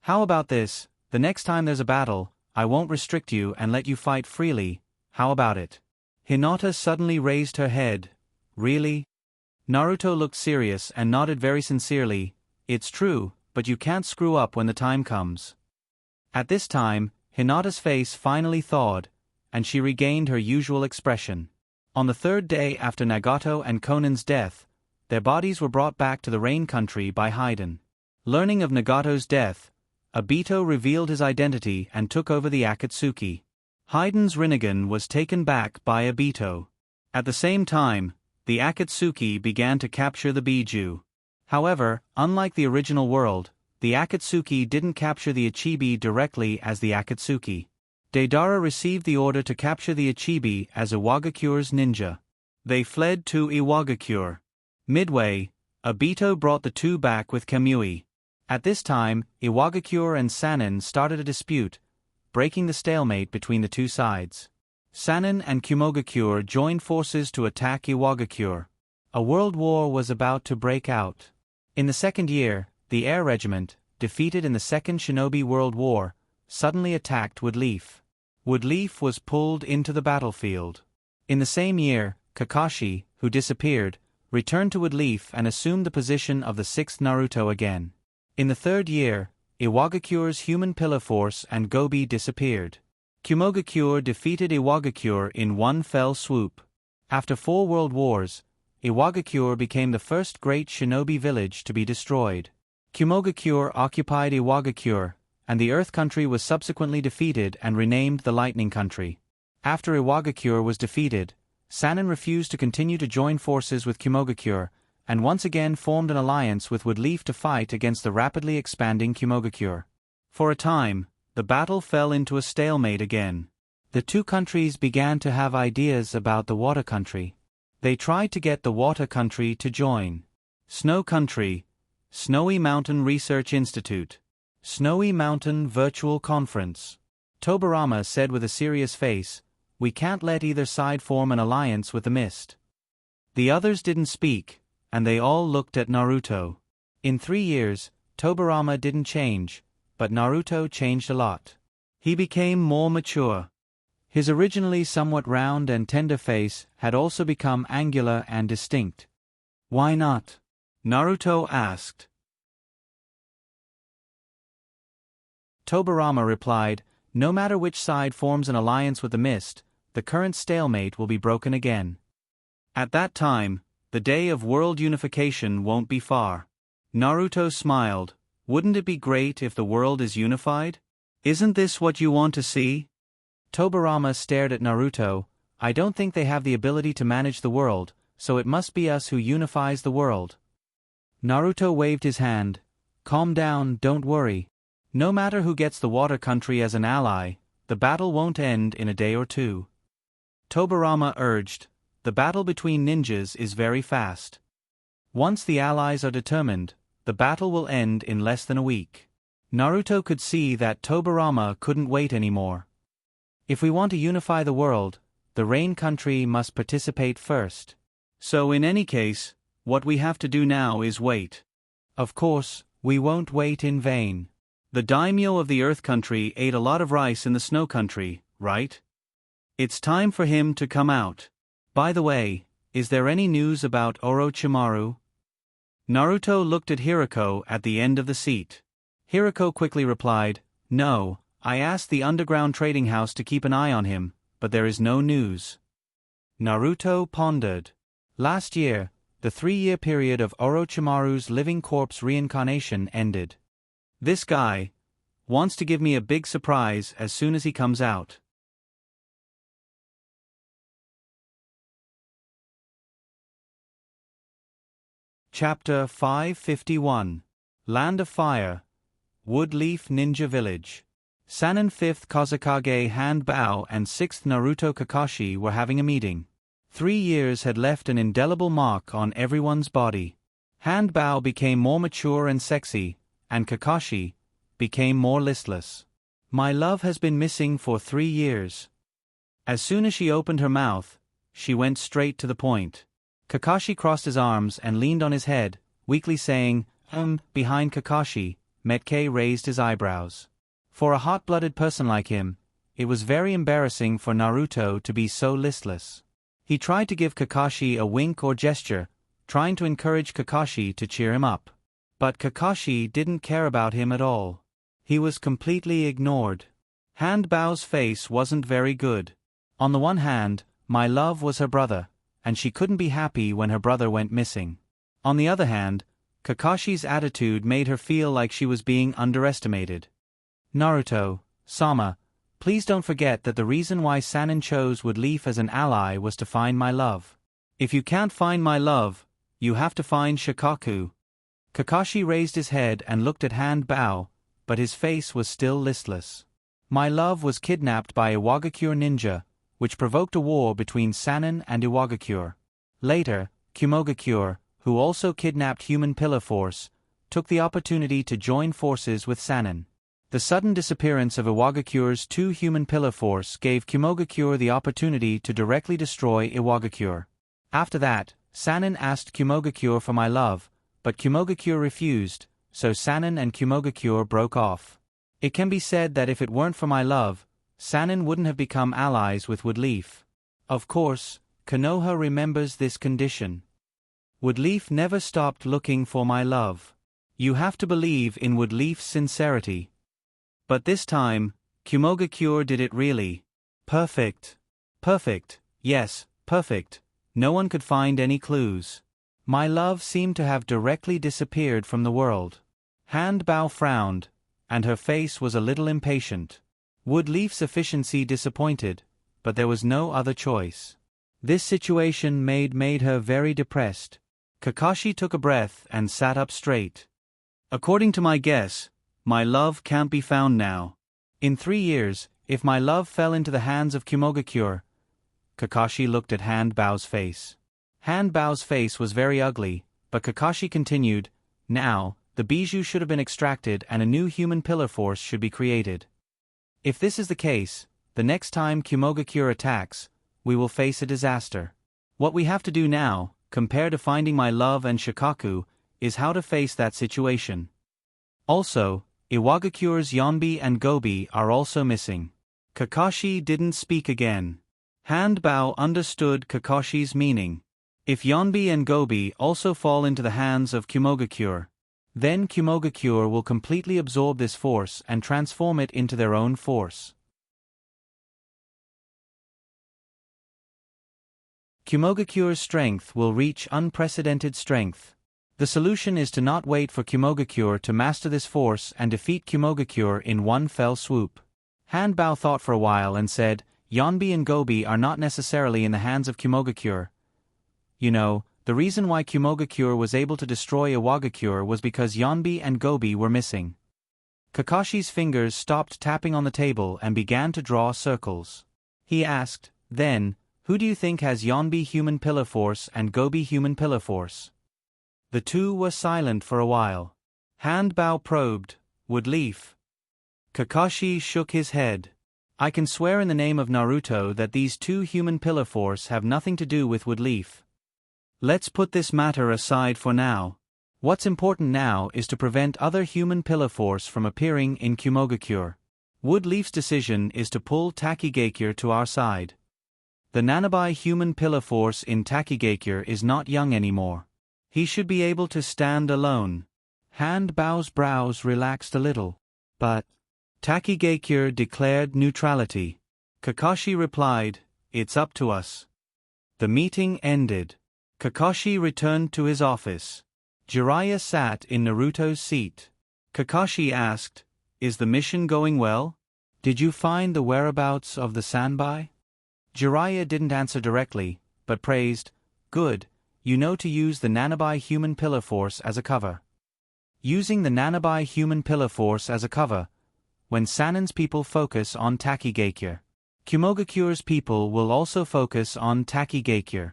S1: "How about this? The next time there's a battle, I won't restrict you and let you fight freely. How about it?" Hinata suddenly raised her head. "Really?" Naruto looked serious and nodded very sincerely. "It's true, but you can't screw up when the time comes." At this time, Hinata's face finally thawed, and she regained her usual expression. On the 3rd day after Nagato and Konan's death, their bodies were brought back to the Rain Country by Hayden. Learning of Nagato's death, Obito revealed his identity and took over the Akatsuki. Hayden's Rinnegan was taken back by Obito. At the same time, the Akatsuki began to capture the Bijou. However, unlike the original world, the Akatsuki didn't capture the Ichibi directly as the Akatsuki. Deidara received the order to capture the Ichibi as Iwagakure's ninja. They fled to Iwagakure. Midway, Obito brought the two back with Kamui. At this time, Iwagakure and Sannin started a dispute, breaking the stalemate between the two sides. Sannin and Kumogakure joined forces to attack Iwagakure. A world war was about to break out. In the second year, the Air Regiment, defeated in the Second Shinobi World War, suddenly attacked Woodleaf. Woodleaf was pulled into the battlefield. In the same year, Kakashi, who disappeared, returned to Woodleaf and assumed the position of the sixth Naruto again. In the third year, Iwagakure's human pillar force and Gobi disappeared. Kumogakure defeated Iwagakure in one fell swoop. After 4 world wars, Iwagakure became the first great shinobi village to be destroyed. Kumogakure occupied Iwagakure, and the Earth Country was subsequently defeated and renamed the Lightning Country. After Iwagakure was defeated, Sannin refused to continue to join forces with Kumogakure, and once again formed an alliance with Woodleaf to fight against the rapidly expanding Kumogakure. For a time, the battle fell into a stalemate again. The two countries began to have ideas about the Water Country. They tried to get the Water Country to join. Snow Country, Snowy Mountain Research Institute, Snowy Mountain Virtual Conference. Tobirama said with a serious face, "We can't let either side form an alliance with the mist." The others didn't speak, and they all looked at Naruto. In 3 years, Tobirama didn't change, but Naruto changed a lot. He became more mature. His originally somewhat round and tender face had also become angular and distinct. "Why not?" Naruto asked. Tobirama replied, "No matter which side forms an alliance with the mist, the current stalemate will be broken again. At that time, the day of world unification won't be far." Naruto smiled. "Wouldn't it be great if the world is unified? Isn't this what you want to see?" Tobirama stared at Naruto. "I don't think they have the ability to manage the world, so it must be us who unifies the world." Naruto waved his hand. "Calm down, don't worry. No matter who gets the Water Country as an ally, the battle won't end in a day or two." Tobirama urged, "The battle between ninjas is very fast. Once the allies are determined, the battle will end in less than a week." Naruto could see that Tobirama couldn't wait anymore. If we want to unify the world, the Rain Country must participate first. So in any case, what we have to do now is wait. Of course, we won't wait in vain. The daimyo of the Earth Country ate a lot of rice in the Snow Country, right? It's time for him to come out. By the way, is there any news about Orochimaru? Naruto looked at Hirako at the end of the seat. Hirako quickly replied, "No, I asked the underground trading house to keep an eye on him, but there is no news." Naruto pondered. Last year, the 3-year period of Orochimaru's living corpse reincarnation ended. This guy wants to give me a big surprise as soon as he comes out. Chapter 551. Land of Fire, Woodleaf Ninja Village. Sannin 5th Kozakage Hand Bao and 6th Naruto Kakashi were having a meeting. 3 years had left an indelible mark on everyone's body. Hand Bao became more mature and sexy, and Kakashi became more listless. "My love has been missing for 3 years." As soon as she opened her mouth, she went straight to the point. Kakashi crossed his arms and leaned on his head, weakly saying, Behind Kakashi, Metke raised his eyebrows. For a hot-blooded person like him, it was very embarrassing for Naruto to be so listless. He tried to give Kakashi a wink or gesture, trying to encourage Kakashi to cheer him up. But Kakashi didn't care about him at all. He was completely ignored. Hand Bao's face wasn't very good. On the one hand, my love was her brother, and she couldn't be happy when her brother went missing. On the other hand, Kakashi's attitude made her feel like she was being underestimated. "Naruto, Sama, please don't forget that the reason why Sannin chose Woodleaf as an ally was to find my love. If you can't find my love, you have to find Shikaku." Kakashi raised his head and looked at Hand Bao, but his face was still listless. "My love was kidnapped by Iwagakure ninja, which provoked a war between Sannin and Iwagakure. Later, Kumogakure, who also kidnapped human pillar force, took the opportunity to join forces with Sannin. The sudden disappearance of Iwagakure's 2 human pillar force gave Kumogakure the opportunity to directly destroy Iwagakure. After that, Sannin asked Kumogakure for my love, but Kumogakure refused, so Sannin and Kumogakure broke off. It can be said that if it weren't for my love, Sannin wouldn't have become allies with Woodleaf. Of course, Konoha remembers this condition. Woodleaf never stopped looking for my love. You have to believe in Woodleaf's sincerity. But this time, Kumogakure did it really. Perfect. Perfect, yes, perfect. No one could find any clues. My love seemed to have directly disappeared from the world. Handbao frowned, and her face was a little impatient. Woodleaf's efficiency disappointed, but there was no other choice. This situation made her very depressed. Kakashi took a breath and sat up straight. According to my guess, my love can't be found now. In 3 years, if my love fell into the hands of Kumogakure. Kakashi looked at Handbao's face. Handbao's face was very ugly, but Kakashi continued, now, the bijou should have been extracted and a new human pillar force should be created. If this is the case, the next time Kumogakure attacks, we will face a disaster. What we have to do now, compared to finding my love and Shikaku, is how to face that situation. Also, Iwagakure's Yonbi and Gobi are also missing. Kakashi didn't speak again. Handbao understood Kakashi's meaning. If Yonbi and Gobi also fall into the hands of Kumogakure, then Kumogakure will completely absorb this force and transform it into their own force. Kumogakure's strength will reach unprecedented strength. The solution is to not wait for Kumogakure to master this force and defeat Kumogakure in one fell swoop. Handbao thought for a while and said, Yonbi and Gobi are not necessarily in the hands of Kumogakure. You know, the reason why Kumogakure was able to destroy Iwagakure was because Yonbi and Gobi were missing. Kakashi's fingers stopped tapping on the table and began to draw circles. He asked, then, who do you think has Yonbi human pillar force and Gobi human pillar force? The two were silent for a while. Handbao probed, Woodleaf. Kakashi shook his head. I can swear in the name of Naruto that these two human pillar force have nothing to do with Woodleaf. Let's put this matter aside for now. What's important now is to prevent other human pillar force from appearing in Kumogakure. Woodleaf's decision is to pull Takigakure to our side. The Nanabai human pillar force in Takigakure is not young anymore. He should be able to stand alone. Handbao's brows relaxed a little. But Takigakure declared neutrality. Kakashi replied, it's up to us. The meeting ended. Kakashi returned to his office. Jiraiya sat in Naruto's seat. Kakashi asked, is the mission going well? Did you find the whereabouts of the Sanbai? Jiraiya didn't answer directly, but praised, good, you know to use the Nanabai human pillar force as a cover. Using the Nanabai human pillar force as a cover, when Sannin's people focus on Takigakure, Kumogakure's people will also focus on Takigakure.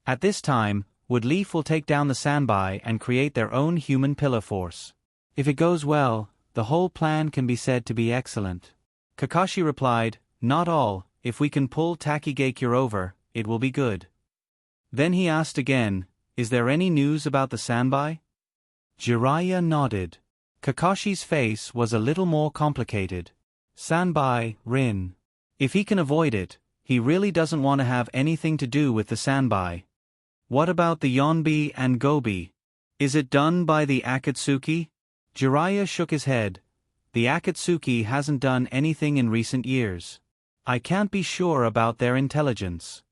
S1: At this time, Woodleaf will take down the Sanbai and create their own human pillar force. If it goes well, the whole plan can be said to be excellent. Kakashi replied, not all, if we can pull Takigakure over, it will be good. Then he asked again, is there any news about the Sanbai? Jiraiya nodded. Kakashi's face was a little more complicated. Sanbai, Rin. If he can avoid it, he really doesn't want to have anything to do with the Sanbai. What about the Yonbi and Gobi? Is it done by the Akatsuki? Jiraiya shook his head. The Akatsuki hasn't done anything in recent years. I can't be sure about their intelligence.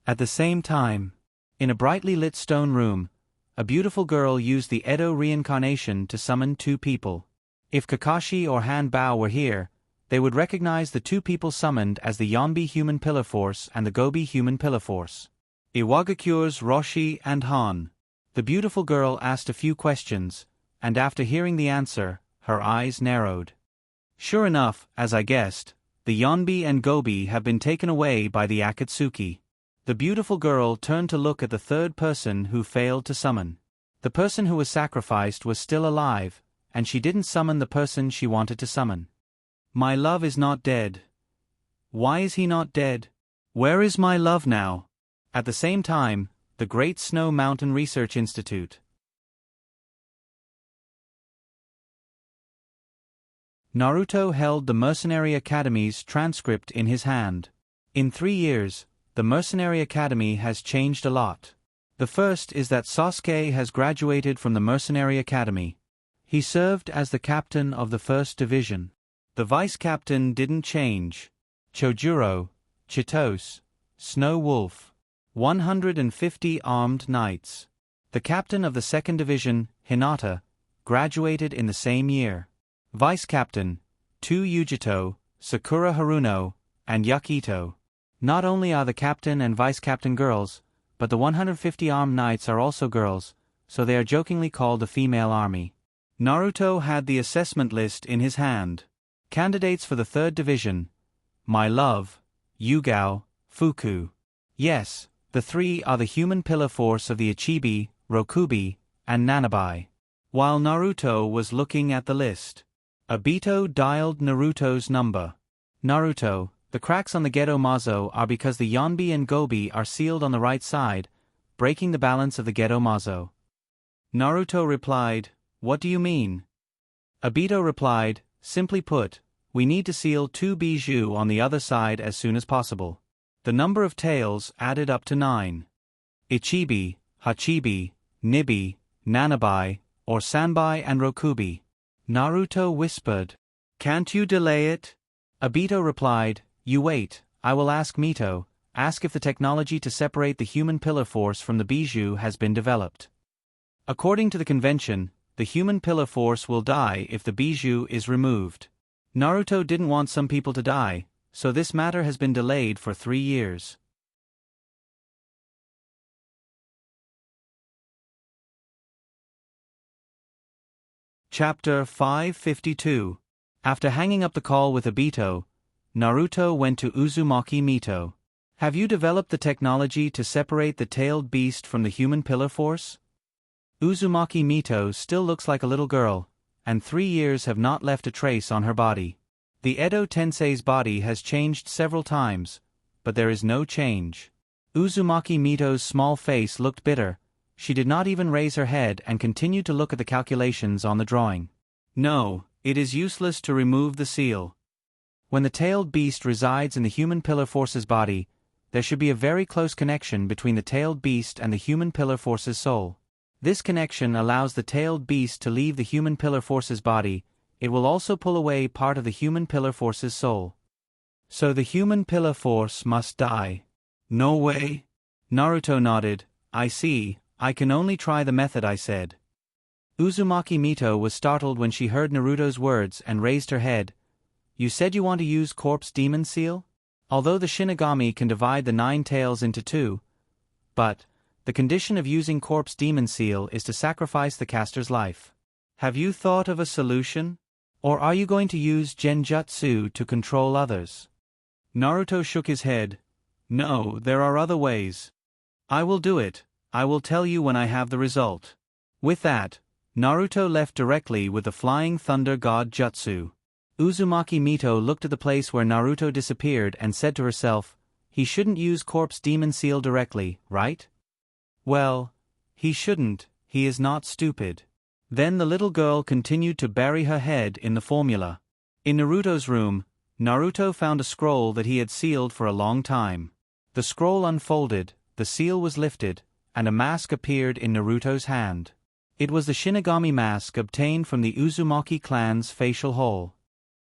S1: At the same time, in a brightly lit stone room, a beautiful girl used the Edo reincarnation to summon two people. If Kakashi or Hanbao were here, they would recognize the two people summoned as the Yonbi human pillar force and the Gobi human pillar force. Iwagakure's Roshi and Han. The beautiful girl asked a few questions, and after hearing the answer, her eyes narrowed. Sure enough, as I guessed, the Yonbi and Gobi have been taken away by the Akatsuki. The beautiful girl turned to look at the third person who failed to summon. The person who was sacrificed was still alive, and she didn't summon the person she wanted to summon. My love is not dead. Why is he not dead? Where is my love now? At the same time, the Great Snow Mountain Research Institute. Naruto held the Mercenary Academy's transcript in his hand. In 3 years, the Mercenary Academy has changed a lot. The first is that Sasuke has graduated from the Mercenary Academy. He served as the captain of the first division. The vice-captain didn't change. Chojuro, Chitose, Snow Wolf. 150 armed knights. The captain of the second division, Hinata, graduated in the same year. Vice-captain, 2 Yujito, Sakura Haruno, and Yakito. Not only are the captain and vice-captain girls, but the 150 armed knights are also girls, so they are jokingly called the female army. Naruto had the assessment list in his hand. Candidates for the third division: My Love, Yugao, Fuku. Yes, the three are the human pillar force of the Ichibi, Rokubi, and Nanabai. While Naruto was looking at the list, Obito dialed Naruto's number. Naruto, the cracks on the Gedo Mazo are because the Yonbi and Gobi are sealed on the right side, breaking the balance of the Gedo Mazo. Naruto replied, What do you mean? Obito replied, Simply put, we need to seal 2 bijou on the other side as soon as possible. The number of tails added up to 9. Ichibi, Hachibi, Nibi, Nanabai, or Sanbai and Rokubi. Naruto whispered, Can't you delay it? Obito replied, You wait, I will ask Mito, ask if the technology to separate the human pillar force from the bijou has been developed. According to the convention, the human pillar force will die if the bijou is removed. Naruto didn't want some people to die, so this matter has been delayed for 3 years. Chapter 552. After hanging up the call with Obito, Naruto went to Uzumaki Mito. Have you developed the technology to separate the tailed beast from the human pillar force? Uzumaki Mito still looks like a little girl, and 3 years have not left a trace on her body. The Edo Tensei's body has changed several times, but there is no change. Uzumaki Mito's small face looked bitter. She did not even raise her head and continued to look at the calculations on the drawing. No, it is useless to remove the seal. When the tailed beast resides in the human pillar force's body, there should be a very close connection between the tailed beast and the human pillar force's soul. This connection allows the tailed beast to leave the human pillar force's body. It will also pull away part of the human pillar force's soul. So the human pillar force must die. No way. Naruto nodded. I see, I can only try the method I said. Uzumaki Mito was startled when she heard Naruto's words and raised her head. You said you want to use Corpse Demon Seal? Although the Shinigami can divide the 9 tails into 2, but the condition of using Corpse Demon Seal is to sacrifice the caster's life. Have you thought of a solution? Or are you going to use Genjutsu to control others? Naruto shook his head. No, there are other ways. I will do it. I will tell you when I have the result. With that, Naruto left directly with the Flying Thunder God Jutsu. Uzumaki Mito looked at the place where Naruto disappeared and said to herself, he shouldn't use Corpse Demon Seal directly, right? Well, he shouldn't, he is not stupid. Then the little girl continued to bury her head in the formula. In Naruto's room, Naruto found a scroll that he had sealed for a long time. The scroll unfolded, the seal was lifted, and a mask appeared in Naruto's hand. It was the Shinigami mask obtained from the Uzumaki clan's facial hole.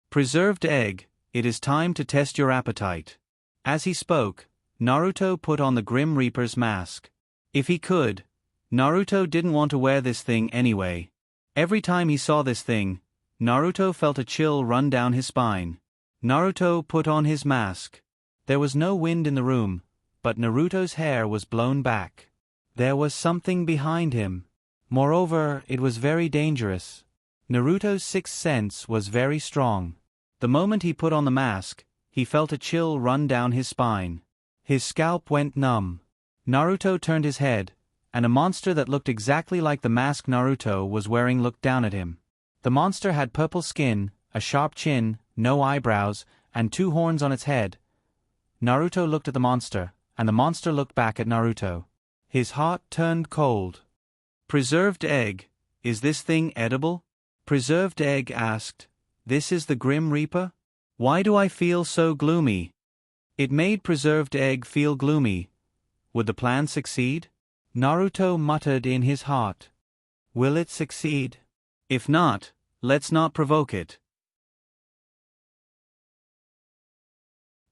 S1: Preserved egg, it is time to test your appetite. As he spoke, Naruto put on the Grim Reaper's mask. If he could, Naruto didn't want to wear this thing anyway. Every time he saw this thing, Naruto felt a chill run down his spine. Naruto put on his mask. There was no wind in the room, but Naruto's hair was blown back. There was something behind him. Moreover, it was very dangerous. Naruto's sixth sense was very strong. The moment he put on the mask, he felt a chill run down his spine. His scalp went numb. Naruto turned his head, and a monster that looked exactly like the mask Naruto was wearing looked down at him. The monster had purple skin, a sharp chin, no eyebrows, and 2 horns on its head. Naruto looked at the monster, and the monster looked back at Naruto. His heart turned cold. Preserved egg, is this thing edible? Preserved egg asked, This is the Grim Reaper? Why do I feel so gloomy? It made Preserved Egg feel gloomy. Would the plan succeed? Naruto muttered in his heart. Will it succeed? If not, let's not provoke it.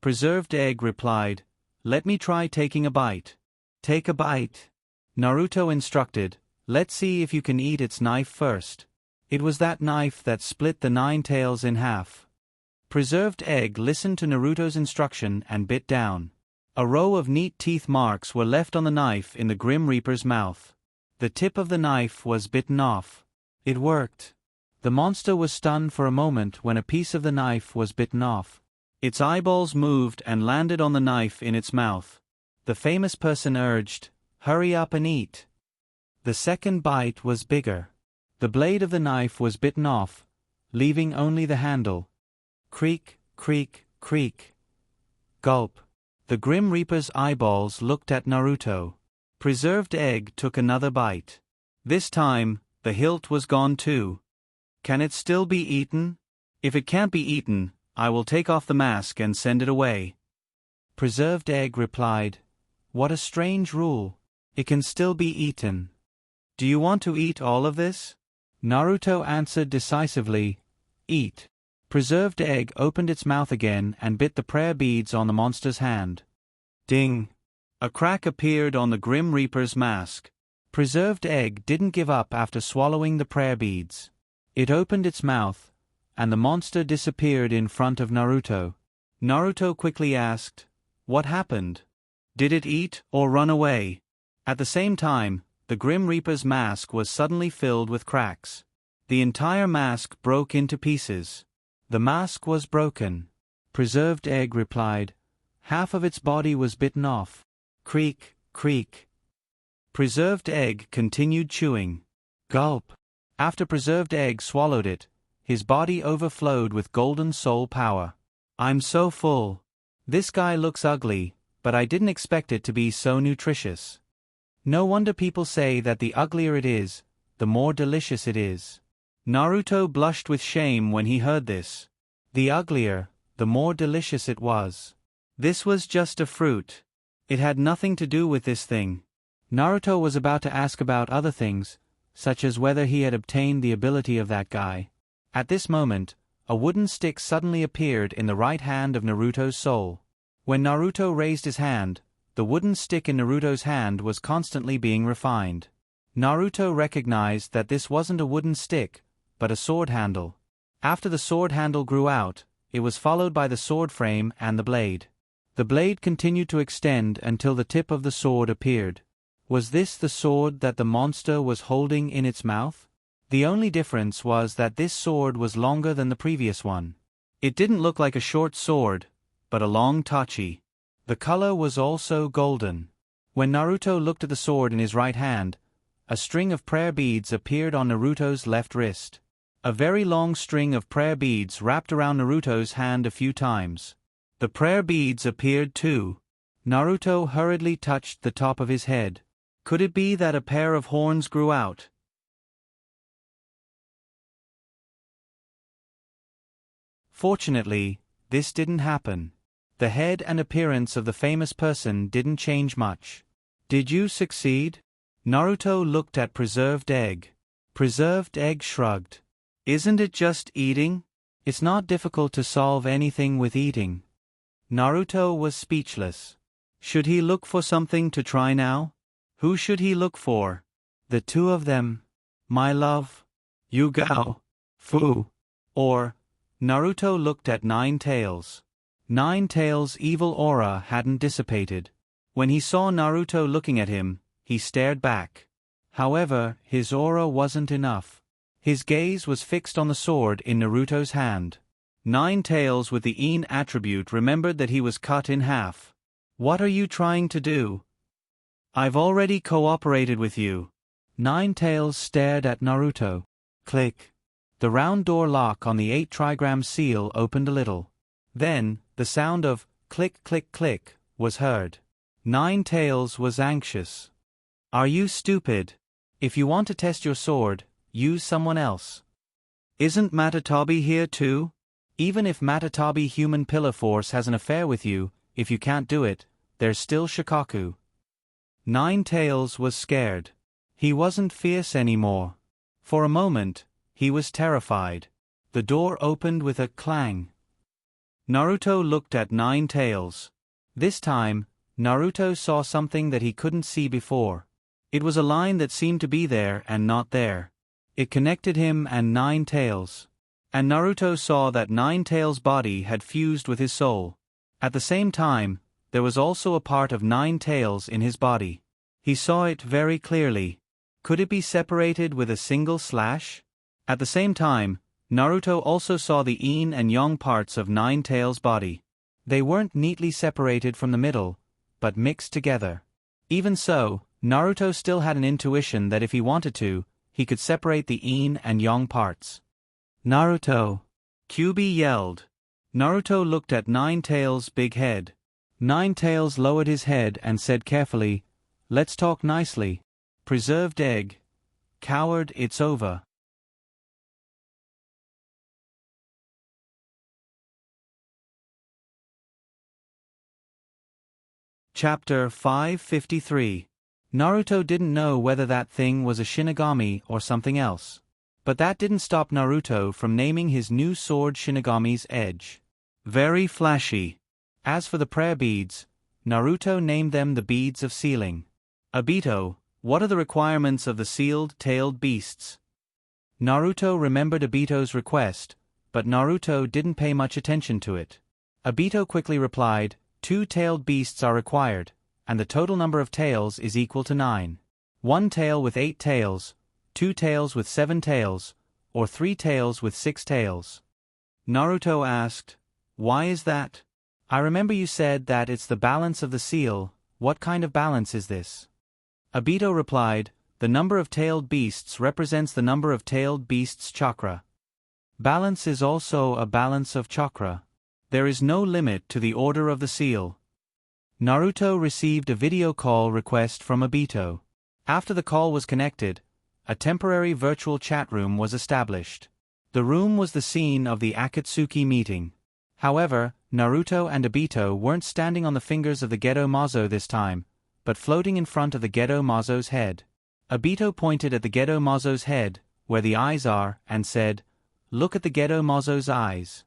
S1: Preserved Egg replied, Let me try taking a bite. Take a bite. Naruto instructed, Let's see if you can eat its knife first. It was that knife that split the 9 tails in half. Preserved Egg listened to Naruto's instruction and bit down. A row of neat teeth marks were left on the knife in the Grim Reaper's mouth. The tip of the knife was bitten off. It worked. The monster was stunned for a moment when a piece of the knife was bitten off. Its eyeballs moved and landed on the knife in its mouth. The famous person urged, Hurry up and eat. The second bite was bigger. The blade of the knife was bitten off, leaving only the handle. Creak, creak, creak. Gulp. The Grim Reaper's eyeballs looked at Naruto. Preserved Egg took another bite. This time, the hilt was gone too. Can it still be eaten? If it can't be eaten, I will take off the mask and send it away. Preserved Egg replied, What a strange rule. It can still be eaten. Do you want to eat all of this? Naruto answered decisively, Eat. Preserved Egg opened its mouth again and bit the prayer beads on the monster's hand. Ding! A crack appeared on the Grim Reaper's mask. Preserved Egg didn't give up after swallowing the prayer beads. It opened its mouth, and the monster disappeared in front of Naruto. Naruto quickly asked, What happened? Did it eat or run away? At the same time, the Grim Reaper's mask was suddenly filled with cracks. The entire mask broke into pieces. The mask was broken. Preserved Egg replied, Half of its body was bitten off. Creak, creak. Preserved Egg continued chewing. Gulp. After Preserved Egg swallowed it, his body overflowed with golden soul power. I'm so full. This guy looks ugly, but I didn't expect it to be so nutritious. No wonder people say that the uglier it is, the more delicious it is. Naruto blushed with shame when he heard this. The uglier, the more delicious it was. This was just a fruit. It had nothing to do with this thing. Naruto was about to ask about other things, such as whether he had obtained the ability of that guy. At this moment, a wooden stick suddenly appeared in the right hand of Naruto's soul. When Naruto raised his hand, the wooden stick in Naruto's hand was constantly being refined. Naruto recognized that this wasn't a wooden stick, but a sword handle. After the sword handle grew out, it was followed by the sword frame and the blade. The blade continued to extend until the tip of the sword appeared. Was this the sword that the monster was holding in its mouth? The only difference was that this sword was longer than the previous one. It didn't look like a short sword, but a long tachi. The color was also golden. When Naruto looked at the sword in his right hand, a string of prayer beads appeared on Naruto's left wrist. A very long string of prayer beads wrapped around Naruto's hand a few times. The prayer beads appeared too. Naruto hurriedly touched the top of his head. Could it be that a pair of horns grew out? Fortunately, this didn't happen. The head and appearance of the famous person didn't change much. Did you succeed? Naruto looked at Preserved Egg. Preserved Egg shrugged. Isn't it just eating? It's not difficult to solve anything with eating. Naruto was speechless. Should he look for something to try now? Who should he look for? The two of them. My love. Yugao. Fu. Or, Naruto looked at Nine Tails. Nine Tails' evil aura hadn't dissipated. When he saw Naruto looking at him, he stared back. However, his aura wasn't enough. His gaze was fixed on the sword in Naruto's hand. Nine Tails with the Een attribute remembered that he was cut in half. What are you trying to do? I've already cooperated with you. Nine Tails stared at Naruto. Click. The round door lock on the 8-trigram seal opened a little. Then, the sound of click click click was heard. Nine Tails was anxious. Are you stupid? If you want to test your sword, use someone else. Isn't Matatabi here too? Even if Matatabi Human Pillar Force has an affair with you, if you can't do it, there's still Shikaku. Nine Tails was scared. He wasn't fierce anymore. For a moment, he was terrified. The door opened with a clang. Naruto looked at Nine Tails. This time, Naruto saw something that he couldn't see before. It was a line that seemed to be there and not there. It connected him and Nine Tails. And Naruto saw that Nine Tails' body had fused with his soul. At the same time, there was also a part of Nine Tails in his body. He saw it very clearly. Could it be separated with a single slash? At the same time, Naruto also saw the yin and yang parts of Nine Tails' body. They weren't neatly separated from the middle, but mixed together. Even so, Naruto still had an intuition that if he wanted to, he could separate the yin and yang parts. Naruto! Kyuubi yelled. Naruto looked at Nine Tails' big head. Nine Tails lowered his head and said carefully, "Let's talk nicely. Preserved egg. Coward, it's over." Chapter 553. Naruto didn't know whether that thing was a Shinigami or something else. But that didn't stop Naruto from naming his new sword Shinigami's Edge. Very flashy. As for the prayer beads, Naruto named them the Beads of Sealing. Obito, what are the requirements of the sealed-tailed beasts? Naruto remembered Obito's request, but Naruto didn't pay much attention to it. Obito quickly replied, 2 tailed beasts are required, and the total number of tails is equal to 9. 1 tail with 8 tails, 2 tails with 7 tails, or 3 tails with 6 tails. Naruto asked, "Why is that?" "I remember you said that it's the balance of the seal. What kind of balance is this?" Obito replied, "The number of tailed beasts represents the number of tailed beasts' chakra. Balance is also a balance of chakra. There is no limit to the order of the seal." Naruto received a video call request from Obito. After the call was connected, a temporary virtual chat room was established. The room was the scene of the Akatsuki meeting. However, Naruto and Obito weren't standing on the fingers of the Gedo Mazo this time, but floating in front of the Gedo Mazo's head. Obito pointed at the Gedo Mazo's head, where the eyes are, and said, "Look at the Gedo Mazo's eyes."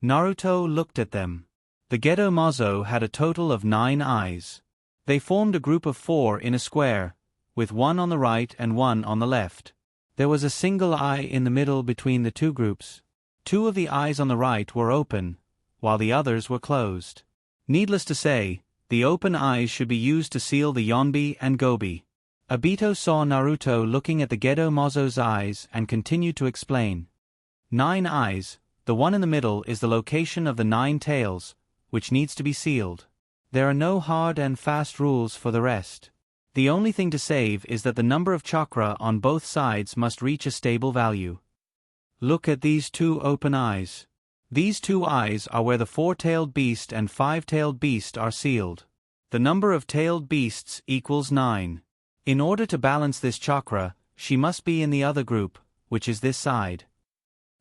S1: Naruto looked at them. The Gedo Mazo had a total of 9 eyes. They formed a group of 4 in a square, with 1 on the right and 1 on the left. There was a single eye in the middle between the 2 groups. 2 of the eyes on the right were open, while the others were closed. Needless to say, the open eyes should be used to seal the Yonbi and Gobi. Obito saw Naruto looking at the Gedo Mazo's eyes and continued to explain. 9 eyes, the one in the middle is the location of the 9 tails, which needs to be sealed. There are no hard and fast rules for the rest. The only thing to save is that the number of chakra on both sides must reach a stable value. Look at these 2 open eyes. These 2 eyes are where the 4-tailed beast and 5-tailed beast are sealed. The number of tailed beasts equals 9. In order to balance this chakra, she must be in the other group, which is this side.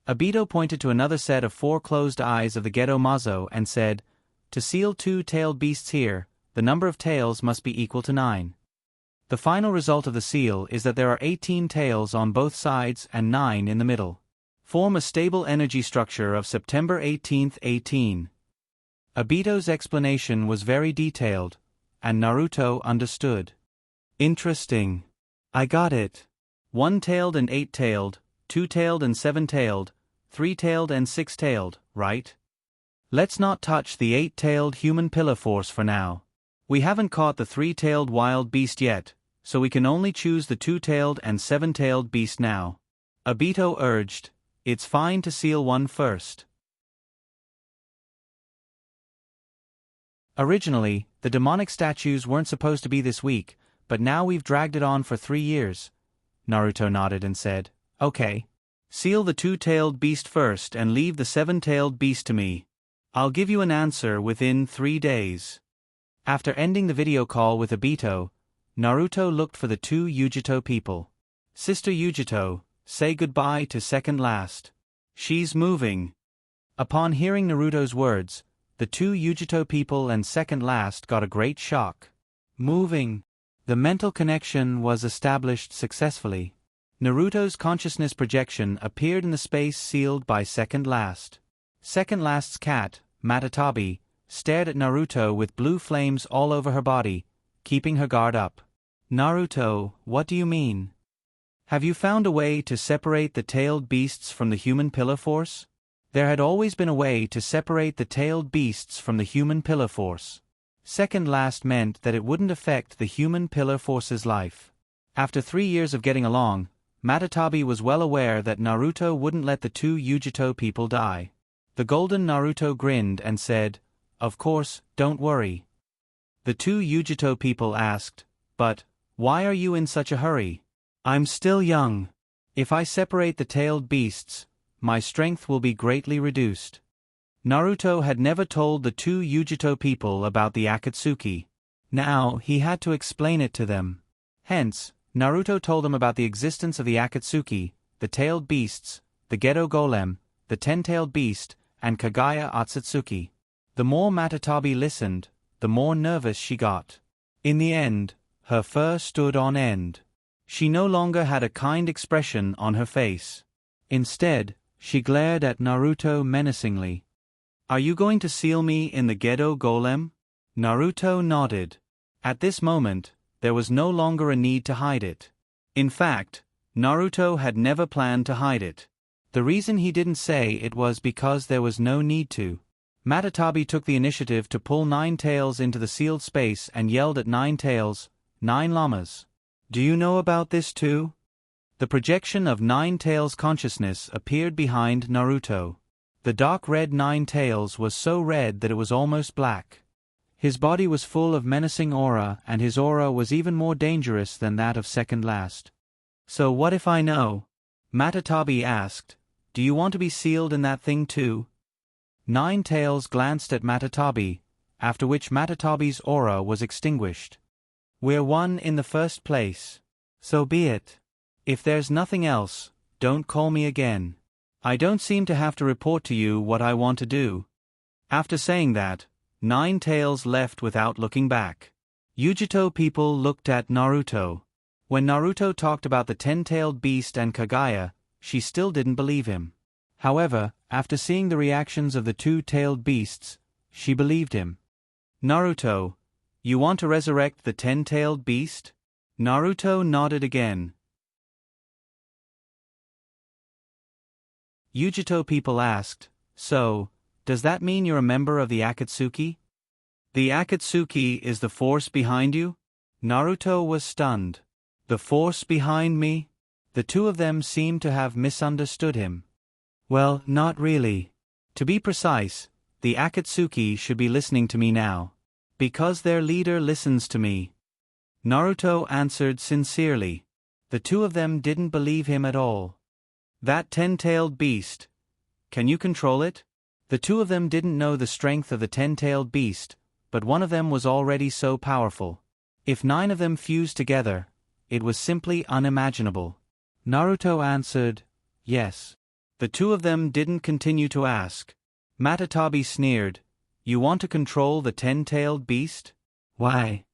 S1: Obito pointed to another set of 4 closed eyes of the Gedo Mazo and said, "To seal 2 tailed beasts here, the number of tails must be equal to 9. The final result of the seal is that there are 18 tails on both sides and 9 in the middle. Form a stable energy structure of September 18, 18. Obito's explanation was very detailed, and Naruto understood. Interesting. I got it. 1-tailed and 8-tailed, 2-tailed and 7-tailed, 3-tailed and 6-tailed, right? Let's not touch the 8-tailed human pillar force for now. We haven't caught the 3-tailed wild beast yet, so we can only choose the 2-tailed and 7-tailed beast now. Obito urged, "It's fine to seal one first." Originally, the demonic statues weren't supposed to be this week, but now we've dragged it on for 3 years. Naruto nodded and said, "Okay. Seal the 2-tailed beast first and leave the 7-tailed beast to me. I'll give you an answer within 3 days." After ending the video call with Obito, Naruto looked for the 2 Yujito people. "Sister Yujito, say goodbye to second last. She's moving." Upon hearing Naruto's words, the two Yujito people and second last got a great shock. Moving. The mental connection was established successfully. Naruto's consciousness projection appeared in the space sealed by second last. Second last's cat, Matatabi, stared at Naruto with blue flames all over her body, keeping her guard up. Naruto, what do you mean? Have you found a way to separate the tailed beasts from the human pillar force? There had always been a way to separate the tailed beasts from the human pillar force. Second last meant that it wouldn't affect the human pillar force's life. After 3 years of getting along, Matatabi was well aware that Naruto wouldn't let the two Yujito people die. The golden Naruto grinned and said, "Of course, don't worry." The two Yujito people asked, "But, why are you in such a hurry?" "I'm still young. If I separate the tailed beasts, my strength will be greatly reduced." Naruto had never told the two Yujito people about the Akatsuki. Now he had to explain it to them. Hence, Naruto told them about the existence of the Akatsuki, the tailed beasts, the Gedo Golem, the ten-tailed beast, and Kagaya Otsutsuki. The more Matatabi listened, the more nervous she got. In the end, her fur stood on end. She no longer had a kind expression on her face. Instead, she glared at Naruto menacingly. "Are you going to seal me in the Gedo Golem?" Naruto nodded. At this moment, there was no longer a need to hide it. In fact, Naruto had never planned to hide it. The reason he didn't say it was because there was no need to. Matatabi took the initiative to pull Nine Tails into the sealed space and yelled at Nine Tails, "Nine Llamas. Do you know about this too?" The projection of Nine Tails' consciousness appeared behind Naruto. The dark red Nine Tails was so red that it was almost black. His body was full of menacing aura, and his aura was even more dangerous than that of second last. "So what if I know?" Matatabi asked. "Do you want to be sealed in that thing too?" Nine Tails glanced at Matatabi, after which Matatabi's aura was extinguished. "We're one in the first place. So be it. If there's nothing else, don't call me again. I don't seem to have to report to you what I want to do." After saying that, Nine Tails left without looking back. Yujito people looked at Naruto. When Naruto talked about the ten-tailed beast and Kagaya, she still didn't believe him. However, after seeing the reactions of the two-tailed beasts, she believed him. "Naruto, you want to resurrect the ten-tailed beast?" Naruto nodded again. Yujito people asked, "So, does that mean you're a member of the Akatsuki?" "The Akatsuki is the force behind you?" Naruto was stunned. "The force behind me?" The two of them seemed to have misunderstood him. "Well, not really. To be precise, the Akatsuki should be listening to me now. Because their leader listens to me." Naruto answered sincerely. The two of them didn't believe him at all. "That ten-tailed beast. Can you control it?" The two of them didn't know the strength of the ten-tailed beast, but one of them was already so powerful. If 9 of them fused together, it was simply unimaginable. Naruto answered, "Yes." The two of them didn't continue to ask. Matatabi sneered, "You want to control the ten-tailed beast? Why?"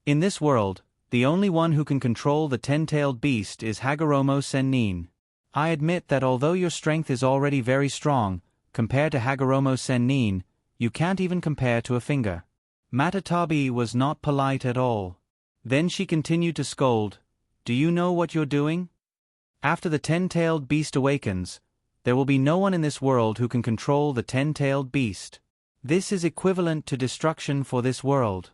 S1: "In this world, the only one who can control the ten-tailed beast is Hagoromo Sennin. I admit that although your strength is already very strong, compared to Hagoromo Sennin, you can't even compare to a finger." Matatabi was not polite at all. Then she continued to scold, "Do you know what you're doing? After the ten-tailed beast awakens, there will be no one in this world who can control the ten-tailed beast. This is equivalent to destruction for this world.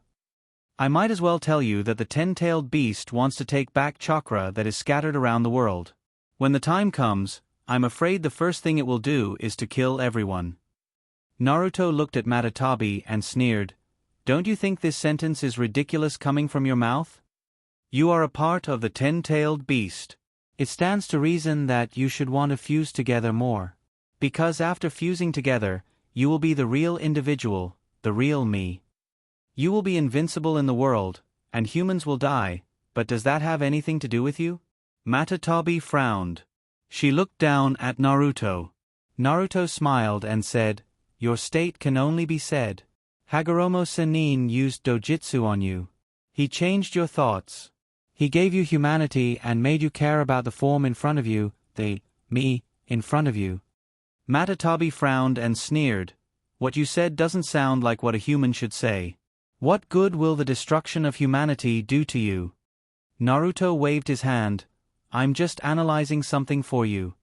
S1: I might as well tell you that the ten-tailed beast wants to take back chakra that is scattered around the world. When the time comes, I'm afraid the first thing it will do is to kill everyone." Naruto looked at Matatabi and sneered, "Don't you think this sentence is ridiculous coming from your mouth? You are a part of the ten-tailed beast. It stands to reason that you should want to fuse together more. Because after fusing together, you will be the real individual, the real me. You will be invincible in the world, and humans will die, but does that have anything to do with you?" Matatabi frowned. She looked down at Naruto. Naruto smiled and said, your state can only be said. Hagoromo Sennin used dojitsu on you. He changed your thoughts. He gave you humanity and made you care about the form in front of you, me, in front of you. Matatabi frowned and sneered. What you said doesn't sound like what a human should say. What good will the destruction of humanity do to you? Naruto waved his hand. I'm just analyzing something for you.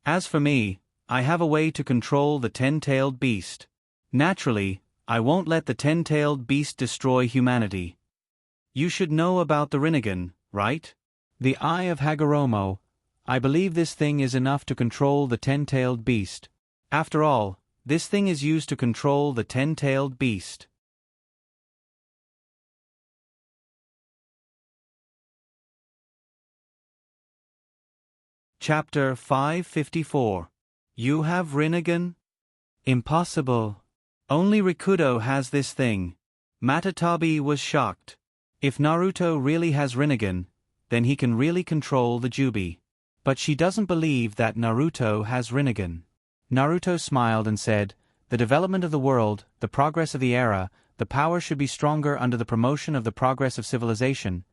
S1: As for me, I have a way to control the 10-tailed beast. Naturally, I won't let the 10-tailed beast destroy humanity. You should know about the Rinnegan, right? The Eye of Hagoromo. I believe this thing is enough to control the 10-tailed beast. After all, this thing is used to control the 10-tailed beast. Chapter 554. You have Rinnegan? Impossible. Only Rikudo has this thing. Matatabi was shocked. If Naruto really has Rinnegan, then he can really control the Jubi. But she doesn't believe that Naruto has Rinnegan. Naruto smiled and said, the development of the world, the progress of the era, the power should be stronger under the promotion of the progress of civilization.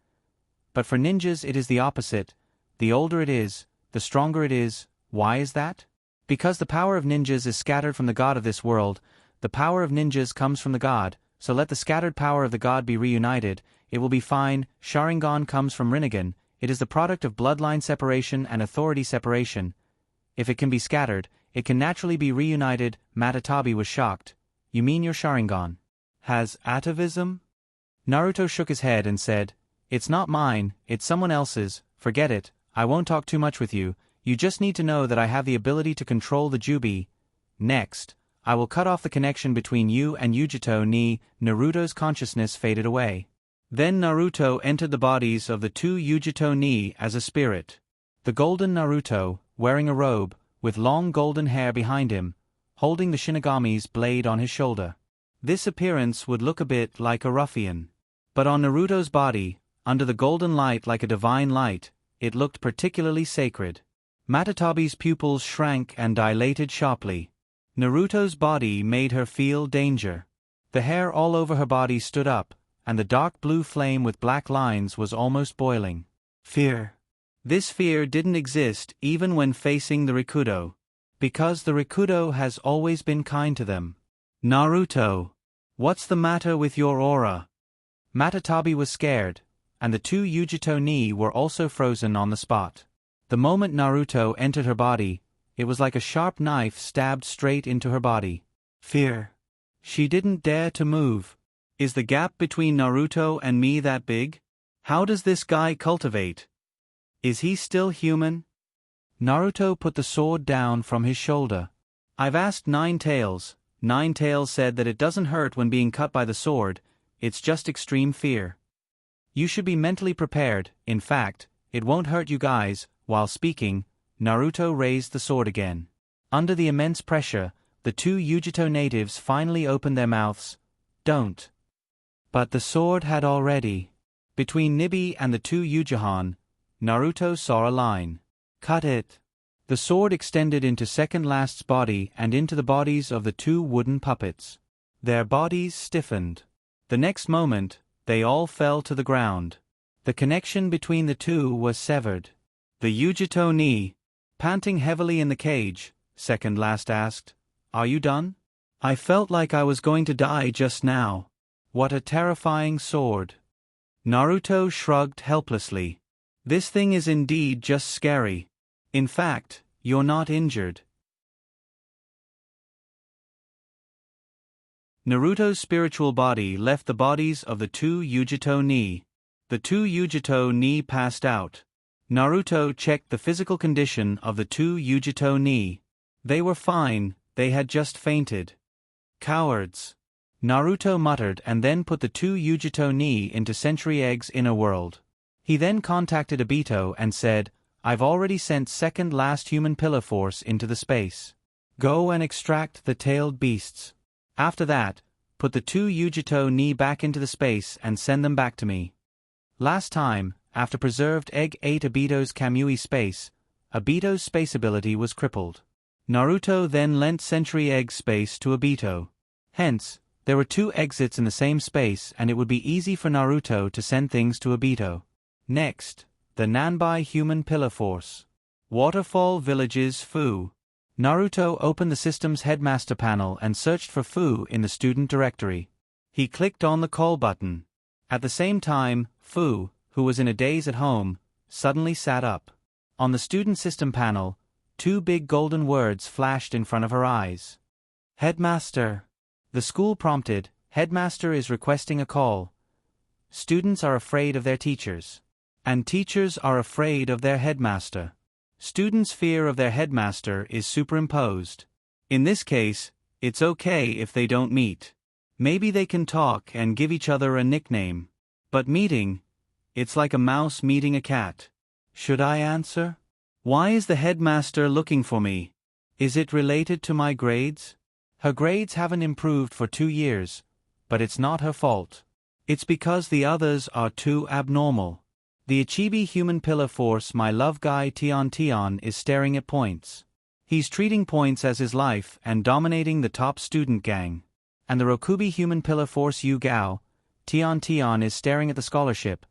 S1: But for ninjas it is the opposite. The older it is, the stronger it is. Why is that? Because the power of ninjas is scattered from the god of this world. The power of ninjas comes from the god, so let the scattered power of the god be reunited. It will be fine. Sharingan comes from Rinnegan. It is the product of bloodline separation and authority separation. If it can be scattered, it can naturally be reunited. Matatabi was shocked. You mean your Sharingan has atavism? Naruto shook his head and said, it's not mine, it's someone else's. Forget it. I won't talk too much with you. You just need to know that I have the ability to control the Jubi. Next, I will cut off the connection between you and Yujito ni. Naruto's consciousness faded away. Then Naruto entered the bodies of the two Yujito ni as a spirit. The golden Naruto, wearing a robe, with long golden hair behind him, holding the Shinigami's blade on his shoulder. This appearance would look a bit like a ruffian. But on Naruto's body, under the golden light like a divine light, it looked particularly sacred. Matatabi's pupils shrank and dilated sharply. Naruto's body made her feel danger. The hair all over her body stood up, and the dark blue flame with black lines was almost boiling. Fear. This fear didn't exist even when facing the Rikudo. Because the Rikudo has always been kind to them. Naruto, what's the matter with your aura? Matatabi was scared, and the two Yujito ni were also frozen on the spot. The moment Naruto entered her body, it was like a sharp knife stabbed straight into her body. Fear. She didn't dare to move. Is the gap between Naruto and me that big? How does this guy cultivate? Is he still human? Naruto put the sword down from his shoulder. I've asked Nine Tails. Nine Tails said that it doesn't hurt when being cut by the sword, it's just extreme fear. You should be mentally prepared. In fact, it won't hurt you guys. While speaking, Naruto raised the sword again. Under the immense pressure, the two Yujito natives finally opened their mouths. Don't. But the sword had already. Between Nibi and the two Uchihan, Naruto saw a line. Cut it. The sword extended into Second Last's body and into the bodies of the two wooden puppets. Their bodies stiffened. The next moment, they all fell to the ground. The connection between the two was severed. The Yujito ni, panting heavily in the cage, Second Last asked, Are you done? I felt like I was going to die just now. What a terrifying sword. Naruto shrugged helplessly. This thing is indeed just scary. In fact, you're not injured. Naruto's spiritual body left the bodies of the two Yujito ni. The two Yujito ni passed out. Naruto checked the physical condition of the two Yujito ni. They were fine, they had just fainted. Cowards. Naruto muttered and then put the two Yujito ni into Century Egg's inner world. He then contacted Obito and said, I've already sent Second Last Human Pillar Force into the space. Go and extract the tailed beasts. After that, put the two Yujito ni back into the space and send them back to me. Last time, after Preserved Egg ate Obito's Kamui space, Obito's space ability was crippled. Naruto then lent Century Egg space to Obito. Hence, there were 2 exits in the same space and it would be easy for Naruto to send things to Obito. Next, the Nanbai Human Pillar Force. Waterfall Village's Fu. Naruto opened the system's headmaster panel and searched for Fu in the student directory. He clicked on the call button. At the same time, Fu, who was in a daze at home, suddenly sat up. On the student system panel, 2 big golden words flashed in front of her eyes. Headmaster. The school prompted, Headmaster is requesting a call. Students are afraid of their teachers. And teachers are afraid of their headmaster. Students' fear of their headmaster is superimposed. In this case, it's okay if they don't meet. Maybe they can talk and give each other a nickname. But meeting, it's like a mouse meeting a cat. Should I answer? Why is the headmaster looking for me? Is it related to my grades? Her grades haven't improved for 2 years, but it's not her fault. It's because the others are too abnormal. The Ichibi Human Pillar Force, my love guy Tion is staring at Points. He's treating Points as his life and dominating the top student gang. And the Rokubi Human Pillar Force Yu Gao, Tion is staring at the scholarship.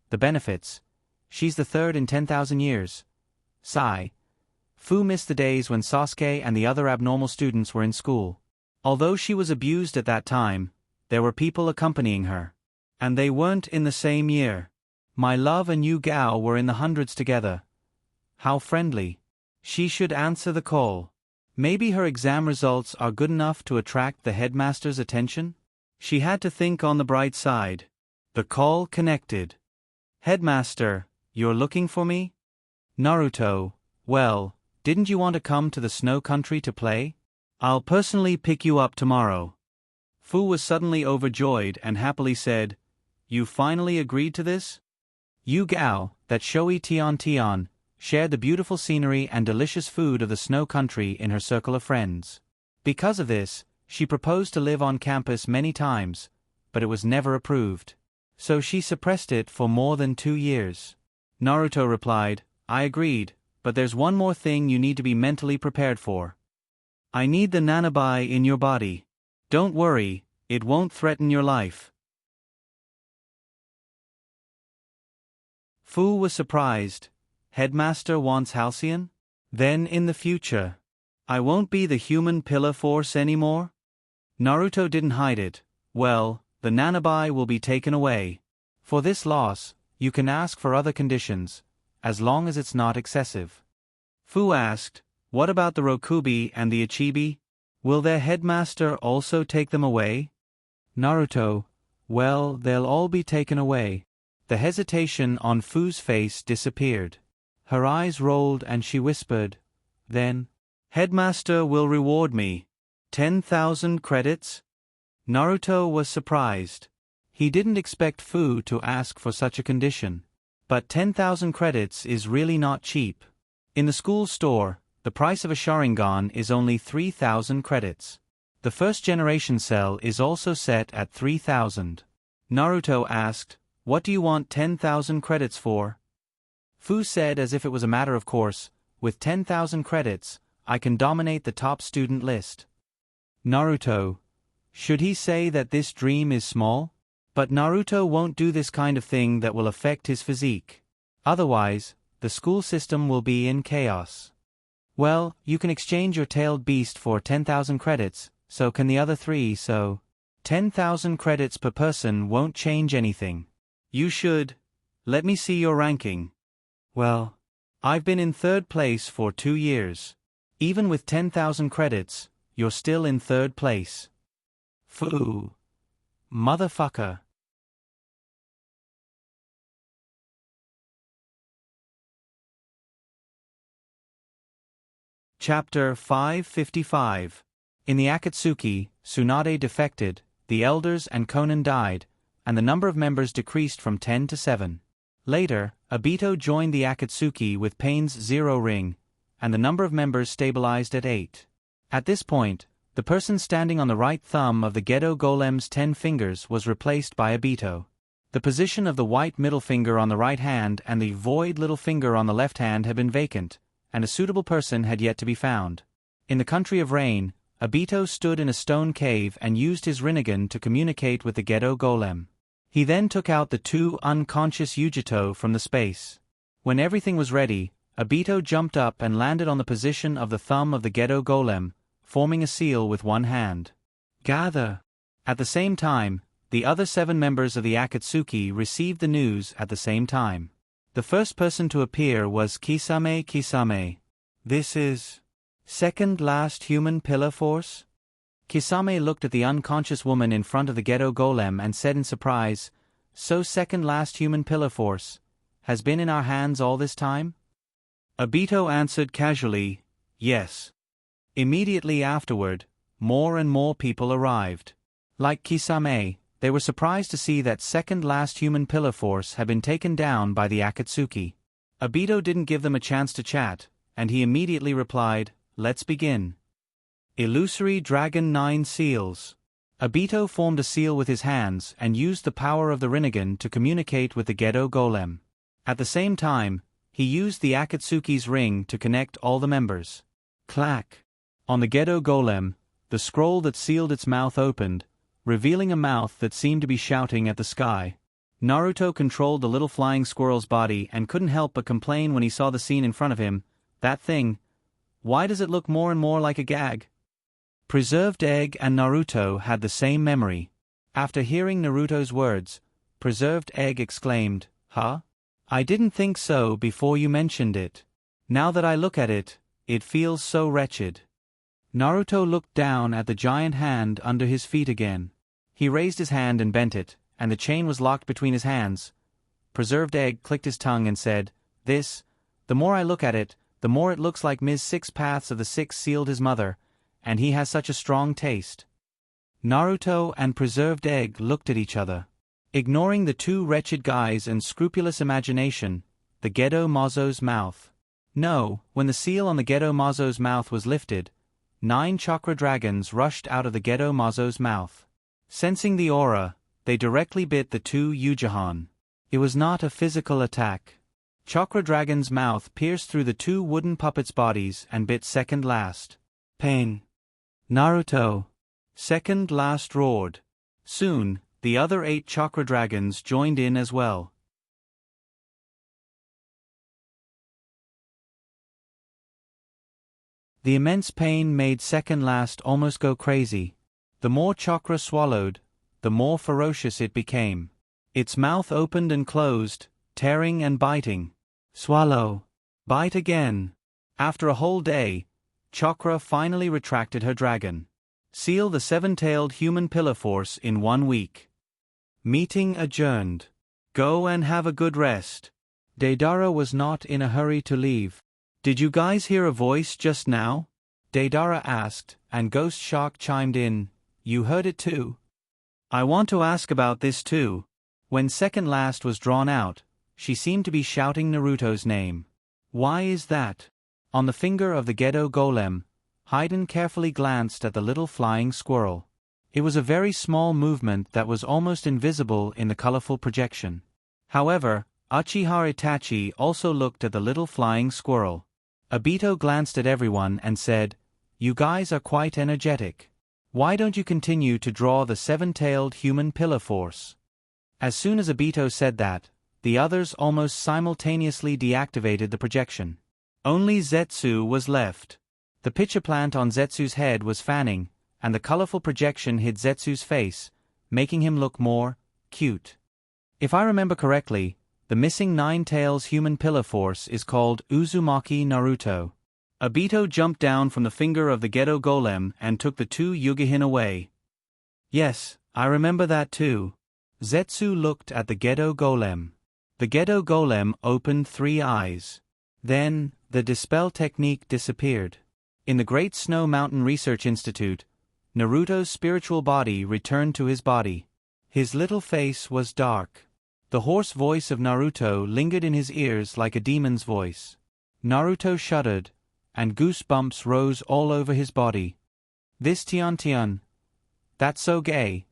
S1: The benefits. She's the 3rd in 10,000 years. Sigh. Fu missed the days when Sasuke and the other abnormal students were in school. Although she was abused at that time, there were people accompanying her. And they weren't in the same year. My love and Yu Gao were in the hundreds together. How friendly. She should answer the call. Maybe her exam results are good enough to attract the headmaster's attention? She had to think on the bright side. The call connected. Headmaster, you're looking for me? Naruto, well, didn't you want to come to the snow country to play? I'll personally pick you up tomorrow. Fu was suddenly overjoyed and happily said, You finally agreed to this? Yu Gao, that showy Tion, shared the beautiful scenery and delicious food of the snow country in her circle of friends. Because of this, she proposed to live on campus many times, but it was never approved. So she suppressed it for more than 2 years. Naruto replied, I agreed, but there's one more thing you need to be mentally prepared for. I need the Nanabai in your body. Don't worry, it won't threaten your life. Fu was surprised. Headmaster wants Halcyon? Then in the future, I won't be the Human Pillar Force anymore? Naruto didn't hide it. Well, the Nanabai will be taken away. For this loss, you can ask for other conditions, as long as it's not excessive. Fu asked, what about the Rokubi and the Ichibi? Will their headmaster also take them away? Naruto, well, they'll all be taken away. The hesitation on Fu's face disappeared. Her eyes rolled and she whispered, then, Headmaster will reward me. 10,000 credits? Naruto was surprised. He didn't expect Fu to ask for such a condition. But 10,000 credits is really not cheap. In the school store, the price of a Sharingan is only 3,000 credits. The first generation cell is also set at 3,000. Naruto asked, what do you want 10,000 credits for? Fu said as if it was a matter of course, with 10,000 credits, I can dominate the top student list. Naruto, should he say that this dream is small? But Naruto won't do this kind of thing that will affect his physique. Otherwise, the school system will be in chaos. Well, you can exchange your tailed beast for 10,000 credits, so can the other 3, so 10,000 credits per person won't change anything. You should. Let me see your ranking. Well, I've been in 3rd place for 2 years. Even with 10,000 credits, you're still in 3rd place. Fu. Motherfucker. Chapter 555. In the Akatsuki, Tsunade defected, the elders and Konan died, and the number of members decreased from 10 to 7. Later, Obito joined the Akatsuki with Pain's 0 ring, and the number of members stabilized at 8. At this point, the person standing on the right thumb of the Gedo Golem's 10 fingers was replaced by Obito. The position of the white middle finger on the right hand and the void little finger on the left hand had been vacant, and a suitable person had yet to be found. In the country of rain, Obito stood in a stone cave and used his Rinnegan to communicate with the Gedo Golem. He then took out the two unconscious Yujito from the space. When everything was ready, Obito jumped up and landed on the position of the thumb of the Gedo Golem, forming a seal with one hand. Gather! At the same time, the other 7 members of the Akatsuki received the news at the same time. The first person to appear was Kisame Kisame. This is second last human pillar force? Kisame looked at the unconscious woman in front of the Gedo Golem and said in surprise, "So second last human pillar force has been in our hands all this time?" Obito answered casually, "Yes." Immediately afterward, more and more people arrived. Like Kisame, they were surprised to see that second last human pillar force had been taken down by the Akatsuki. Obito didn't give them a chance to chat, and he immediately replied, "Let's begin." Illusory Dragon 9 Seals. Obito formed a seal with his hands and used the power of the Rinnegan to communicate with the Gedo Golem. At the same time, he used the Akatsuki's ring to connect all the members. Clack! On the Gedo Golem, the scroll that sealed its mouth opened, revealing a mouth that seemed to be shouting at the sky. Naruto controlled the little flying squirrel's body and couldn't help but complain when he saw the scene in front of him. That thing. Why does it look more and more like a gag? Preserved Egg and Naruto had the same memory. After hearing Naruto's words, Preserved Egg exclaimed, "Huh? I didn't think so before you mentioned it. Now that I look at it, it feels so wretched." Naruto looked down at the giant hand under his feet again. He raised his hand and bent it, and the chain was locked between his hands. Preserved Egg clicked his tongue and said, The more I look at it, the more it looks like Ms. Six Paths of the Six sealed his mother, and he has such a strong taste." Naruto and Preserved Egg looked at each other. Ignoring the two wretched guys and scrupulous imagination, the Gedo Mazo's mouth. No, when the seal on the Gedo Mazo's mouth was lifted, 9 chakra dragons rushed out of the Gedo Mazo's mouth. Sensing the aura, they directly bit the two Uchihan. It was not a physical attack. Chakra Dragon's mouth pierced through the two wooden puppets' bodies and bit second last. Pain. Naruto. Second last roared. Soon, the other 8 chakra dragons joined in as well. The immense pain made second last almost go crazy. The more chakra swallowed, the more ferocious it became. Its mouth opened and closed, tearing and biting. Swallow. Bite again. After a whole day, Chakra finally retracted her dragon. Seal the 7-tailed human pillar force in 1 week. Meeting adjourned. Go and have a good rest. Deidara was not in a hurry to leave. "Did you guys hear a voice just now?" Deidara asked, and Ghost Shark chimed in, "You heard it too?" "I want to ask about this too." When second last was drawn out, she seemed to be shouting Naruto's name. "Why is that?" On the finger of the Gedo Golem, Haiden carefully glanced at the little flying squirrel. It was a very small movement that was almost invisible in the colorful projection. However, Uchiha Itachi also looked at the little flying squirrel. Obito glanced at everyone and said, "You guys are quite energetic. Why don't you continue to draw the 7-tailed human pillar force?" As soon as Obito said that, the others almost simultaneously deactivated the projection. Only Zetsu was left. The pitcher plant on Zetsu's head was fanning, and the colorful projection hid Zetsu's face, making him look more cute. If I remember correctly, the missing 9 tails human pillar force is called Uzumaki Naruto. Obito jumped down from the finger of the Gedo Golem and took the 2 Yugihin away. "Yes, I remember that too." Zetsu looked at the Gedo Golem. The Gedo Golem opened 3 eyes. Then, the dispel technique disappeared. In the Great Snow Mountain Research Institute, Naruto's spiritual body returned to his body. His little face was dark. The hoarse voice of Naruto lingered in his ears like a demon's voice. Naruto shuddered, and goosebumps rose all over his body. "This Tian. That's so gay."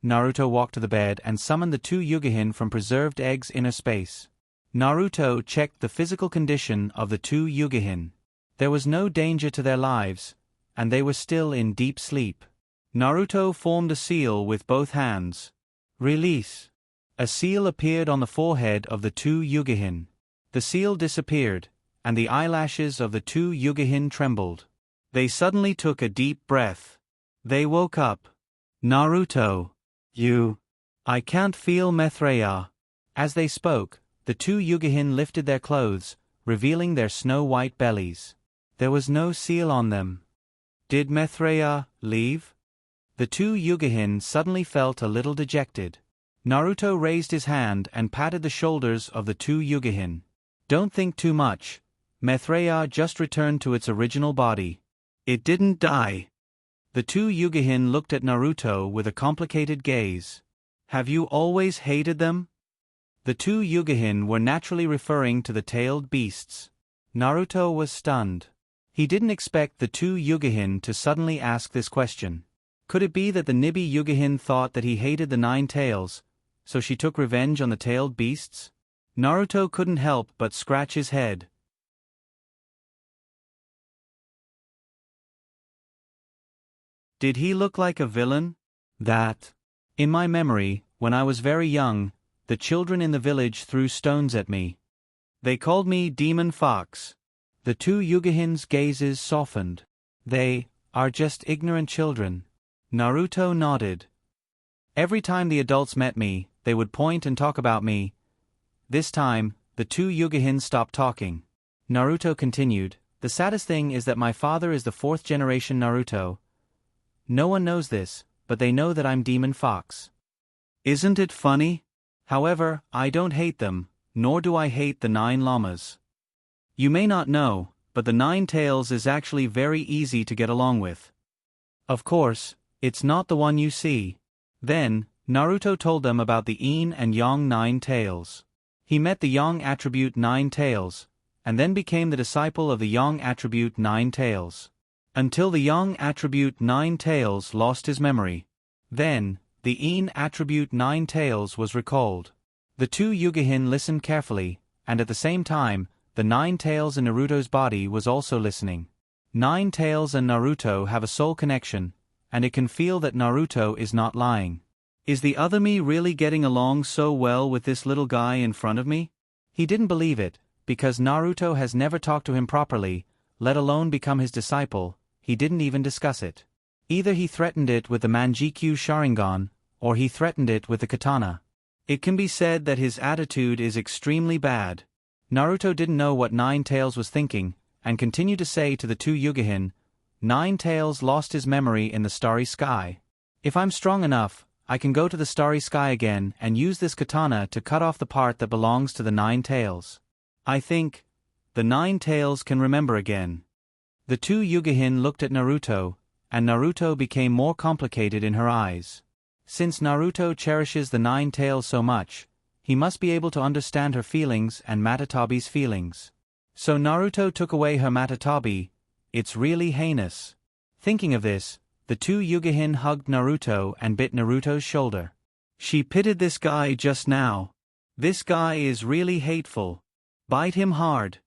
S1: Naruto walked to the bed and summoned the 2 Yugihin from Preserved Egg's inner space. Naruto checked the physical condition of the 2 Yugihin. There was no danger to their lives, and they were still in deep sleep. Naruto formed a seal with both hands. Release. A seal appeared on the forehead of the two Yugihin. The seal disappeared, and the eyelashes of the two Yugihin trembled. They suddenly took a deep breath. They woke up. Naruto. I can't feel Mithraea. As they spoke, the two Yugihin lifted their clothes, revealing their snow-white bellies. There was no seal on them. Did Mithraea leave? The two Yugihin suddenly felt a little dejected. Naruto raised his hand and patted the shoulders of the two Yugihin. Don't think too much. Mithraea just returned to its original body. It didn't die. The two Yugihin looked at Naruto with a complicated gaze. Have you always hated them? The two Yugihin were naturally referring to the tailed beasts. Naruto was stunned. He didn't expect the two Yugihin to suddenly ask this question. Could it be that the Nibi Yugihin thought that he hated the 9 tails, so she took revenge on the tailed beasts? Naruto couldn't help but scratch his head. Did he look like a villain? In my memory, when I was very young, the children in the village threw stones at me. They called me Demon Fox. The two Yugihin's gazes softened. They are just ignorant children. Naruto nodded. Every time the adults met me, they would point and talk about me. This time, the two Yugihin stopped talking. Naruto continued, the saddest thing is that my father is the 4th generation Naruto. No one knows this, but they know that I'm Demon Fox. Isn't it funny? However, I don't hate them, nor do I hate the 9 llamas. You may not know, but the 9 tails is actually very easy to get along with. Of course, it's not the one you see. Then, Naruto told them about the Yin and Yang 9 tails. He met the Yang attribute 9 tails, and then became the disciple of the Yang attribute 9 tails. Until the Yang attribute 9 tails lost his memory. Then, the Yin attribute 9 tails was recalled. The two Yugihin listened carefully, and at the same time, the 9 tails in Naruto's body was also listening. 9 tails and Naruto have a soul connection, and it can feel that Naruto is not lying. Is the other me really getting along so well with this little guy in front of me? He didn't believe it, because Naruto has never talked to him properly, let alone become his disciple. He didn't even discuss it. Either he threatened it with the Manjikyu Sharingan, or he threatened it with the katana. It can be said that his attitude is extremely bad. Naruto didn't know what 9 tails was thinking, and continued to say to the two Yugihin, 9 tails lost his memory in the starry sky. If I'm strong enough, I can go to the starry sky again and use this katana to cut off the part that belongs to the 9 tails. I think the 9 tails can remember again. The two Yugihin looked at Naruto, and Naruto became more complicated in her eyes. Since Naruto cherishes the 9 tails so much, he must be able to understand her feelings and Matatabi's feelings. So Naruto took away her Matatabi. It's really heinous. Thinking of this, the two Yugihin hugged Naruto and bit Naruto's shoulder. She pitied this guy just now. This guy is really hateful. Bite him hard.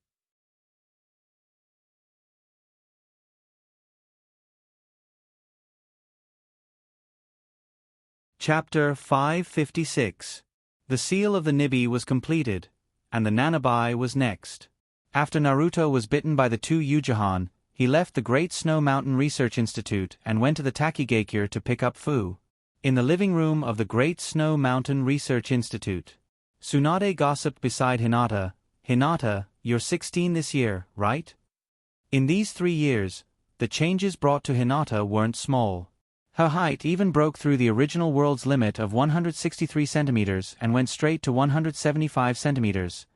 S1: Chapter 556. The seal of the Nibi was completed, and the Nanabi was next. After Naruto was bitten by the two Uchihan, he left the Great Snow Mountain Research Institute and went to the Takigakure to pick up Fu. In the living room of the Great Snow Mountain Research Institute, Tsunade gossiped beside Hinata. Hinata, you're 16 this year, right? In these 3 years, the changes brought to Hinata weren't small. Her height even broke through the original world's limit of 163 centimeters and went straight to 175 centimeters.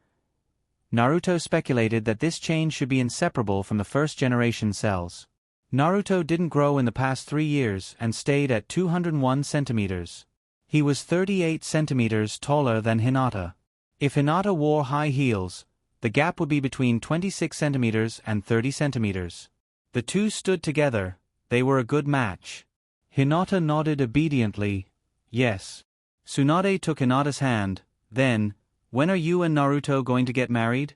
S1: Naruto speculated that this change should be inseparable from the first-generation cells. Naruto didn't grow in the past 3 years and stayed at 201 centimeters. He was 38 centimeters taller than Hinata. If Hinata wore high heels, the gap would be between 26 centimeters and 30 centimeters. The two stood together. They were a good match. Hinata nodded obediently. Yes. Tsunade took Hinata's hand. Then, when are you and Naruto going to get married?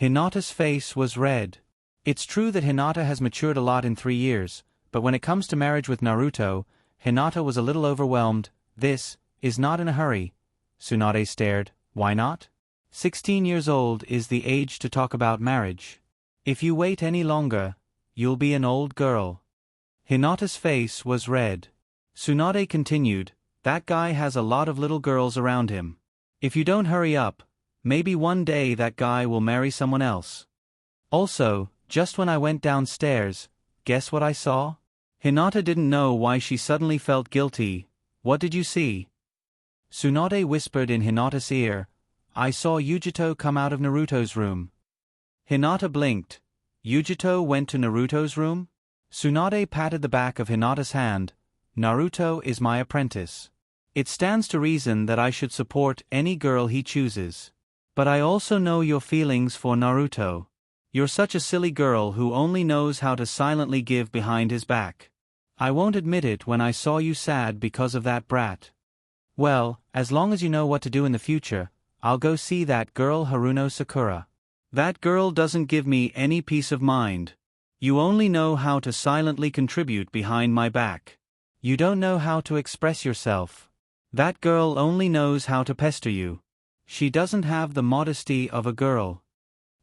S1: Hinata's face was red. It's true that Hinata has matured a lot in 3 years, but when it comes to marriage with Naruto, Hinata was a little overwhelmed. This is not in a hurry. Tsunade stared. Why not? 16 years old is the age to talk about marriage. If you wait any longer, you'll be an old girl. Hinata's face was red. Tsunade continued, that guy has a lot of little girls around him. If you don't hurry up, maybe one day that guy will marry someone else. Also, just when I went downstairs, guess what I saw? Hinata didn't know why she suddenly felt guilty. What did you see? Tsunade whispered in Hinata's ear, I saw Yujito come out of Naruto's room. Hinata blinked. Yujito went to Naruto's room? Tsunade patted the back of Hinata's hand. Naruto is my apprentice. It stands to reason that I should support any girl he chooses. But I also know your feelings for Naruto. You're such a silly girl who only knows how to silently give behind his back. I won't admit it when I saw you sad because of that brat. Well, as long as you know what to do in the future, I'll go see that girl Haruno Sakura. That girl doesn't give me any peace of mind. You only know how to silently contribute behind my back. You don't know how to express yourself. That girl only knows how to pester you. She doesn't have the modesty of a girl.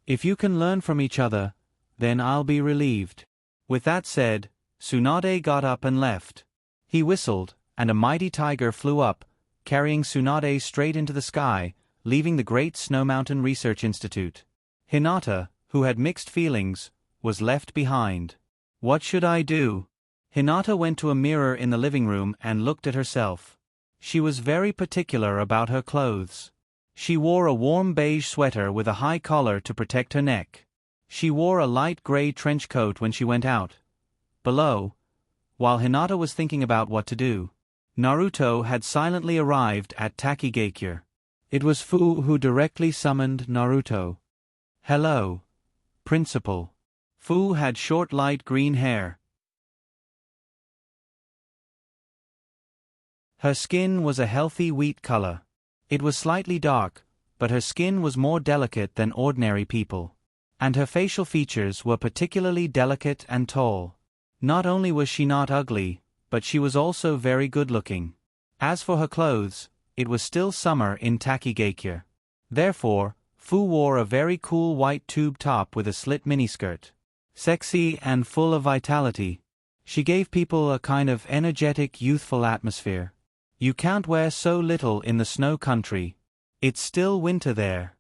S1: If you can learn from each other, then I'll be relieved. With that said, Tsunade got up and left. He whistled, and a mighty tiger flew up, carrying Tsunade straight into the sky, leaving the Great Snow Mountain Research Institute. Hinata, who had mixed feelings, was left behind. What should I do? Hinata went to a mirror in the living room and looked at herself. She was very particular about her clothes. She wore a warm beige sweater with a high collar to protect her neck. She wore a light gray trench coat when she went out. Below, while Hinata was thinking about what to do, Naruto had silently arrived at Takigakure. It was Fu who directly summoned Naruto. Hello, Principal. Fu had short light green hair. Her skin was a healthy wheat color. It was slightly dark, but her skin was more delicate than ordinary people. And her facial features were particularly delicate and tall. Not only was she not ugly, but she was also very good-looking. As for her clothes, it was still summer in Takigakure. Therefore, Fu wore a very cool white tube top with a slit miniskirt. Sexy and full of vitality, she gave people a kind of energetic, youthful atmosphere. You can't wear so little in the snow country. It's still winter there.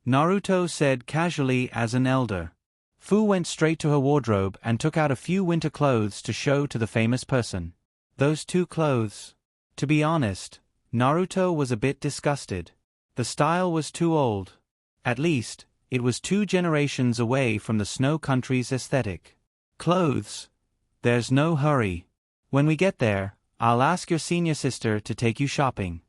S1: Naruto said casually as an elder. Fu went straight to her wardrobe and took out a few winter clothes to show to the famous person. Those 2 clothes. To be honest, Naruto was a bit disgusted. The style was too old. At least, it was 2 generations away from the snow country's aesthetic. Clothes. There's no hurry. When we get there, I'll ask your senior sister to take you shopping.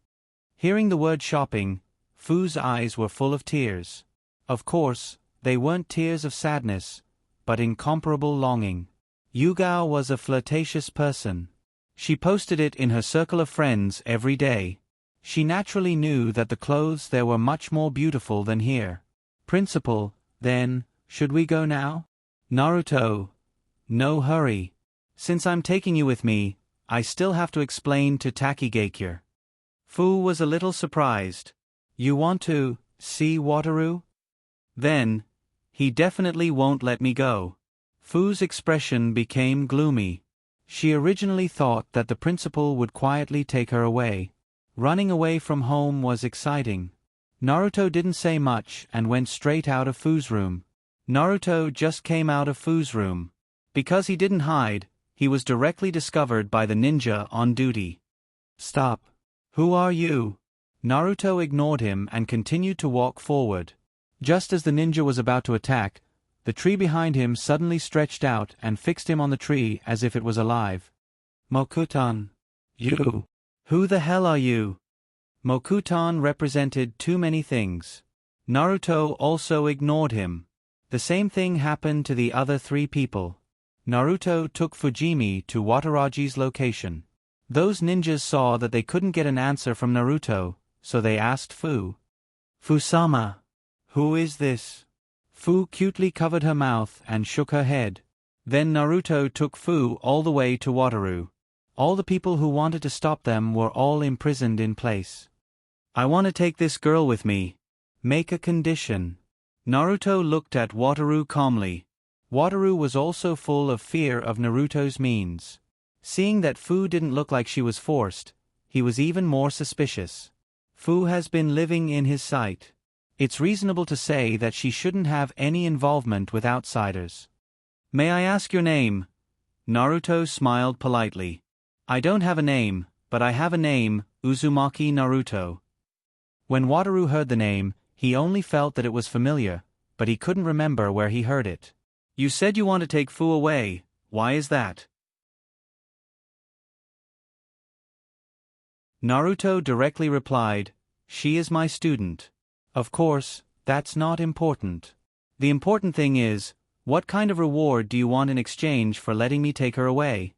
S1: Hearing the word shopping, Fu's eyes were full of tears. Of course, they weren't tears of sadness, but incomparable longing. Yugao was a flirtatious person. She posted it in her circle of friends every day. She naturally knew that the clothes there were much more beautiful than here. Principal, then, should we go now? Naruto. No hurry. Since I'm taking you with me, I still have to explain to Takigakure. Fu was a little surprised. You want to see Wataru? Then, he definitely won't let me go. Fu's expression became gloomy. She originally thought that the principal would quietly take her away. Running away from home was exciting. Naruto didn't say much and went straight out of Fu's room. Naruto just came out of Fu's room. Because he didn't hide, he was directly discovered by the ninja on duty. Stop. Who are you? Naruto ignored him and continued to walk forward. Just as the ninja was about to attack, the tree behind him suddenly stretched out and fixed him on the tree as if it was alive. Mokutan. You. Who the hell are you? Mokutan represented too many things. Naruto also ignored him. The same thing happened to the other 3 people. Naruto took Fujimi to Wataraji's location. Those ninjas saw that they couldn't get an answer from Naruto, so they asked Fu. Fusama. Who is this? Fu cutely covered her mouth and shook her head. Then Naruto took Fu all the way to Wataru. All the people who wanted to stop them were all imprisoned in place. I want to take this girl with me. Make a condition. Naruto looked at Wataru calmly. Wataru was also full of fear of Naruto's means. Seeing that Fu didn't look like she was forced, he was even more suspicious. Fu has been living in his sight. It's reasonable to say that she shouldn't have any involvement with outsiders. May I ask your name? Naruto smiled politely. I don't have a name, but I have a name, Uzumaki Naruto. When Wataru heard the name, he only felt that it was familiar, but he couldn't remember where he heard it. You said you want to take Fu away, why is that? Naruto directly replied, she is my student. Of course, that's not important. The important thing is, what kind of reward do you want in exchange for letting me take her away?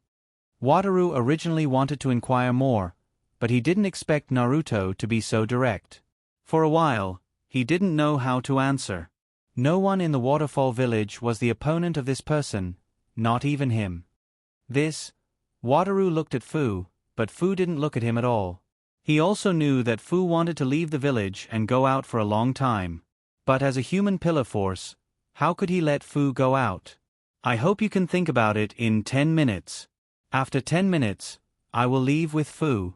S1: Wataru originally wanted to inquire more, but he didn't expect Naruto to be so direct. For a while, he didn't know how to answer. No one in the waterfall village was the opponent of this person, not even him. Wataru looked at Fu, but Fu didn't look at him at all. He also knew that Fu wanted to leave the village and go out for a long time. But as a human pillar force, how could he let Fu go out? I hope you can think about it in 10 minutes. After 10 minutes, I will leave with Fu.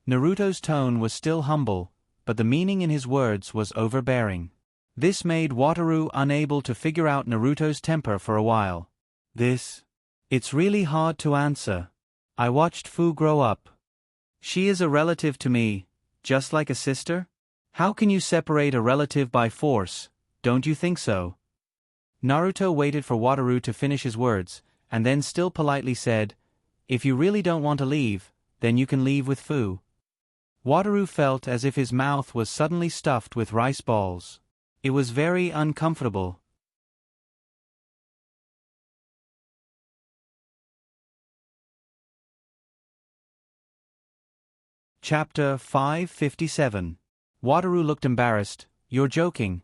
S1: Naruto's tone was still humble, but the meaning in his words was overbearing. This made Wataru unable to figure out Naruto's temper for a while. It's really hard to answer. I watched Fu grow up. She is a relative to me, just like a sister? How can you separate a relative by force, don't you think so? Naruto waited for Wataru to finish his words, and then still politely said, if you really don't want to leave, then you can leave with Fu. Wataru felt as if his mouth was suddenly stuffed with rice balls. It was very uncomfortable. Chapter 557. Wataru looked embarrassed. You're joking.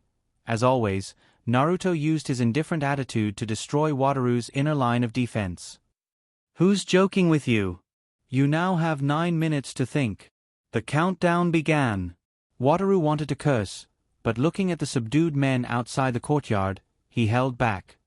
S1: As always, Naruto used his indifferent attitude to destroy Wataru's inner line of defense. Who's joking with you? You now have 9 minutes to think. The countdown began. Wataru wanted to curse, but looking at the subdued men outside the courtyard, he held back.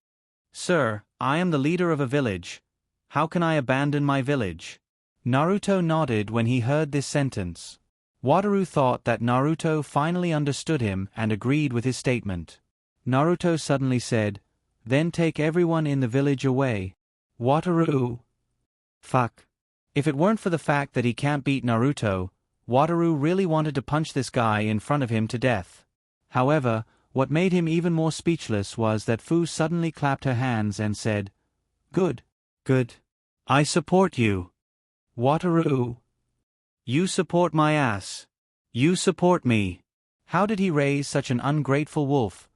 S1: Sir, I am the leader of a village. How can I abandon my village? Naruto nodded when he heard this sentence. Wataru thought that Naruto finally understood him and agreed with his statement. Naruto suddenly said, then take everyone in the village away. Wataru. Fuck. If it weren't for the fact that he can't beat Naruto, Wataru really wanted to punch this guy in front of him to death. However, what made him even more speechless was that Fu suddenly clapped her hands and said, Good. Good. I support you. Wataru. You support my ass. You support me. How did he raise such an ungrateful wolf?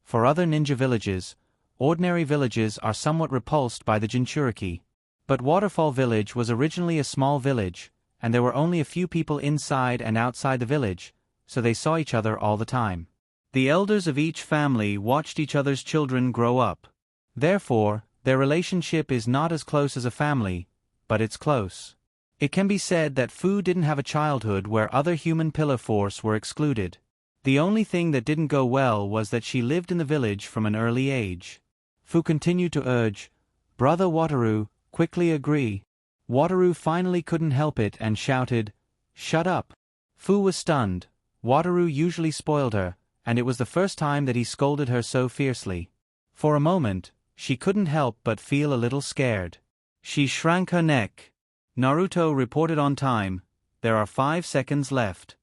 S1: For other ninja villages, ordinary villages are somewhat repulsed by the Jinchuriki. But Waterfall Village was originally a small village, and there were only a few people inside and outside the village, so they saw each other all the time. The elders of each family watched each other's children grow up. Therefore, their relationship is not as close as a family, but it's close. It can be said that Fu didn't have a childhood where other human pillar force were excluded. The only thing that didn't go well was that she lived in the village from an early age. Fu continued to urge, Brother Wataru, quickly agree. Wataru finally couldn't help it and shouted, Shut up. Fu was stunned. Wataru usually spoiled her, and it was the first time that he scolded her so fiercely. For a moment, she couldn't help but feel a little scared. She shrank her neck. Naruto reported on time. There are 5 seconds left.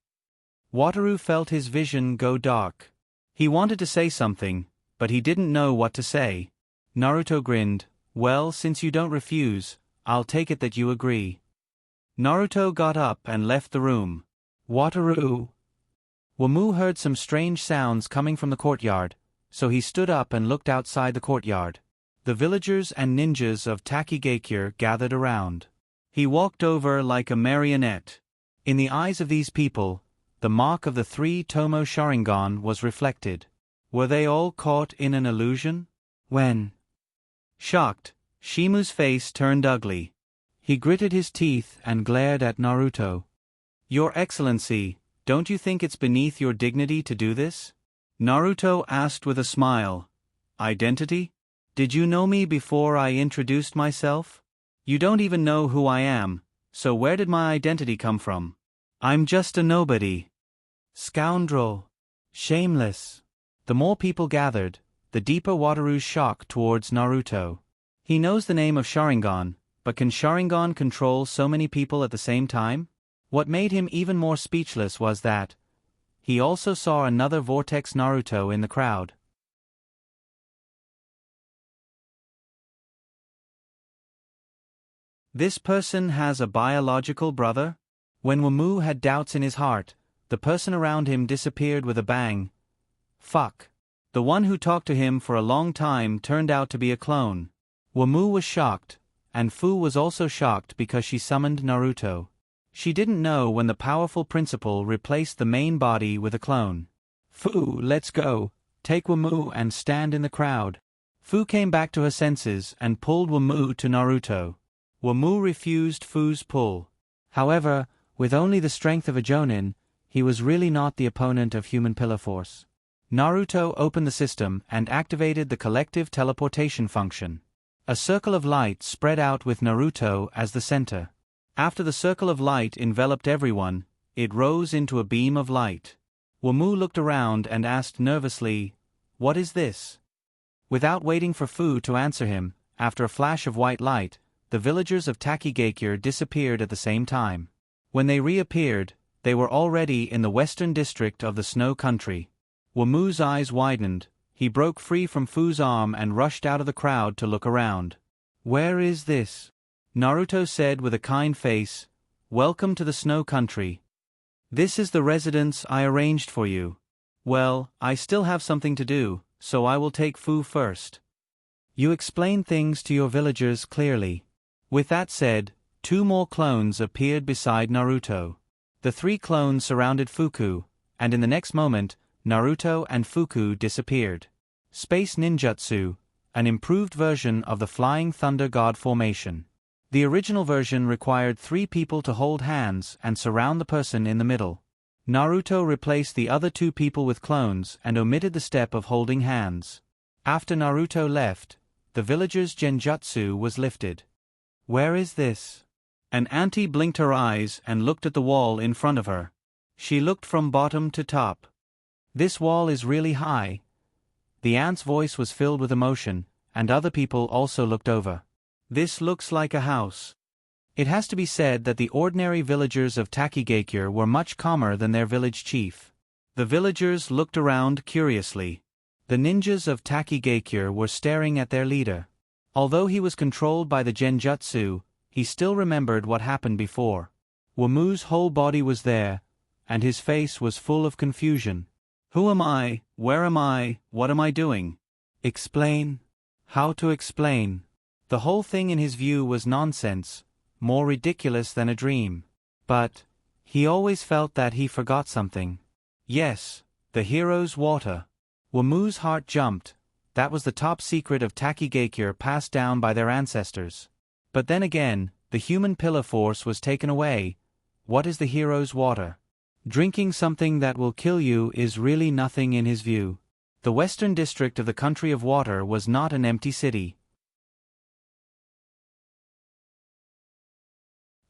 S1: Wataru felt his vision go dark. He wanted to say something, but he didn't know what to say. Naruto grinned. Well, since you don't refuse, I'll take it that you agree. Naruto got up and left the room. Wataru. Wamu heard some strange sounds coming from the courtyard, so he stood up and looked outside the courtyard. The villagers and ninjas of Takigakure gathered around. He walked over like a marionette. In the eyes of these people, the mark of the 3 Tomo Sharingan was reflected. Were they all caught in an illusion? When? Shocked, Shimu's face turned ugly. He gritted his teeth and glared at Naruto. Your Excellency, don't you think it's beneath your dignity to do this? Naruto asked with a smile. Identity? Did you know me before I introduced myself? You don't even know who I am, so where did my identity come from? I'm just a nobody. Scoundrel. Shameless. The more people gathered, the deeper Wataru's shock towards Naruto. He knows the name of Sharingan, but can Sharingan control so many people at the same time? What made him even more speechless was that he also saw another Vortex Naruto in the crowd. This person has a biological brother? When Wamu had doubts in his heart, the person around him disappeared with a bang. Fuck. The one who talked to him for a long time turned out to be a clone. Wamu was shocked, and Fu was also shocked because she summoned Naruto. She didn't know when the powerful principal replaced the main body with a clone. Fu, let's go. Take Wamu and stand in the crowd. Fu came back to her senses and pulled Wamu to Naruto. Wamu refused Fu's pull. However, with only the strength of a Jonin, he was really not the opponent of human pillar force. Naruto opened the system and activated the collective teleportation function. A circle of light spread out with Naruto as the center. After the circle of light enveloped everyone, it rose into a beam of light. Wamu looked around and asked nervously, "What is this?" Without waiting for Fu to answer him, after a flash of white light, the villagers of Takigakure disappeared at the same time. When they reappeared, they were already in the western district of the Snow Country. Wamu's eyes widened. He broke free from Fu's arm and rushed out of the crowd to look around. Where is this? Naruto said with a kind face, "Welcome to the Snow Country. This is the residence I arranged for you. Well, I still have something to do, so I will take Fu first. You explain things to your villagers clearly." With that said, 2 more clones appeared beside Naruto. The 3 clones surrounded Fuku, and in the next moment, Naruto and Fuku disappeared. Space Ninjutsu, an improved version of the Flying Thunder God formation. The original version required 3 people to hold hands and surround the person in the middle. Naruto replaced the other 2 people with clones and omitted the step of holding hands. After Naruto left, the villagers' genjutsu was lifted. Where is this? An auntie blinked her eyes and looked at the wall in front of her. She looked from bottom to top. This wall is really high. The aunt's voice was filled with emotion, and other people also looked over. This looks like a house. It has to be said that the ordinary villagers of Takigakure were much calmer than their village chief. The villagers looked around curiously. The ninjas of Takigakure were staring at their leader. Although he was controlled by the genjutsu, he still remembered what happened before. Wamu's whole body was there, and his face was full of confusion. Who am I? Where am I? What am I doing? Explain? How to explain? The whole thing in his view was nonsense, more ridiculous than a dream. But he always felt that he forgot something. Yes, the hero's water. Wamu's heart jumped. That was the top secret of Takigakure passed down by their ancestors. But then again, the human pillar force was taken away. What is the hero's water? Drinking something that will kill you is really nothing in his view. The western district of the country of water was not an empty city.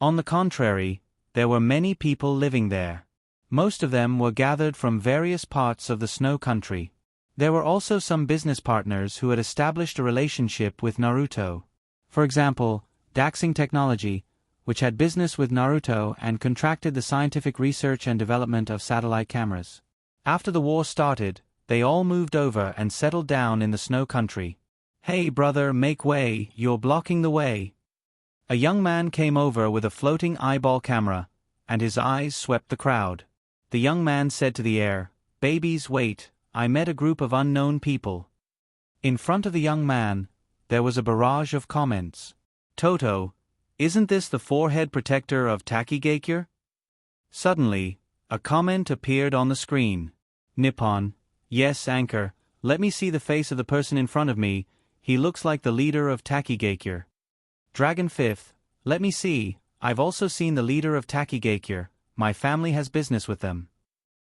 S1: On the contrary, there were many people living there. Most of them were gathered from various parts of the Snow Country. There were also some business partners who had established a relationship with Naruto. For example, Daxing Technology, which had business with Naruto and contracted the scientific research and development of satellite cameras. After the war started, they all moved over and settled down in the Snow Country. "Hey brother, make way, you're blocking the way." A young man came over with a floating eyeball camera, and his eyes swept the crowd. The young man said to the air, "Babies, wait, I met a group of unknown people." In front of the young man, there was a barrage of comments. "Toto, isn't this the forehead protector of Takigakure?" Suddenly, a comment appeared on the screen. "Nippon, yes anchor, Let me see the face of the person in front of me, he looks like the leader of Takigakure. Dragon 5th, let me see, I've also seen the leader of Takigakure, my family has business with them.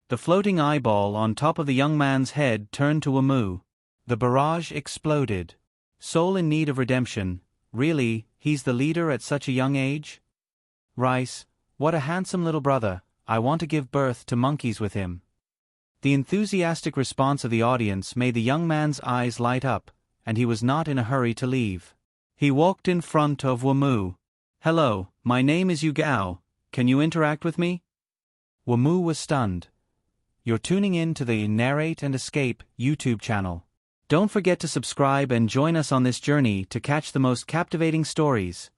S1: The floating eyeball on top of the young man's head turned to a moo. The barrage exploded. Soul in need of redemption, really, he's the leader at such a young age? Rice, what a handsome little brother, I want to give birth to monkeys with him. The enthusiastic response of the audience made the young man's eyes light up, and he was not in a hurry to leave. He walked in front of Wamu. Hello, my name is Yugao, can you interact with me? Wamu was stunned. You're tuning in to the Narrate and Escape YouTube channel. Don't forget to subscribe and join us on this journey to catch the most captivating stories.